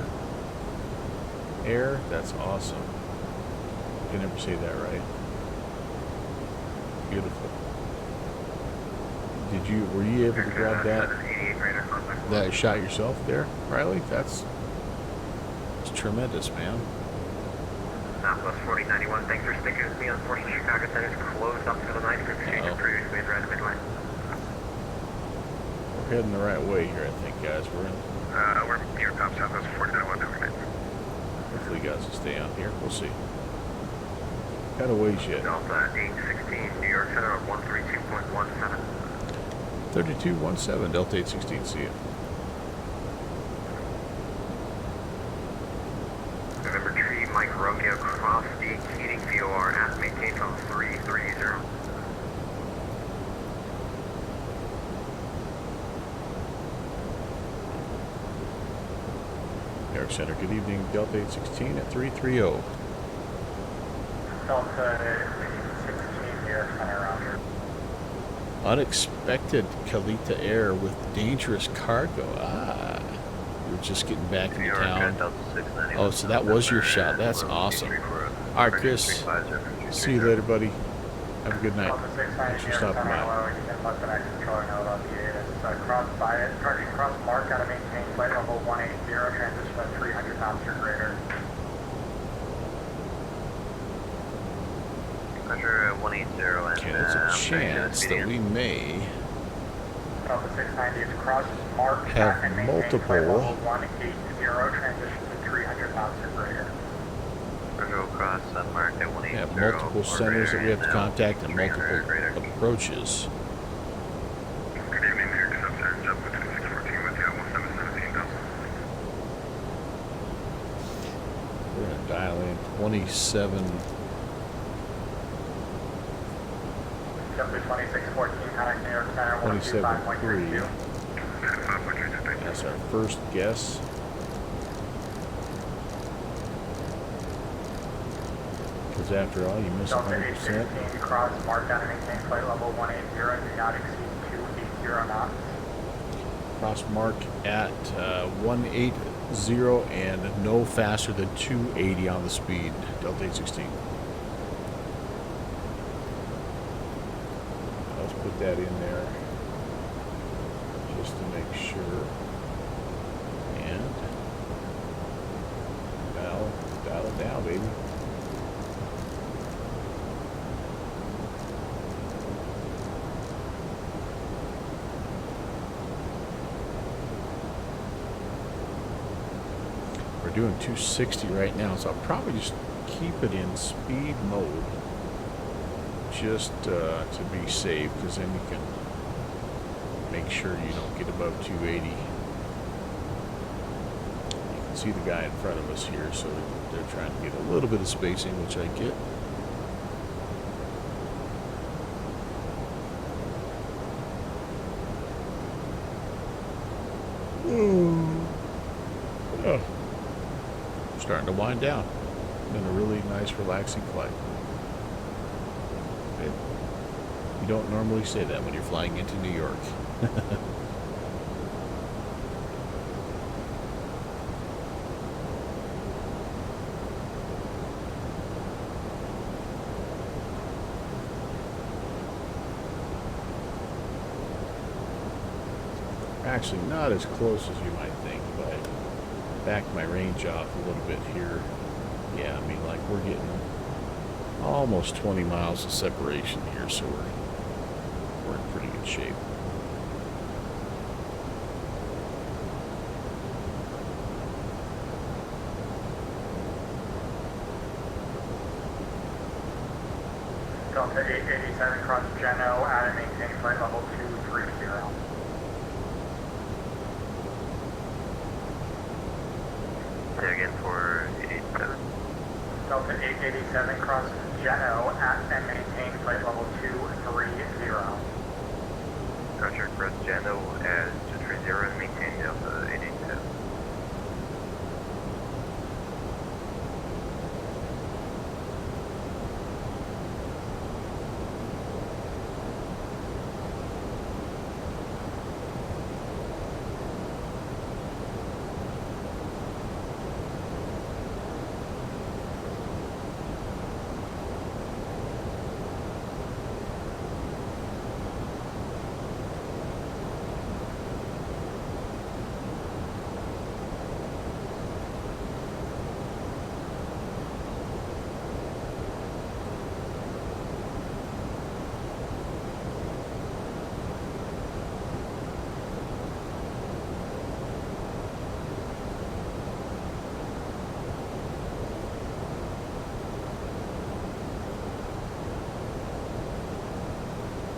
Air? That's awesome. I can never say that right. Beautiful. Were you able to grab that shot yourself there, Riley? That's tremendous, man.
Southwest 4091, thanks for sticking with me. Unfortunately, Chicago Center is closed up for the night for procedure previously addressed midway.
We're heading the right way here, I think, guys. We're
We're near top Southwest 491 document.
hopefully you guys will stay on here. We'll see. Got a ways yet.
Delta 816, New York Center on 132.17.
3217, Delta 816, see you.
November Tree, Mike Romeo, cross the heating VOR at maintained on 330.
New York Center, good evening, Delta 816 at 330.
Delta 816, New York Center, around here.
Unexpected Kalita Air with dangerous cargo. Ah, we're just getting back into town. Oh, so that was your shot. That's awesome. All right, Chris. See you later, buddy. Have a good night. Thanks for stopping by.
Cross mark out of maintain flight level 180, transition at 300 knots or greater.
Measure 180 and
Okay, there's a chance that we may
Delta 690 is cross mark
have
and maintain
multiple
flight level 180, transition to 300 knots or greater.
cross mark at 180.
have multiple centers that we have to contact and multiple approaches.
Good evening, New York Center, Jump between 614 with you at 1717 Delta.
We're gonna Dial in 27.
Simply 2614, contact New York Center, 125.32.
That's our first guess. Because after all, you miss
Delta
100%.
816, cross, mark down and maintain flight level 180, do not exceed 280 knots.
Cross mark at 180 and no faster than 280 on the speed. Delta 816. Let's put that in there just to make sure. And dial it down, baby. We're doing 260 right now, so I'll probably just keep it in speed mode just to be safe, because then you can make sure you don't get above 280. You can see the guy in front of us here, so they're trying to get a little bit of spacing, which I get. Oh. Starting to wind down. Been a really nice, relaxing flight. You don't normally say that when you're flying into New York. Actually, not as close as you might think, but I backed my range off a little bit here. Yeah, I mean, like, we're getting almost 20 miles of separation here, so we're in pretty good shape.
Delta 887, cross Geno, add and maintain flight level 230.
Again for 887.
Delta 887, cross Geno, at and maintain flight level 230.
Roger, cross Geno as 230 and maintain Delta 887.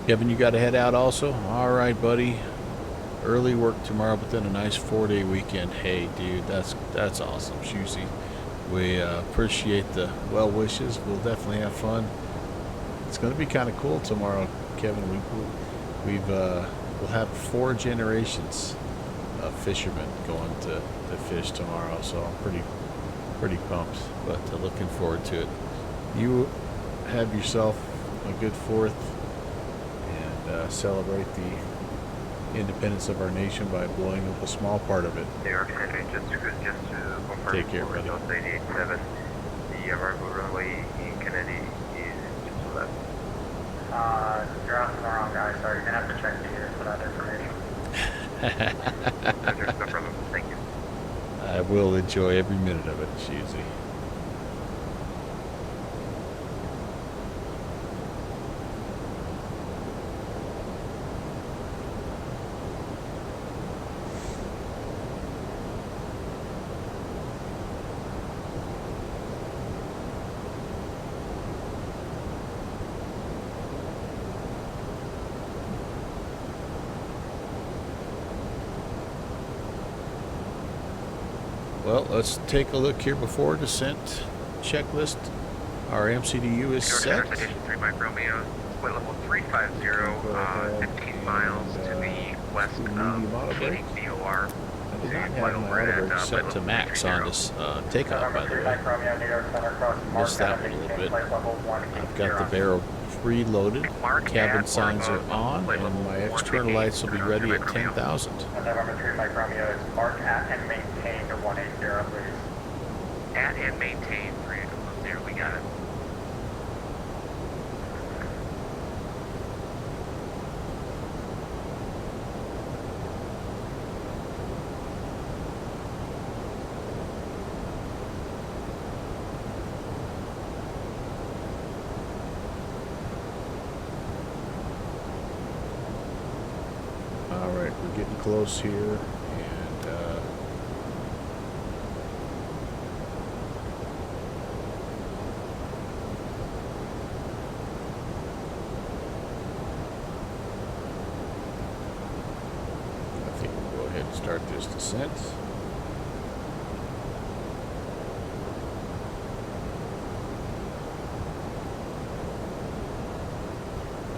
Kevin, you got to head out also? All right, buddy. Early work tomorrow, but then a nice 4-day weekend. Hey, dude, that's awesome, Shusey. We appreciate the well wishes. We'll definitely have fun. It's going to be kind of cool tomorrow, Kevin. We'll have 4 generations of fishermen going to fish tomorrow, so I'm pretty pumped. But looking forward to it. You have yourself a good 4th. Celebrate the independence of our nation by blowing up a small part of it.
New York Center, just to confirm.
Take care, buddy.
Delta 887, the arrival runway in Kennedy is just to left.
You're asking the wrong guy, sorry. You're going to have to check the years for that information.
Roger, no problem. Thank you.
I will enjoy every minute of it, Shusey. Well, let's take a look here before descent. checklist. Our MCDU is set.
Station 3 Mike Romeo, split level 350, 15 miles to the west of Keating, VOR.
I did not have my auto brake set to max on this takeoff, by the way. Missed that one a little bit. I've got the barrel preloaded, cabin signs are on, and my external lights will be ready at 10,000.
November 3 Mike Romeo is mark at and maintain to 180, please.
At and maintain 3810, we got it.
Alright, we're getting close here, and I think we'll go ahead and start this descent.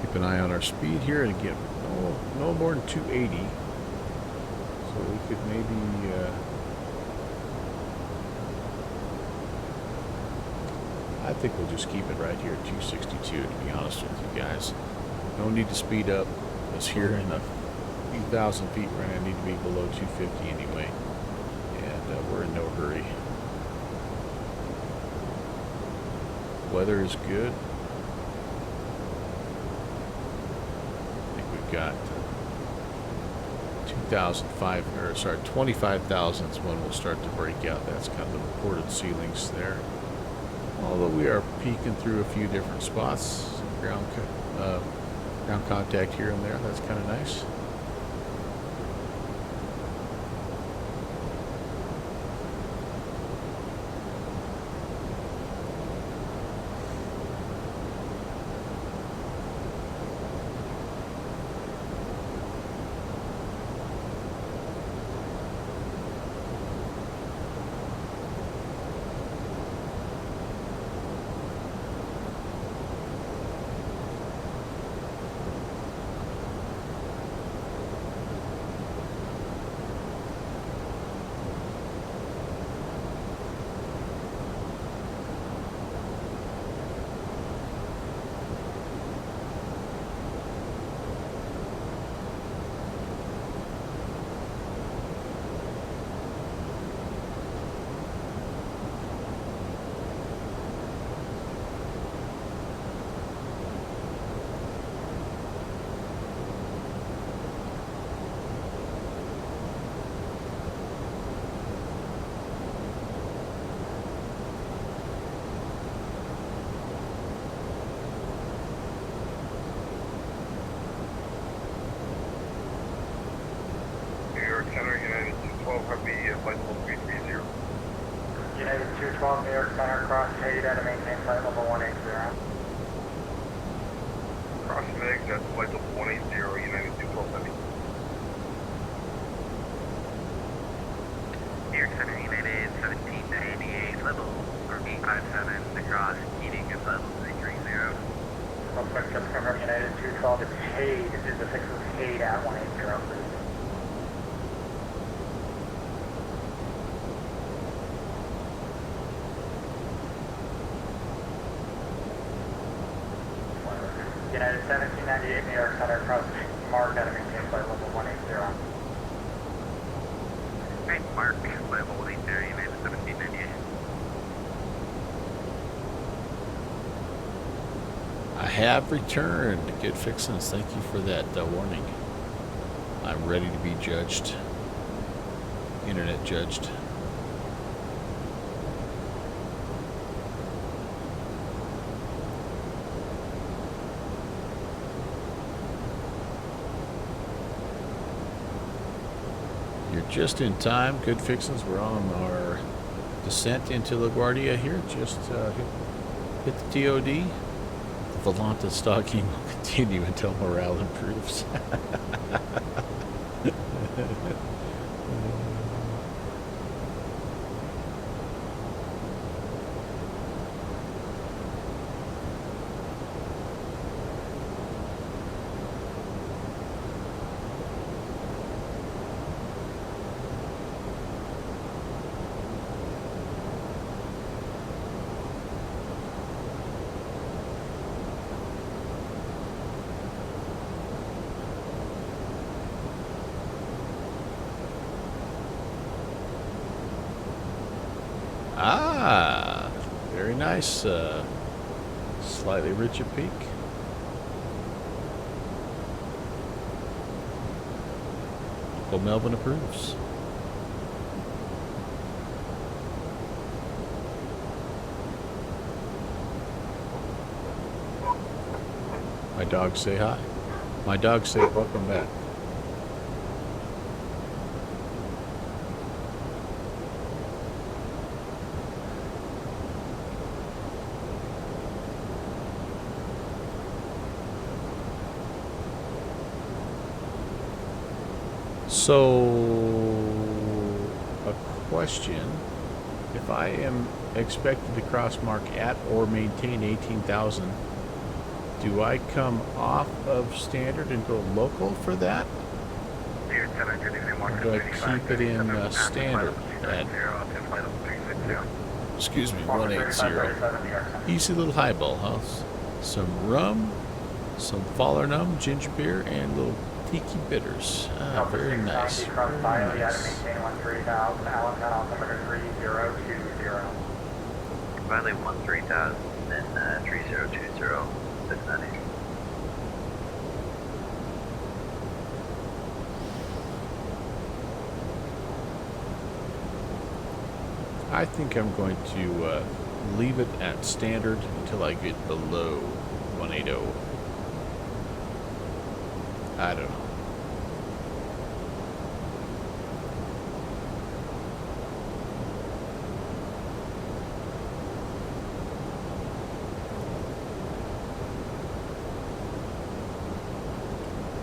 Keep an eye on our speed here, and again, no more than 280. So we could maybe I think we'll just keep it right here at 262, to be honest with you guys. No need to speed up, because here in a few thousand feet we're going to need to be below 250 anyway, and we're in no hurry. Weather is good. I think we've got 25,000 is when we'll start to break out. That's kind of the reported ceilings there. Although we are peeking through a few different spots, ground contact here and there. That's kind of nice.
United 212, New York Center, cross Hayden and maintain flight level 180.
Cross Meg, that's flight level 180, United 212 Heavy.
New York Center, United 1798, level 857, across Keating is level 330.
Real quick, just confirm United 212, it's Hayden, is the 6 is Hayden at 180, please. United 1798, New York Center, cross Mark at and maintain flight level 180.
Right, Mark, level 180, United 1798.
I have returned. Good fixins. Thank you for that warning. I'm ready to be judged. Internet judged. You're just in time. Good fixins. We're on our descent into LaGuardia here. Just hit the TOD. The Volanta stalking will continue until morale improves. Ah, very nice. Slightly richer peak. Well, Melvin approves. My dogs say hi. My dogs say welcome back. So, a question. If I am expected to cross mark at or maintain 18,000, do I come off of standard and go local for that? Or do I keep it in standard at, excuse me, 180? Easy little highball, huh? Some rum, some Fallernum, ginger beer, and little tiki bitters. Ah, very nice. Very nice.
Finally 13,000 and 3020 690.
I think I'm going to leave it at standard until I get below 180. I don't know.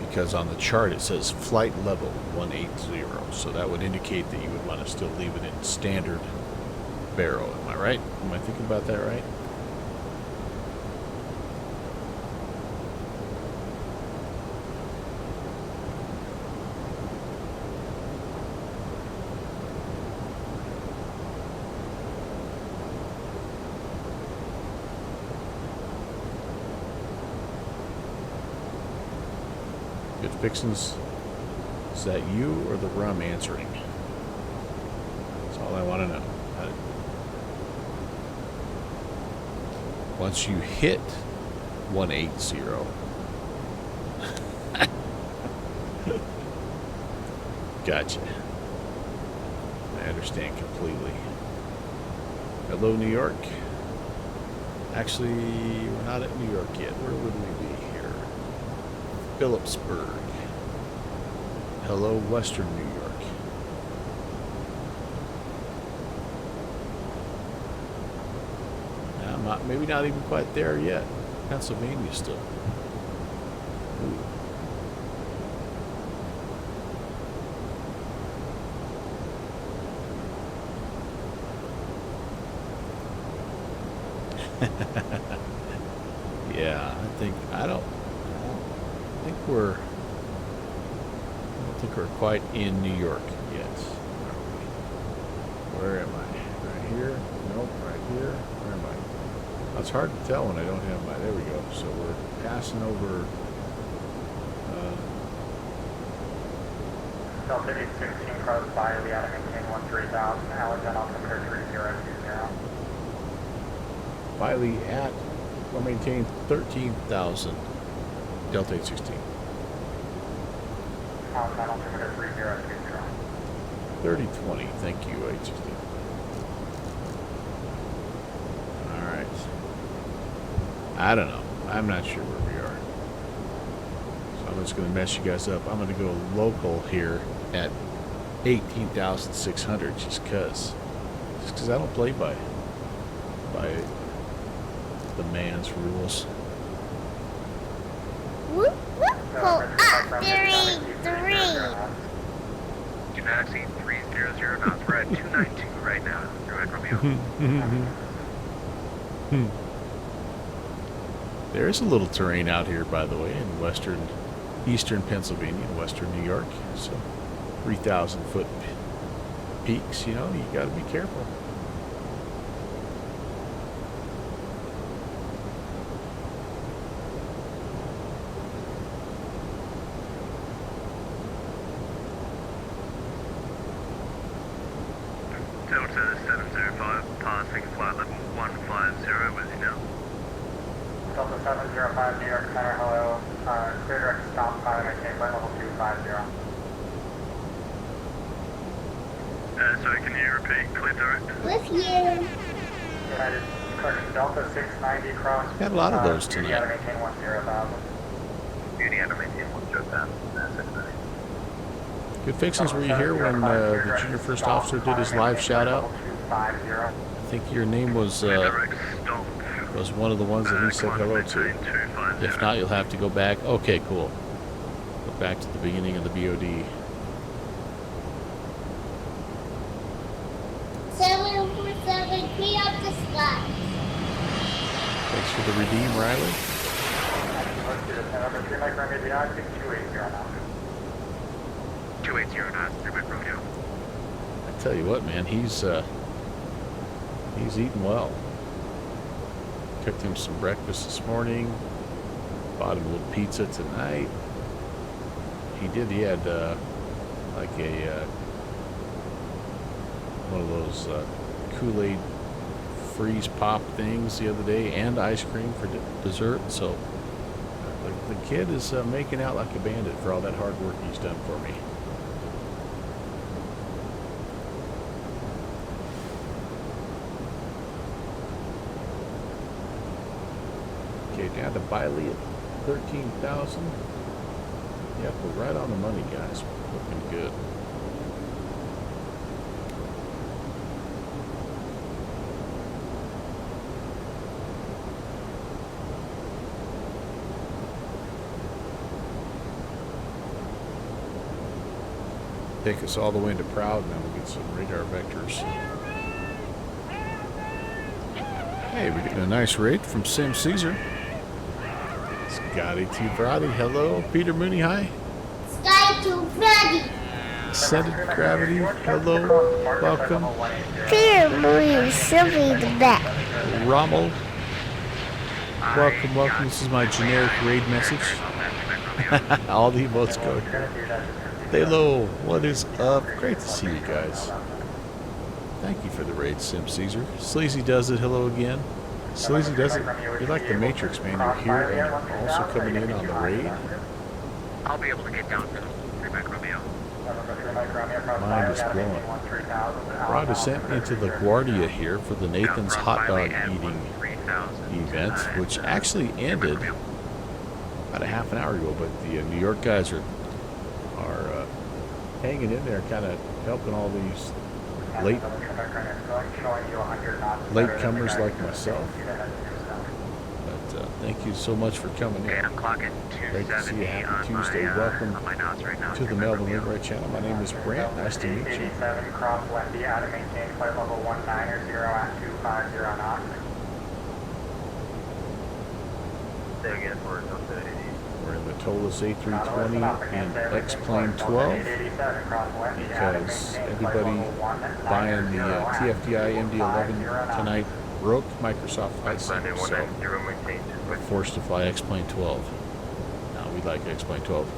Because on the chart it says flight level 180, so that would indicate that you would want to still leave it in standard barrel. Am I right? Am I thinking about that right? Good fixins. Is that you or the rum answering? That's all I want to know. Once you hit 180, gotcha. I understand completely. Hello, New York. Actually, we're not at New York yet. Where would we be here? Phillipsburg. Hello, Western New York. I'm not, maybe not even quite there yet. Pennsylvania still. Ooh. Yeah, I don't think we're quite in New York yet. Where am I? Right here? Nope, right here. Where am I? Well, it's hard to tell when I don't have my, there we go. So we're passing over
Delta 816 cross by Leatta, maintain 13,000, Alexander altimeter 3020.
Wiley at, we'll maintain 13,000, Delta 816.
Alexander altimeter 3020.
3020, thank you, 816. Alright. I don't know. I'm not sure where we are. So I'm just going to mess you guys up. I'm going to go local here at 18,600 just because I don't play by the man's rules.
Whoop, whoop, pull up, 3.
Do not exceed 300 knots. We're at 292 right now. Direct Romeo.
There is a little terrain out here, by the way, in eastern Pennsylvania and western New York. So 3,000 foot peaks, you know, you got to be careful.
Delta 705, Taking flight level 150 with you now.
Delta 705 New York Center, hello. Clear direct stop pilot, maintain flight level 250.
Sorry, can you repeat? Clear direct.
With you.
United, correction, Delta 690 cross.
Got a lot of those
Beauty
tonight.
out of maintain 10,000.
Beauty out of maintain 1,000. 690.
Good fixings. Were you here when the junior first officer did his live shout out? I think your name was one of the ones that he said hello to. If not, you'll have to go back. Okay, cool. Go back to the beginning of the BOD.
747, clear up the sky.
Thanks for the redeem, Riley.
Number 3 Mike Romeo, 280 now.
280 knots, 3 Mike Romeo.
I tell you what, man, he's eating well. Cooked him some breakfast this morning. Bought him a little pizza tonight. He had like a one of those Kool-Aid freeze pop things the other day, and ice cream for dessert. So the kid is making out like a bandit for all that hard work he's done for me. Okay, down to Biley at 13,000. Yep, we're right on the money, guys. Looking good. Take us all the way into Proud, and then we'll get some radar vectors. Hey, we're getting a nice rate from Sim Caesar. Scotty T. Brody, hello. Peter Mooney, hi.
Sky to Freddy.
Ascended Gravity, hello. Welcome.
Peter Mooney should be the best.
Rommel, welcome, welcome. This is my generic raid message. All the emotes go here. Hello, what is up? Great to see you guys. Thank you for the raid, Sim Caesar. Sleazy does it, hello again. Sleazy does it. You're like the Matrix, man. You're here and you're also coming in on the raid.
I'll be able to get down to 3 Mike Romeo.
Mind is blowing. Broad descent into LaGuardia here for the Nathan's hot dog eating event, which actually ended about a half an hour ago, but the New York guys are hanging in there, kind of helping all these latecomers like myself. But thank you so much for coming in. Great to see you. Happy Tuesday. Welcome to the Melvin Lindray channel. My name is Brant. Nice to meet you.
87 cross Wendy out of maintain flight level 190 at 250 knots.
Say again for Delta 80.
We're in the Toliss A320 and X-Plane 12 because everybody buying the TFDI MD-11 tonight broke Microsoft Flight Sim, so we're forced to fly X-Plane 12. Now, we like X-Plane 12.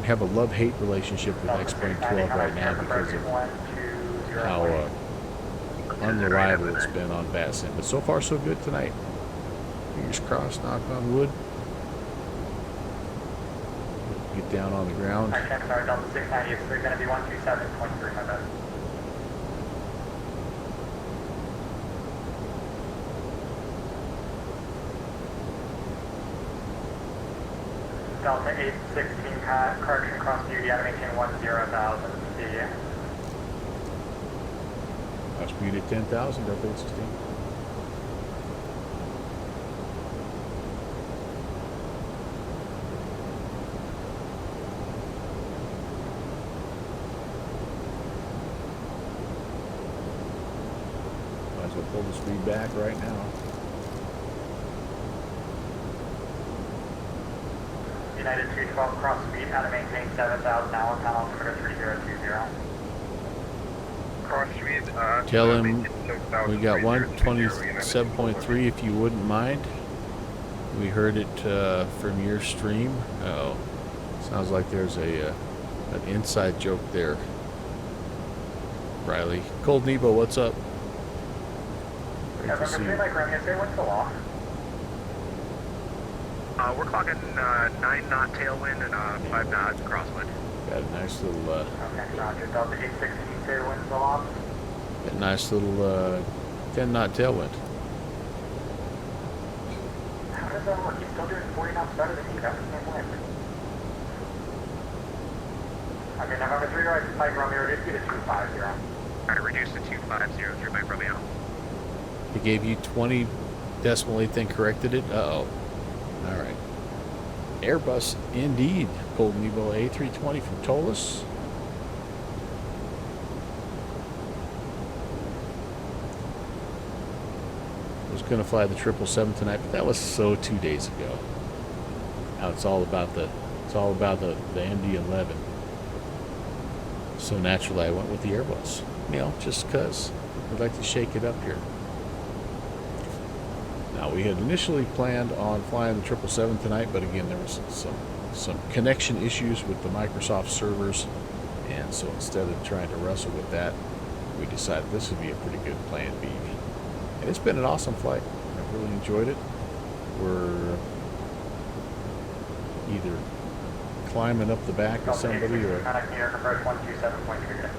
We have a love-hate relationship with X-Plane 12 right now because of how unreliable it's been on VATSIM. But so far, so good tonight. Fingers crossed, knock on wood. Get down on the ground.
Delta 690 is going to be 127.3, my bad. Delta 816, correction cross beauty out of maintain 10,000. See you.
Cross beauty at 10,000, Delta 816. Might as well pull the speed back right now.
United 212 cross speed out of maintain 7,000 now on altimeter 3020.
Cross speed,
Tell him we got 127.3 if you wouldn't mind. We heard it from your stream. Oh, sounds like there's an inside joke there. Riley. Cold Nebo, what's up?
November 3 Mike Romeo, say what's the law?
We're clocking 9-knot tailwind and 5-knot crosswind.
Got a nice little,
Okay, Roger. Delta 816, say wind's the law.
got a nice little 10-knot tailwind.
How does that work? He's still doing 40 knots better than you. That's the same wind. Okay, November 3 right, Mike Romeo, reduce you to 250.
Alright, reduce to 250 through Mike Romeo.
He gave you 20 decimal eighth and corrected it? Uh-oh. All right. Airbus, indeed. Golden Eagle A320 from Toliss. Was going to fly the 777 tonight, but that was so 2 days ago. Now it's all about the MD-11. So naturally, I went with the Airbus. You know, just because we'd like to shake it up here. Now, we had initially planned on flying the 777 tonight, but again, there was some connection issues with the Microsoft servers, and so instead of trying to wrestle with that, we decided this would be a pretty good plan B. And it's been an awesome flight. I've really enjoyed it. We're either climbing up the back of somebody or...
Contact New York approach 127.3.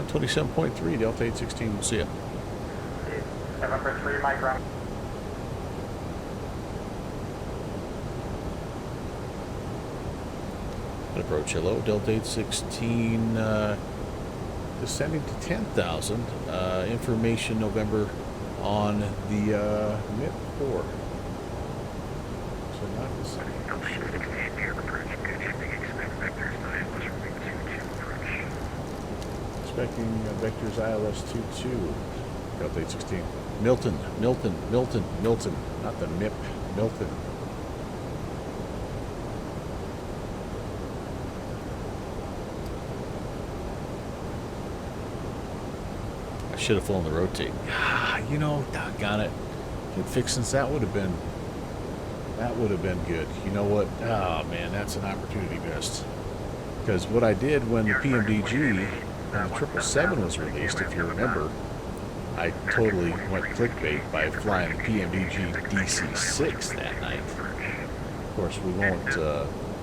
127.3, Delta 816, we'll see you.
November 3 Mike Romeo.
Approach, hello, Delta 816, descending to 10,000. Information November on the MIP 4. So not descending.
Delta 816, New York approach, good shipping, expect vectors, ILS runway 22 approach.
Expecting vectors ILS 22, Delta 816. Milton, not the MIP, Milton. I should have flown the rotate. You know, doggone it. Good fixins, that would have been good. You know what? Oh man, that's an opportunity missed. Because what I did when the PMDG, when the 777 was released, if you remember, I totally went clickbait by flying the PMDG DC-6 that night. Of course, we won't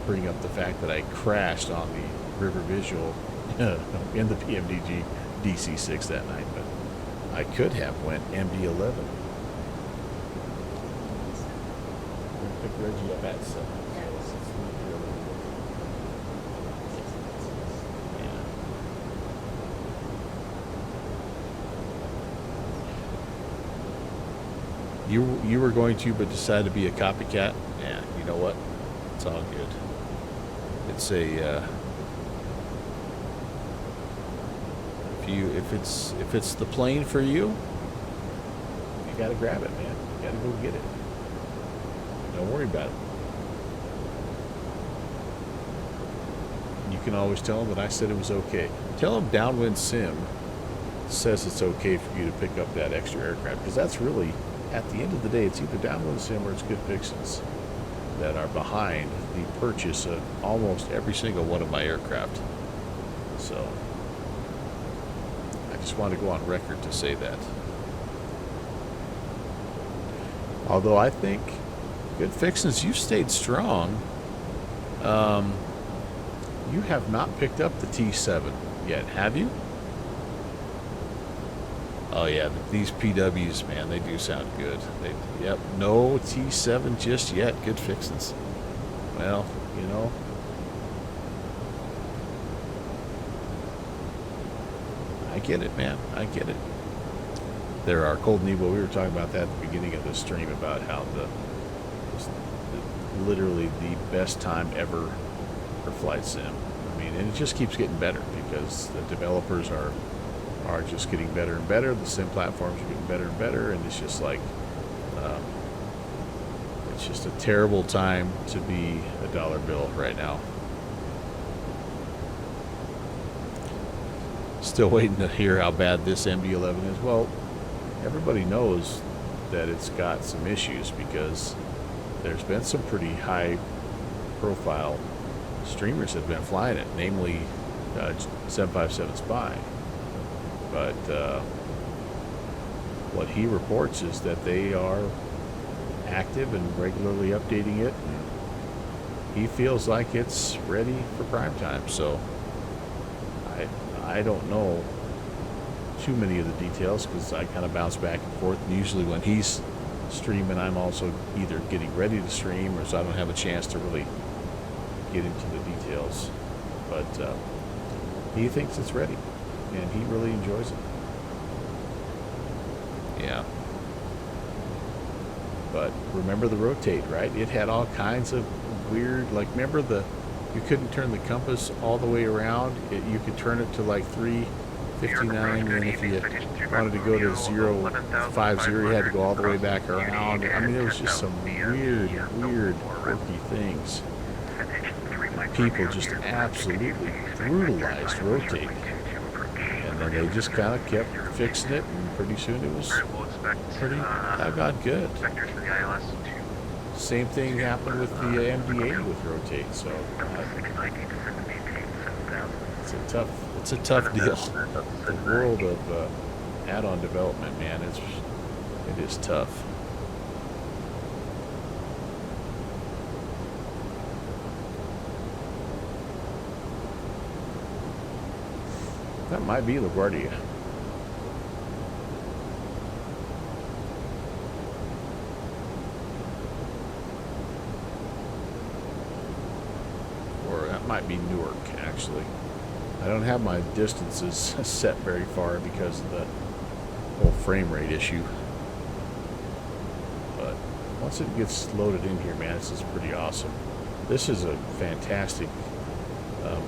bring up the fact that I crashed on the River Visual in the PMDG DC-6 that night, but I could have went MD-11. Pick Reggie up at 7. You were going to, but decided to be a copycat. Yeah, you know what? It's all good. It's a if it's the plane for you, you gotta grab it, man. You gotta go get it. Don't worry about it. You can always tell them that I said it was okay. Tell them Downwind Sim says it's okay for you to pick up that extra aircraft, because that's really, at the end of the day, it's either Downwind Sim or it's Good Fixins that are behind the purchase of almost every single one of my aircraft. So I just want to go on record to say that. Although I think Good Fixins, you've stayed strong. You have not picked up the T7 yet, have you? Oh yeah, these PWs, man, they do sound good. Yep, no T7 just yet. Good fixins. Well, you know, I get it, man. I get it. There are Golden Eagle. We were talking about that at the beginning of the stream about how literally the best time ever for flight sim. I mean, and it just keeps getting better because the developers are just getting better and better. The sim platforms are getting better and better, and it's just like it's just a terrible time to be a dollar bill right now. Still waiting to hear how bad this MD-11 is. Well, everybody knows that it's got some issues because there's been some pretty high profile streamers that have been flying it, namely 757 Spy. But what he reports is that they are active and regularly updating it. And he feels like it's ready for prime time. So I don't know too many of the details because I kind of bounce back and forth. And usually when he's streaming, I'm also either getting ready to stream, or so I don't have a chance to really get into the details. But he thinks it's ready, and he really enjoys it. Yeah. But remember the rotate, right? It had all kinds of weird, like, remember you couldn't turn the compass all the way around. You could turn it to like 359, and if you wanted to go to 050, you had to go all the way back around. I mean, it was just some weird, quirky things. People just absolutely brutalized rotate. And then they just kind of kept fixing it, and pretty soon it was pretty doggone good. Same thing happened with the MD-80 with rotate, so it's a tough deal. The world of add-on development, man, it is tough. That might be LaGuardia. Or that might be Newark, actually. I don't have my distances set very far because of the whole frame rate issue. But once it gets loaded in here, man, this is pretty awesome. This is a fantastic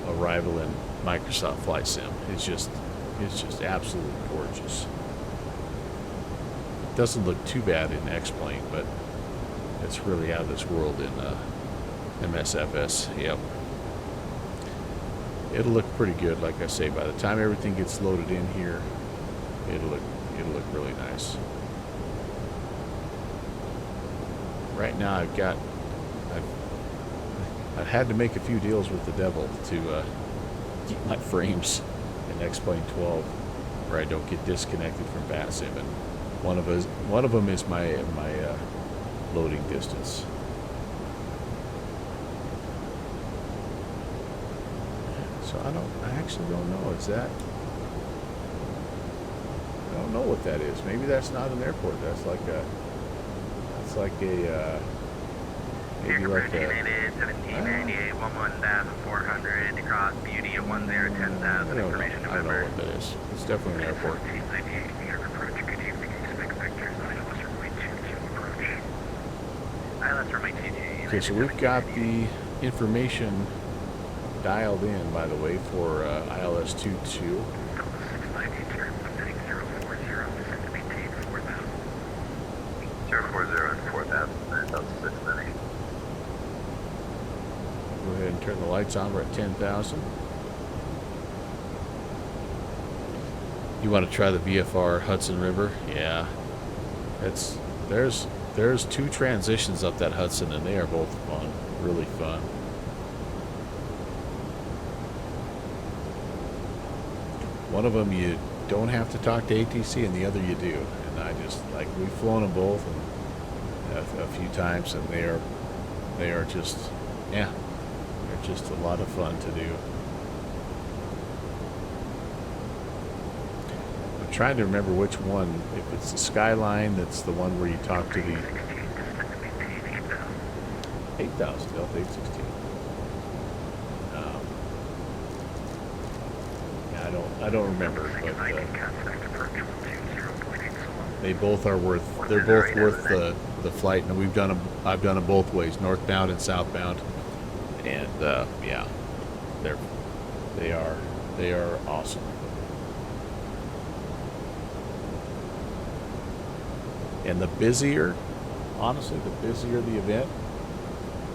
arrival in Microsoft Flight Sim. It's just absolutely gorgeous. It doesn't look too bad in X-Plane, but it's really out of this world in MSFS. Yep. It'll look pretty good, like I say. By the time everything gets loaded in here, it'll look really nice. Right now, I've had to make a few deals with the devil to keep my frames in X-Plane 12 where I don't get disconnected from VATSIM, and one of them is my loading distance. So I actually don't know. I don't know what that is. Maybe that's not an airport. That's like a maybe like a
1798, 11,400 across Beauty at 1010,000.
I don't know what that is. It's definitely an airport. Okay, so we've got the information dialed in, by the way, for ILS 22. Go ahead and turn the lights on. We're at 10,000. You want to try the VFR Hudson River? Yeah. There's two transitions up that Hudson, and they are both fun. Really fun. One of them you don't have to talk to ATC, and the other you do. And I just, like, we've flown them both and a few times, and they are just, yeah, they're just a lot of fun to do. I'm trying to remember which one. If it's the Skyline, that's the one where you talk to the 8,000, Delta 816. I don't remember, but they both are worth. They're both worth the flight, and I've done them both ways, northbound and southbound, and yeah, they are awesome. And the busier, honestly, the busier the event,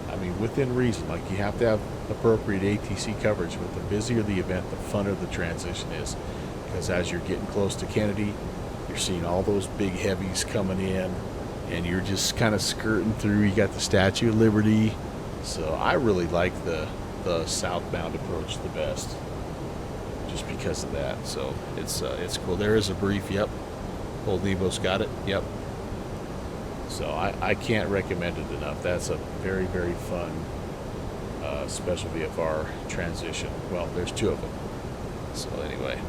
I mean, within reason, like you have to have appropriate ATC coverage, but the busier the event, the funner the transition is. Because as you're getting close to Kennedy, you're seeing all those big heavies coming in, and you're just kind of skirting through. You got the Statue of Liberty. So I really like the southbound approach the best, just because of that. So it's cool. There is a brief, yep. Old Evo's got it. Yep. So I can't recommend it enough. That's a very, very fun special VFR transition. Well, there's 2 of them. So anyway,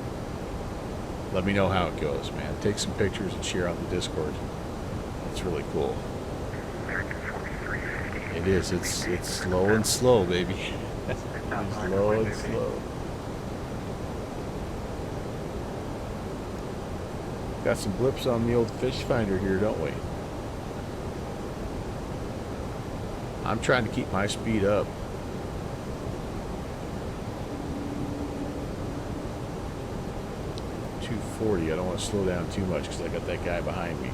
let me know how it goes, man. Take some pictures and share on the Discord. It's really cool. It is. It's slow and slow, baby. It's slow and slow. Got some blips on the old fish finder here, don't we? I'm trying to keep my speed up. .240. I don't want to slow down too much because I got that guy behind me.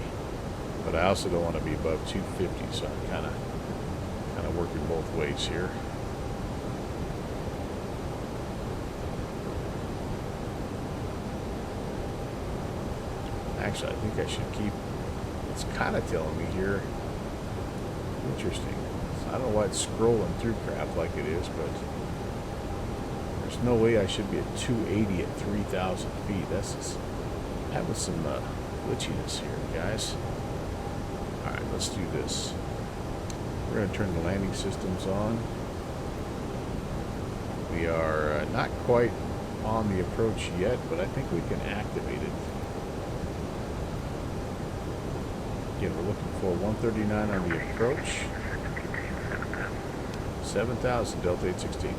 But I also don't want to be above 250, so I'm kind of working both ways here. Actually, I think I should keep. It's kind of telling me here. Interesting. I don't know why it's scrolling through crap like it is, but there's no way I should be at 280 at 3,000 feet. That's just having some glitchiness here, guys. All right, let's do this. We're going to turn the landing systems on. We are not quite on the approach yet, but I think we can activate it. Again, we're looking for 139 on the approach. 7,000, Delta 816.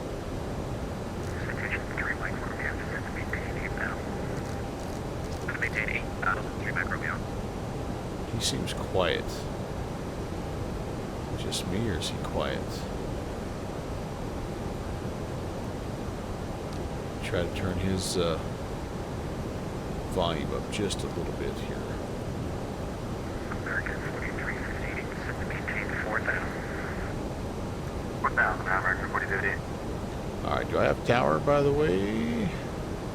He seems quiet. Just me, or is he quiet? Try to turn his volume up just a little bit here.
American 4350, set to maintain 4,000. 4,000, American 4050.
Alright, do I have tower, by the way?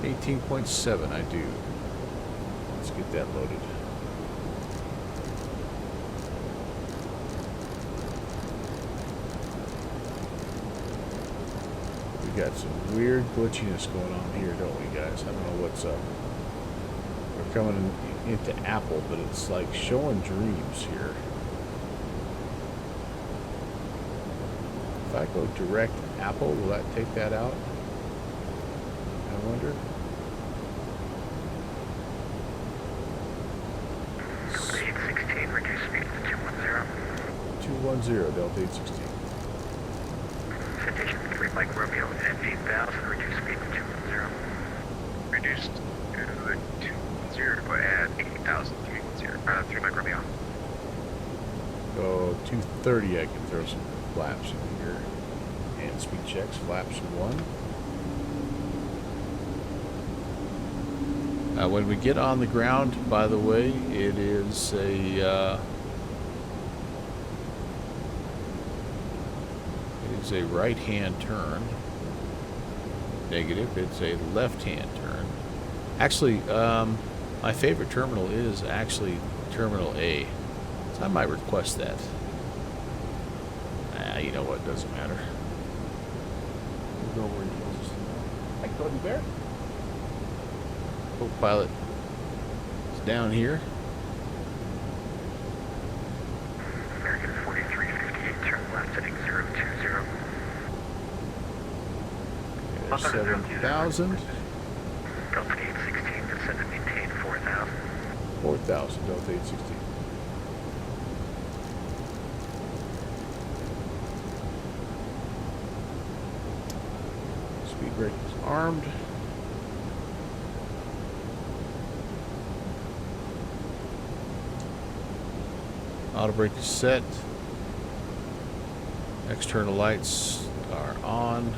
18.7, I do. Let's get that loaded. We got some weird glitchiness going on here, don't we, guys? I don't know what's up. We're coming into Apple, but it's like showing dreams here. If I go direct Apple, will that take that out? I wonder.
Delta 816, reduce speed to 210.
210, Delta 816.
Citation 3 Mike Romeo at 8,000, reduce speed to 210. Reduced to 210 at 8,000, 3 Mike Romeo.
Go 230, I can throw some flaps in here. And speed checks, flaps 1. When we get on the ground, by the way, it is a right-hand turn. Negative. It's a left-hand turn. Actually, my favorite terminal is actually Terminal A. So I might request that. You know what? Doesn't matter. We'll go where he tells us to go. Hi, Cody Bear. Co-pilot is down here.
American 4358, turn left heading 020.
There's 7,000.
Delta 816, descend and maintain 4,000.
4,000, Delta 816. Speed brake is armed. Auto brake is set. External lights are on.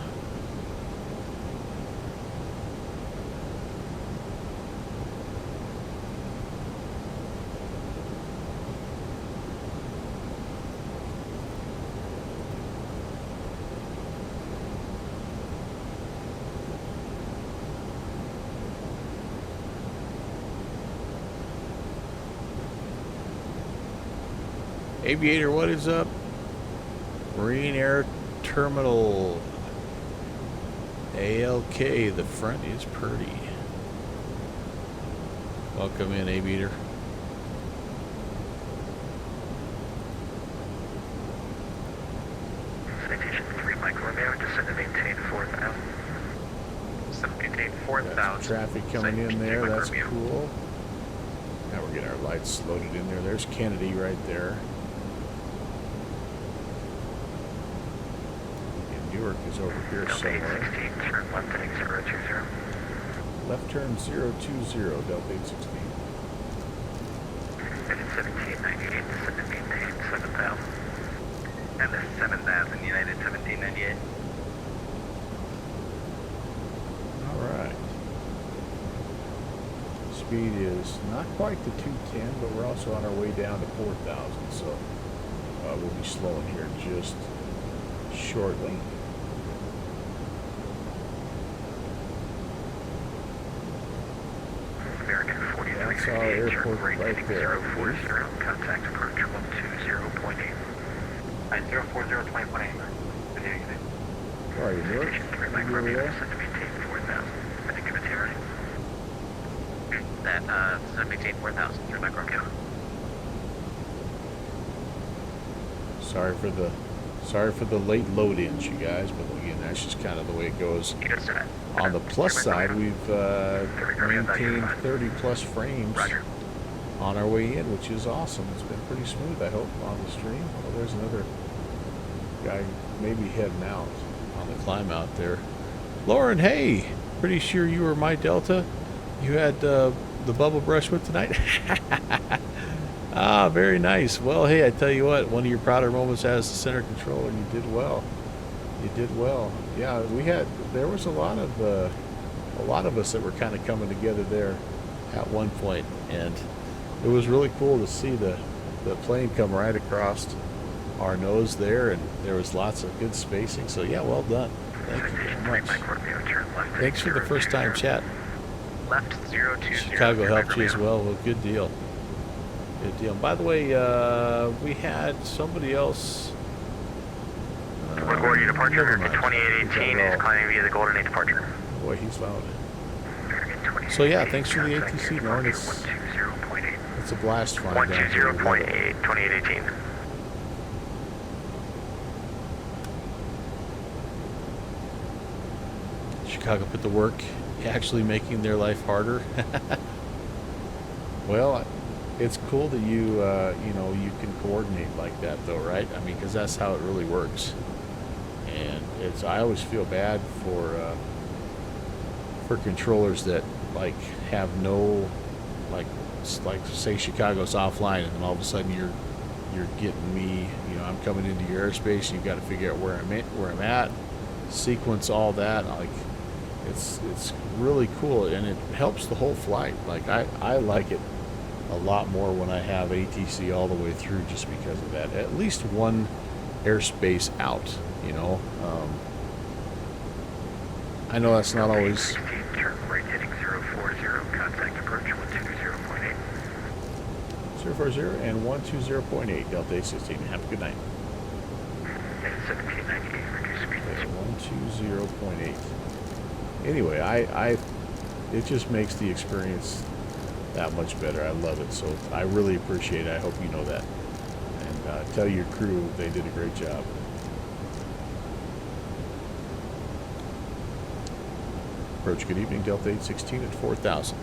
Aviator, what is up? Marine Air Terminal ALK, the front is pretty. Welcome in, Aviator. traffic coming in there. That's cool. Now we're getting our lights loaded in there. There's Kennedy right there. And Newark is over here somewhere. Left turn 020, Delta 816.
United 1798, descend and maintain 7,000. And the 7,000, United 1798.
Alright. Speed is not quite to 210, but we're also on our way down to 4,000, so we'll be slowing here just shortly.
American 43.
That's our airport right there.
040, contact approach 120.8.
040.8.
Where are you, Newark? You over there?
Maintain 4,000. I think it's here. That, maintain 4,000. You're not going.
Sorry for the late load-ins, you guys, but again, that's just kind of the way it goes. On the plus side, we've maintained 30-plus frames on our way in, which is awesome. It's been pretty smooth, I hope, on the stream. Oh, there's another guy maybe heading out on the climb out there. Lauren, hey! Pretty sure you were my Delta you had the bubble brush with tonight? Ah, very nice. Well, hey, I tell you what, one of your prouder moments as the center controller, you did well. You did well. Yeah, there was a lot of us that were kind of coming together there at one point, and it was really cool to see the plane come right across our nose there, and there was lots of good spacing. So yeah, well done. Thank you very much. Thanks for the first time chat.
Left 020.
Chicago helped you as well. Well, good deal. Good deal. By the way, we had somebody else.
LaGuardia departure, 2818 is climbing via the Golden 8 departure.
Boy, he's loud. So yeah, thanks for the ATC, Lauren. It's a blast flying down here.
120.8, 2818.
Chicago put the work, actually making their life harder. Well, it's cool that you you can coordinate like that, though, right? I mean, because that's how it really works. And I always feel bad for controllers that like have no like say Chicago's offline, and then all of a sudden you're getting me. I'm coming into your airspace, and you've got to figure out where I'm at, sequence all that. Like it's really cool, and it helps the whole flight. Like I like it a lot more when I have ATC all the way through, just because of that. At least one airspace out, I know that's not always.
Turn right heading 040, contact approach 120.8.
040 and 120.8, Delta 816. Have a good night.
1798, reduce speed.
120.8. Anyway, it just makes the experience that much better. I love it, so I really appreciate it. I hope you know that, and tell your crew they did a great job. Approach, good evening, Delta 816 at 4,000.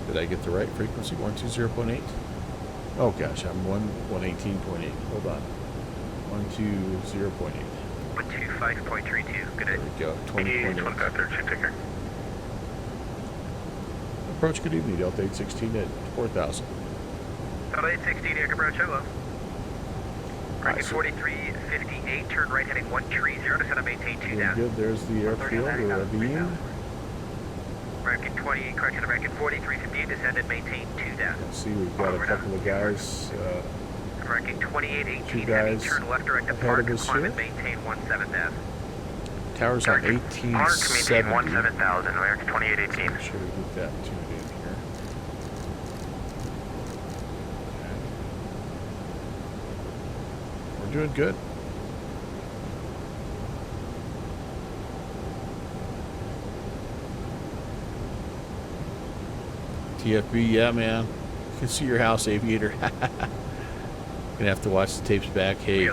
Did I get the right frequency? 120.8? Oh gosh, I'm 118.8. Hold on. 120.8.
125.32. Good day.
There we go. 20.8.
2513, take care.
Approach, good evening, Delta 816 at 4,000.
Delta 816, Air Approach, hello. Ranking 4358, turn right heading 130, descend and maintain 2000.
Good, there's the airfield, or Ravine.
American 20, correction, American 4358, descend and maintain 2000.
See, we've got a couple of guys.
American 2818,
two guys
turn left direct to
ahead
park,
of us
climb
here.
and maintain 17,000.
Tower's on
Park, maintain
1870.
17,000, American 2818.
Make sure we get that tuned in here. Okay. We're doing good. TFB, yeah, man. You can see your house, Aviator. Gonna have to watch the tapes back. Hey,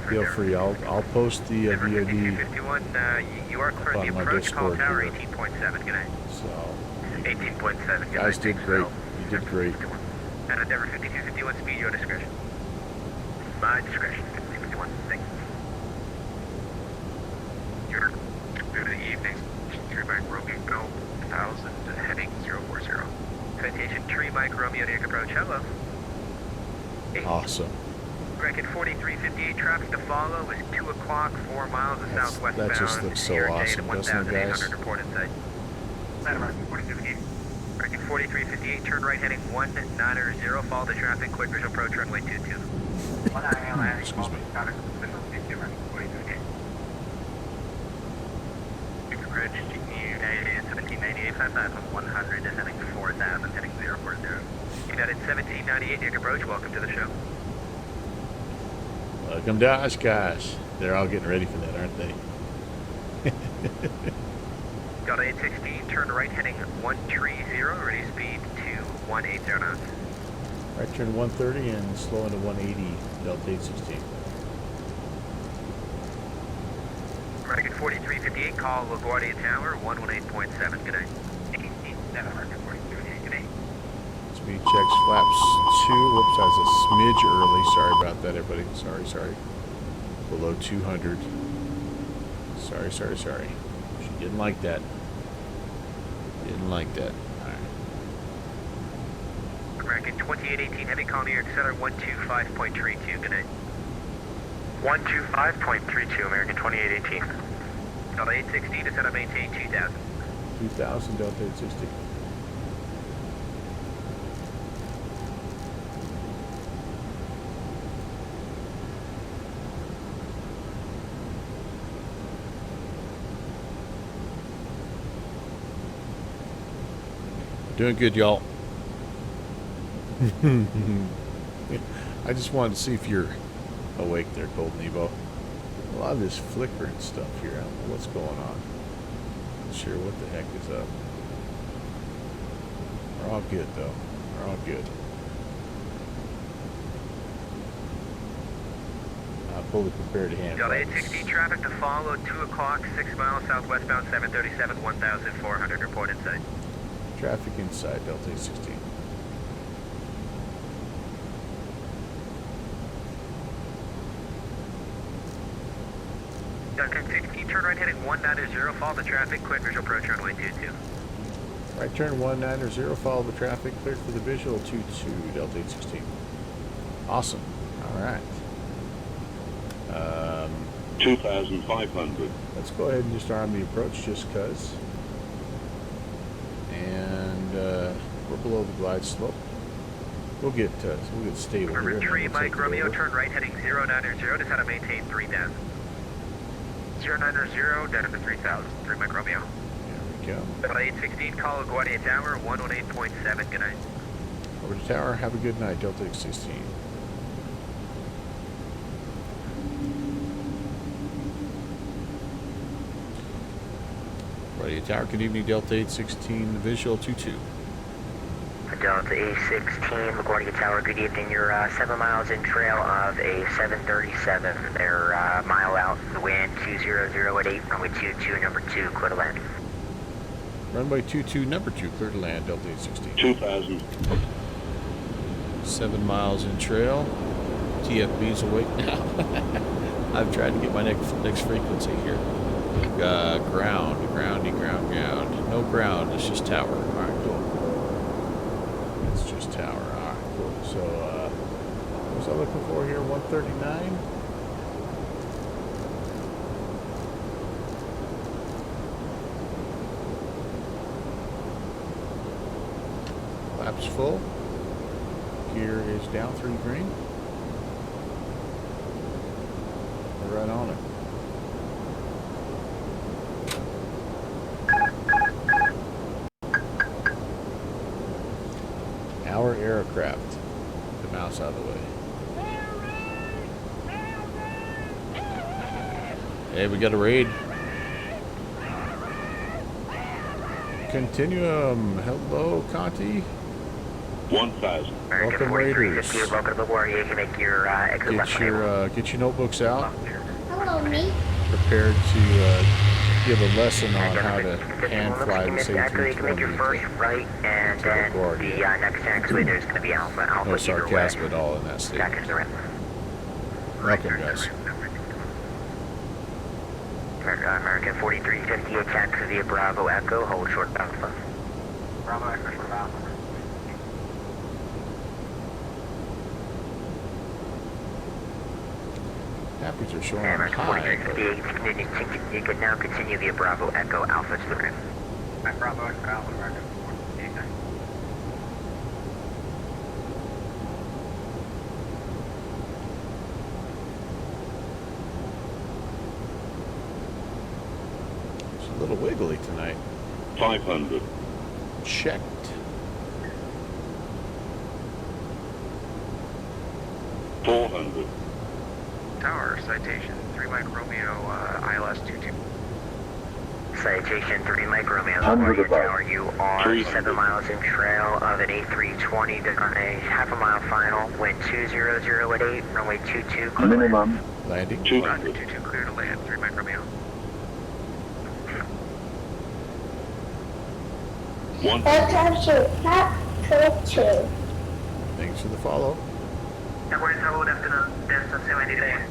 feel free. I'll post the VOD
51, you are clear
on
the
my
approach, call
Discord
tower
here.
18.7, good night.
So,
18.7, good
guys
night.
did great. You did great.
And Endeavor 5251, speed, your discretion. My discretion, 5251, thanks.
Your good evening. Tree Mike Romeo 1000 heading 040.
Citation Tree Mike Romeo, near approach, hello.
Awesome.
Record 4358, traffic to follow is 2 o'clock, 4 miles of southwest
That
bound.
just looks so awesome, doesn't it, guys?
1,800 reported site.
American 4258.
Record 4358, turn right heading 190, follow the traffic, quick visual approach runway 22.
Excuse me.
Bridge, United 1798.55 on 100, descending to 4,000, heading 040. United 1798, near approach, welcome to the show.
Welcome to Oshkosh. They're all getting ready for that, aren't they?
Delta 816, turn right heading 130, ready speed to 180 knots.
Right turn 130 and slow into 180, Delta 816.
Record 4358, call LaGuardia Tower, 118.7, good night. 87, record 4358, good night.
Speed checks flaps 2. Whoops, I was a smidge early. Sorry about that, everybody. Sorry. Below 200. Sorry. She didn't like that. All right.
American 2818, heavy call New York Center, 125.32, good night. 125.32, American 2818. Delta 816, descend and maintain 2000.
2000, Delta 816. Doing good, y'all. I just wanted to see if you're awake there, Cold Nebo. A lot of this flickering stuff here. I don't know what's going on. Not sure what the heck is up. We're all good, though. We're all good. I'm fully prepared to handle
Delta
this.
816, traffic to follow, 2 o'clock, 6 miles southwestbound, 737, 1,400, report inside.
Traffic inside Delta 816.
Delta 16, turn right heading 190, follow the traffic, quick visual approach runway 22.
Right turn 190, follow the traffic, cleared for the visual 22, Delta 816. Awesome. All right.
2,500.
Let's go ahead and just arm the approach just because. And we're below the glide slope. We'll get stable
Number
here.
3,
We'll
Mike Romeo, turn right heading 090, descend and maintain 3000. 090, down to 3000, 3 Mike Romeo.
There we go.
Delta 816, call LaGuardia Tower, 118.7, good night.
Over to tower. Have a good night, Delta 816. LaGuardia Tower, good evening, Delta 816, visual 22.
Delta 816, LaGuardia Tower, good evening. You're 7 miles in trail of a 737. They're a mile out, the wind 200 at 8, runway 22, number 2, clear to land.
Runway 22, number 2, clear to land, Delta 816.
2,000.
7 miles in trail. TFB's awake now. I've tried to get my next frequency here. Ground. No ground, it's just tower. Alright, cool. It's just tower. Alright, cool. So, what was I looking for here? 139? Flaps full. Gear is down 3 green. We're right on it. Our aircraft. Get the mouse out of the way. Hey, we got a raid. Continuum. Hello, Conti.
1,000.
Welcome, Raiders.
Welcome to LaGuardia. You can make your exit left.
Get your notebooks out.
Hello, me.
Prepared to give a lesson on how to hand fly this
You can make your first
A320.
right, and then the next taxiway there's going to be Alpha. Alpha
No
either
sarcasm
way.
at all in that
Back
statement.
into the ramp.
Welcome, guys.
American 4358 taxi via Bravo Echo. Hold short Alpha.
Bravo Echo short Alpha.
Tappers are showing on
American
high, but
4358, you can now continue via Bravo Echo Alpha to the ramp.
Bravo Echo Alpha, American 458.
it's a little wiggly tonight.
500.
Checked.
$400.
Tower, citation 3 Mike Romeo, ILS 22.
Citation 3 Mike Romeo,
Hundred
LaGuardia
above.
Tower. You are
300.
7 miles in trail of an A320 on a half a mile final. Wind 200 at 8, runway 22, clear to land.
Minimum
Landing.
200.
22 clear to land, 3 Mike Romeo.
100.
Welcome to Part 2.
Thanks for the follow.
LaGuardia Tower, good afternoon. Delta 781.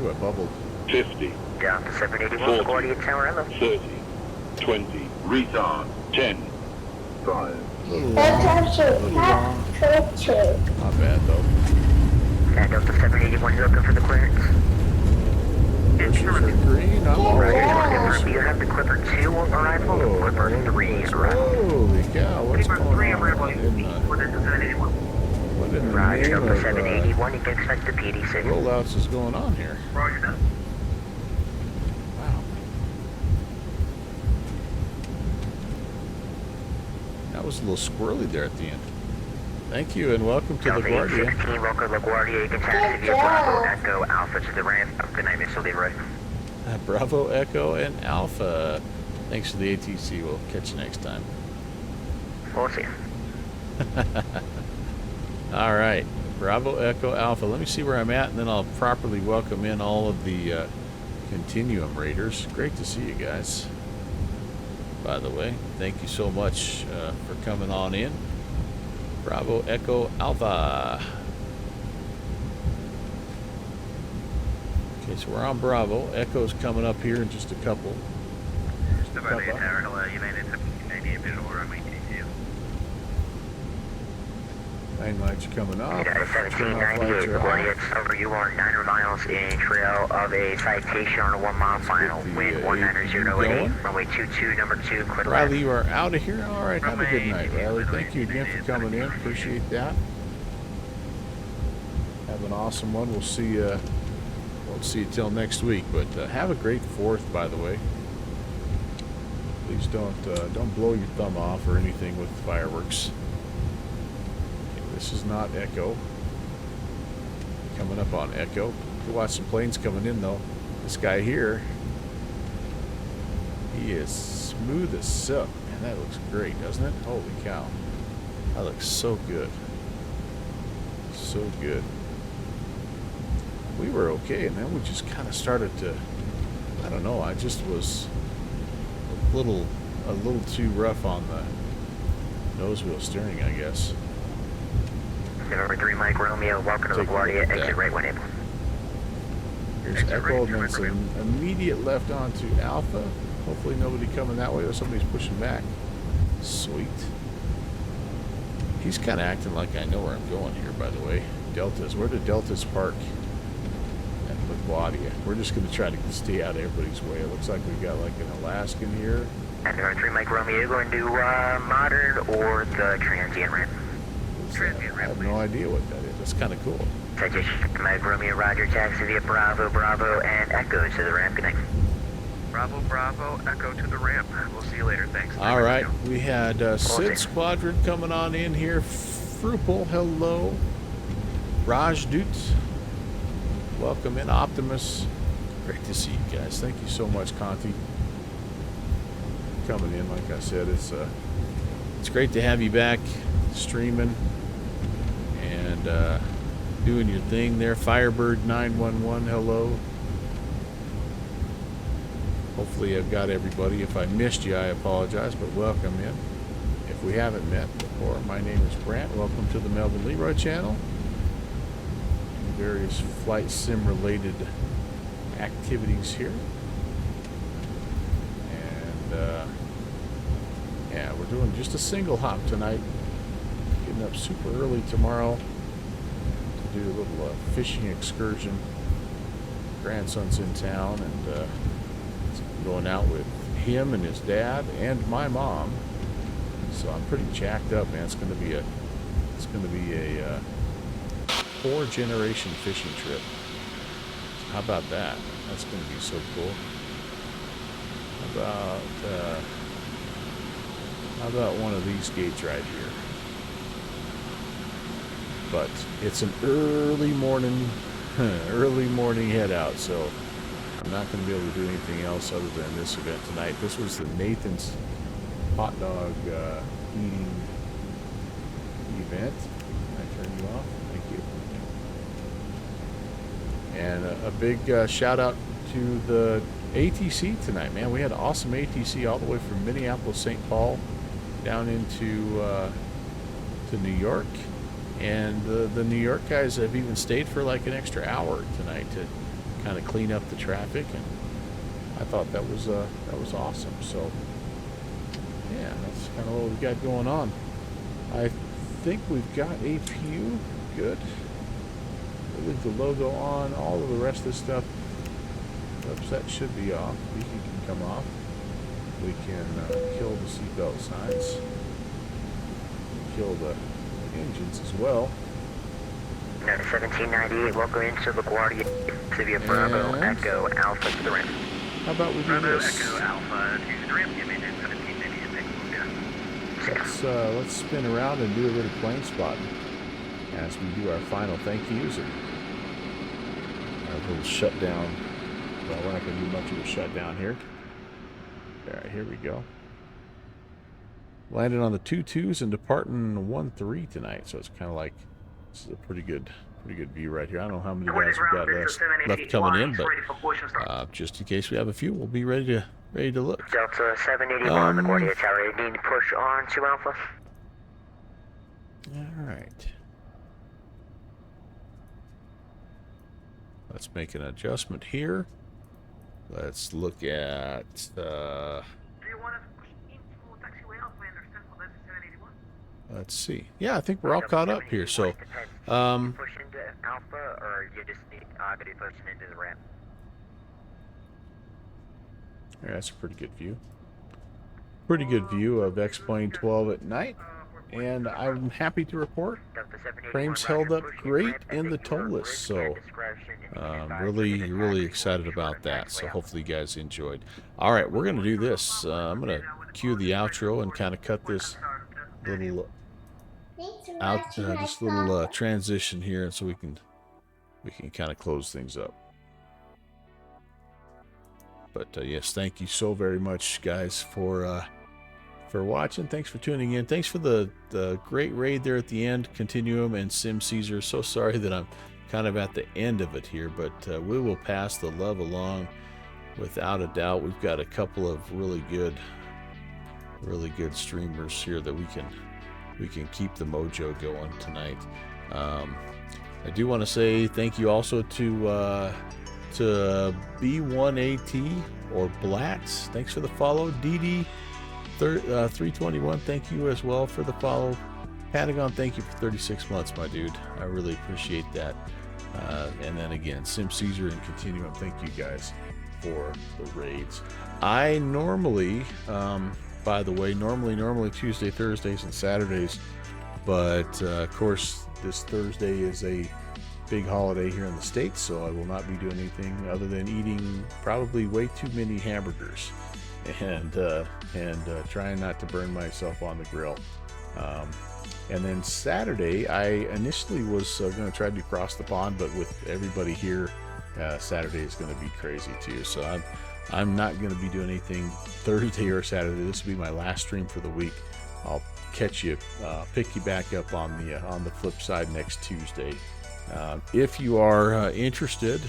Ooh, I bubbled.
50.
Delta 781,
40.
LaGuardia Tower, hello.
30. 20. Retard. 10. 5.
Welcome to Part 2.
Not bad, though.
Delta 781, you looking for the clearance?
Bushes are green. I'm all
Right,
right.
you either have the Clipper 2 arrival or the Clipper 3 arrival.
Holy cow, what's
Clipper
going
3
on?
arrival,
What in the
Delta 781.
what in the
Roger,
name
Delta
of
781, you can expect the PD signal.
rollouts is going on here?
Roger that.
Wow. That was a little squirrely there at the end. Thank you and welcome to
Delta
LaGuardia.
816, welcome to LaGuardia. You can taxi via Bravo Echo Alpha to the ramp. Good night, Mr. Leroy.
Bravo, Echo, and Alpha. Thanks for the ATC. We'll catch you next time.
We'll see.
All right. Bravo, Echo, Alpha. Let me see where I'm at, and then I'll properly welcome in all of the Continuum Raiders. Great to see you guys. By the way, thank you so much for coming on in. Bravo, Echo, Alpha. Okay, so we're on Bravo. Echo's coming up here in just a couple.
Tower, hello, United 1798 visual runway 22.
9 mics coming off.
United
Turn off
1798,
lights are
LaGuardia
off.
Tower. You are 9 miles in trail of a citation on a 1 mile final.
the,
Wind
APU
190
going.
runway 22, number 2, clear to land.
Riley, you are out of here. All right, have a good night, Riley. Thank you again for coming in. Appreciate that. Have an awesome one. We'll see you. Won't see you till next week, but have a great 4th, by the way. Please don't blow your thumb off or anything with fireworks. Okay, this is not Echo. Coming up on Echo. You can watch some planes coming in though. This guy here, he is smooth as silk. Man, that looks great, doesn't it? Holy cow. That looks so good. So good. We were okay, and then we just kind of started to, I don't know, I just was a little too rough on the nose wheel steering, I guess.
Number 3, Mike Romeo, welcome to
Take a look
LaGuardia,
at that.
exit right when able.
Here's Echo, and then it's an immediate left onto Alpha. Hopefully nobody coming that way, or somebody's pushing back. Sweet. He's kind of acting like I know where I'm going here, by the way. Deltas. Where did Deltas park? At LaGuardia. We're just going to try to stay out of everybody's way. It looks like we got like an Alaskan here.
And number 3, Mike Romeo, going to modern or the transient ramp.
Transient
I
ramp,
have no idea what that is. That's kind of cool.
Citation Mike Romeo, Roger, taxi via Bravo, Bravo, and Echo to the ramp. Good night.
Bravo, Bravo, Echo to the ramp. We'll see you later, thanks.
All right, we had Sid Squadron coming on in here. Fruple, hello. Raj Dutz, welcome in. Optimus, great to see you guys. Thank you so much, Conti. coming in. Like I said, it's great to have you back streaming and doing your thing there. Firebird 911, hello. Hopefully I've got everybody. If I missed you, I apologize, but welcome in. If we haven't met before, my name is Brant. Welcome to the Melvin Leroy channel. Various flight sim related activities here. And yeah, we're doing just a single hop tonight. Getting up super early tomorrow to do a little fishing excursion. Grandson's in town, and going out with him and his dad and my mom. So I'm pretty jacked up, man. It's gonna be a 4-generation fishing trip. How about that? That's gonna be so cool. How about one of these gates right here? But it's an early morning head out, so I'm not going to be able to do anything else other than this event tonight. This was the Nathan's hot dog eating event. Can I turn you off? Thank you. And a big shout out to the ATC tonight, man. We had an awesome ATC all the way from Minneapolis, St. Paul, down into to New York. And the New York guys have even stayed for like an extra hour tonight to kind of clean up the traffic, and I thought that was awesome. So yeah, that's kind of what we've got going on. I think we've got APU good. Leave the logo on. All of the rest of this stuff. Oops, that should be off. We can come off. We can kill the seatbelt signs. Kill the engines as well.
1798, welcome into LaGuardia, Civia Bravo, Echo Alpha to the ramp.
How about we do this?
Echo Alpha to the ramp, give me 1798.
Let's spin around and do a bit of plane spotting as we do our final thank yous and our little shutdown. Well, we're not going to do much of a shutdown here. Alright, here we go. Landed on the 2-2s and departing 1-3 tonight, so it's kind of like this is a pretty good view right here. I don't know how many guys we've got left coming in, but just in case we have a few, we'll be ready to look.
Delta 781, LaGuardia Tower, need to push on to Alpha.
All right. Let's make an adjustment here. Let's look at. Let's see. Yeah, I think we're all caught up here. So,
push into Alpha, or you just need to be pushing into the ramp.
Yeah, that's a pretty good view. Pretty good view of X-Plane 12 at night, and I'm happy to report frames held up great in the Toliss. So, really excited about that. So hopefully you guys enjoyed. All right, we're gonna do this. I'm gonna cue the outro and kind of cut this little this little transition here, and so we can kind of close things up. But yes, thank you so very much, guys, for watching. Thanks for tuning in. Thanks for the great raid there at the end, Continuum and Sim Caesar. So sorry that I'm kind of at the end of it here, but we will pass the love along without a doubt. We've got a couple of really good streamers here that we can keep the mojo going tonight. I do want to say thank you also to B1AT or Blatz. Thanks for the follow. DD 321, thank you as well for the follow. Patagon, thank you for 36 months, my dude. I really appreciate that. And then again, Sim Caesar and Continuum, thank you guys for the raids. I normally, by the way, normally Tuesday, Thursdays, and Saturdays, but of course this Thursday is a big holiday here in the States, so I will not be doing anything other than eating probably way too many hamburgers and trying not to burn myself on the grill. And then Saturday, I initially was going to try to cross the pond, but with everybody here, Saturday is going to be crazy too. So I'm not going to be doing anything Thursday or Saturday. This will be my last stream for the week. I'll catch you, pick you back up on the flip side next Tuesday. If you are interested,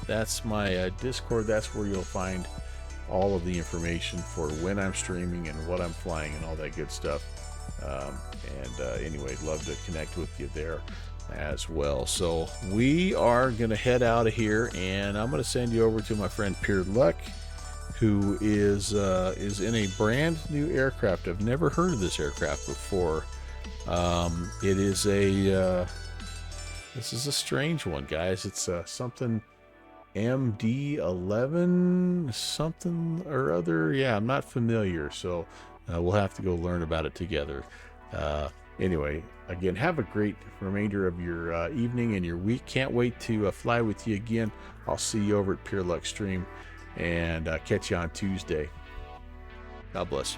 that's my Discord. That's where you'll find all of the information for when I'm streaming and what I'm flying and all that good stuff. Anyway, love to connect with you there as well. So we are going to head out of here, and I'm going to send you over to my friend Pure Luck, who is in a brand new aircraft. I've never heard of this aircraft before. It is this is a strange one, guys. It's something MD-11 something or other. Yeah, I'm not familiar, so we'll have to go learn about it together. Anyway, again, have a great remainder of your evening and your week. Can't wait to fly with you again. I'll see you over at Pure Luck Stream, and catch you on Tuesday. God bless.